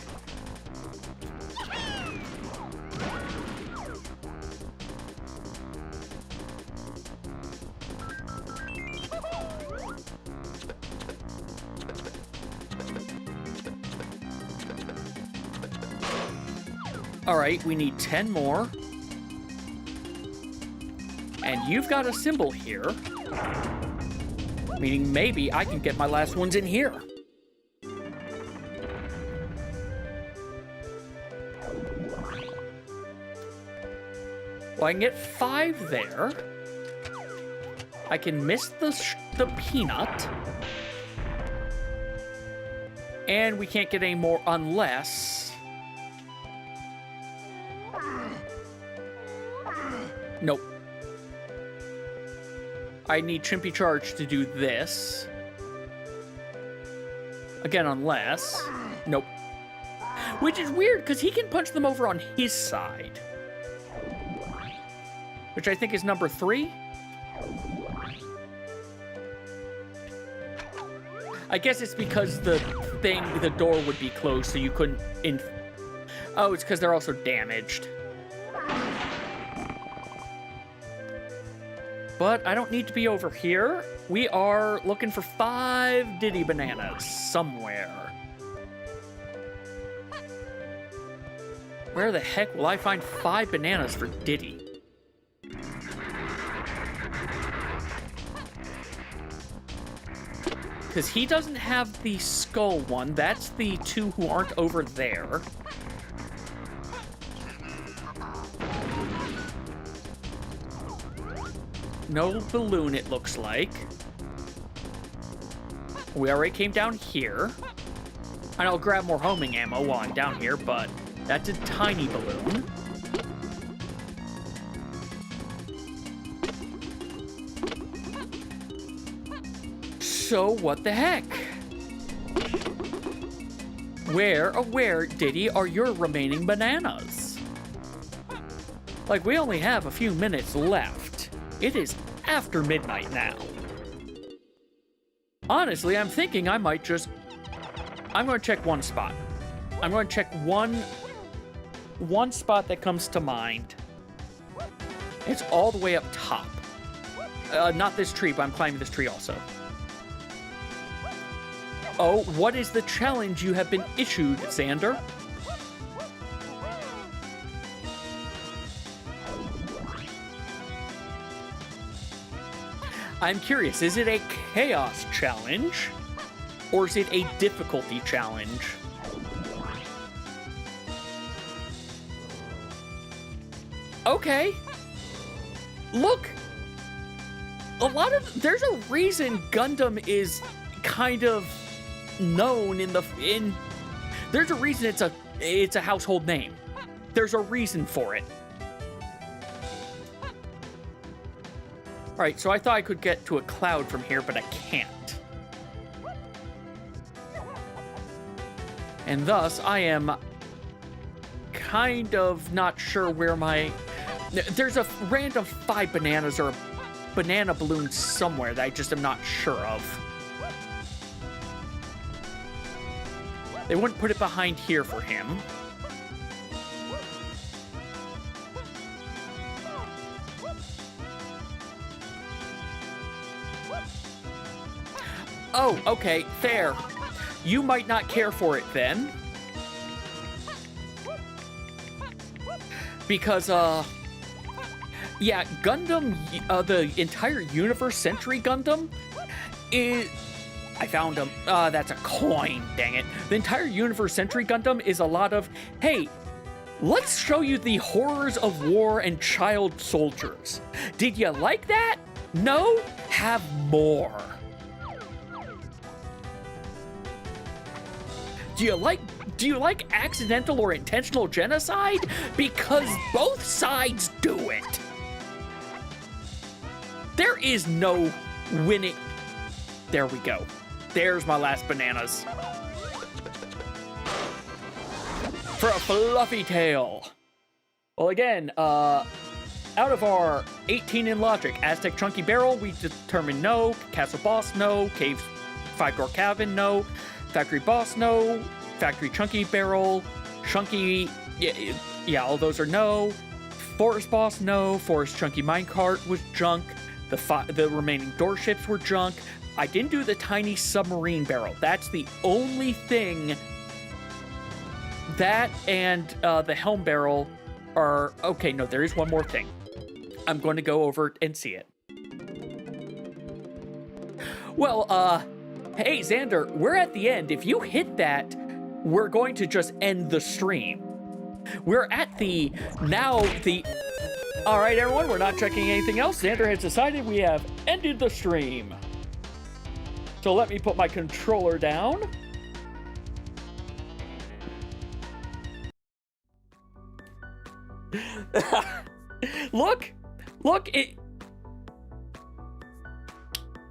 All right, we need 10 more. And you've got a symbol here. Meaning maybe I can get my last ones in here. Well, I can get 5 there. I can miss the peanut. And we can't get any more unless... Nope. I need Chimpy Charge to do this. Again, unless... Nope. Which is weird, because he can punch them over on his side. Which I think is number 3. I guess it's because the door would be closed, so you couldn't... Oh, it's because they're also damaged. But I don't need to be over here. We are looking for 5 Diddy bananas somewhere. Where the heck will I find 5 bananas for Diddy? Because he doesn't have the skull one. That's the 2 who aren't over there. No balloon, it looks like. We already came down here. And I'll grab more homing ammo while I'm down here, but that's a tiny balloon. So, what the heck? Where, oh where, Diddy, are your remaining bananas? Like, we only have a few minutes left. It is after midnight now. Honestly, I'm thinking I might just... I'm going to check one spot. I'm going to check one spot that comes to mind. It's all the way up top. Not this tree, but I'm climbing this tree also. Oh, what is the challenge you have been issued, Xander? I'm curious, is it a chaos challenge? Or is it a difficulty challenge? Okay. Look. There's a reason Gundam is kind of known there's a reason it's a household name. There's a reason for it. All right, so I thought I could get to a cloud from here, but I can't. And thus, I am kind of not sure where there's a random 5 bananas or a banana balloon somewhere that I just am not sure of. They wouldn't put it behind here for him. Oh, okay, fair. You might not care for it then. Because, yeah, Gundam, the entire universe Century Gundam is... I found him. That's a coin, dang it. The entire universe Century Gundam is a lot of, hey, let's show you the horrors of war and child soldiers. Did you like that? No? Have more. Do you like accidental or intentional genocide? Because both sides do it. There is no winning. There we go. There's my last bananas. For a fluffy tail. Well, again, out of our 18 in logic, Aztec Chunky Barrel, we determined no. Castle Boss, no. Cave 5-door cabin, no. Factory Boss, no. Factory Chunky Barrel. Chunky, yeah, all those are no. Forest Boss, no. Forest Chunky Minecart was junk. The remaining door ships were junk. I didn't do the tiny submarine barrel. That's the only thing. That and the helm barrel are... Okay, no, there is one more thing. I'm going to go over and see it. Well, hey, Xander, we're at the end. If you hit that, we're going to just end the stream. We're at the... All right, everyone, we're not checking anything else. Xander has decided we have ended the stream. So let me put my controller down. Look,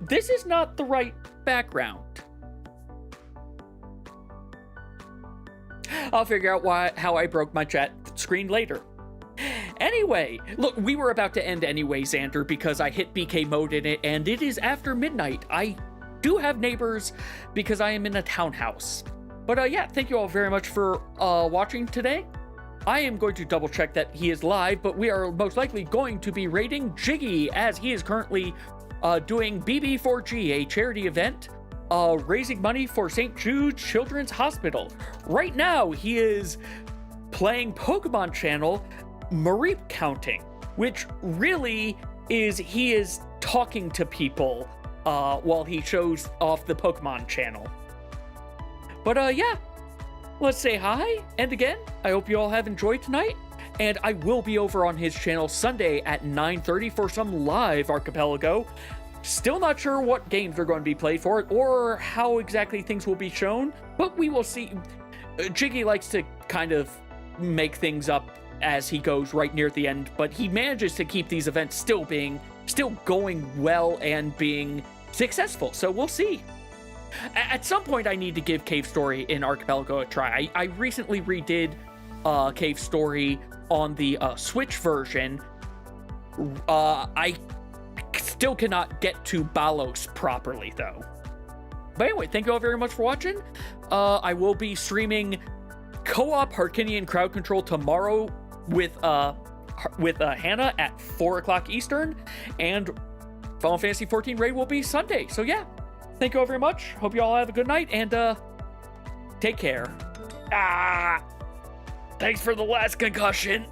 this is not the right background. I'll figure out how I broke my chat screen later. Anyway, look, we were about to end anyway, Xander, because I hit BK mode in it, and it is after midnight. I do have neighbors because I am in a townhouse. But yeah, thank you all very much for watching today. I am going to double check that he is live, but we are most likely going to be raiding Jiggy as he is currently doing BB4G, a charity event, raising money for St. Jude Children's Hospital. Right now, he is playing Pokemon Channel Mareep counting, which really is he is talking to people while he shows off the Pokemon channel. But yeah, let's say hi, and again, I hope you all have enjoyed tonight, and I will be over on his channel Sunday at 9:30 for some live Archipelago. Still not sure what games are going to be played for it, or how exactly things will be shown, but we will see. Jiggy likes to kind of make things up as he goes right near the end, but he manages to keep these events still going well and being successful, so we'll see. At some point, I need to give Cave Story in Archipelago a try. I recently redid Cave Story on the Switch version. I still cannot get to Balos properly, though. But anyway, thank you all very much for watching. I will be streaming co-op Harkinian Crowd Control tomorrow with Hannah at 4 o'clock Eastern, and Final Fantasy XIV Raid will be Sunday. So yeah, thank you all very much. Hope you all have a good night, and take care. Thanks for the last concussion.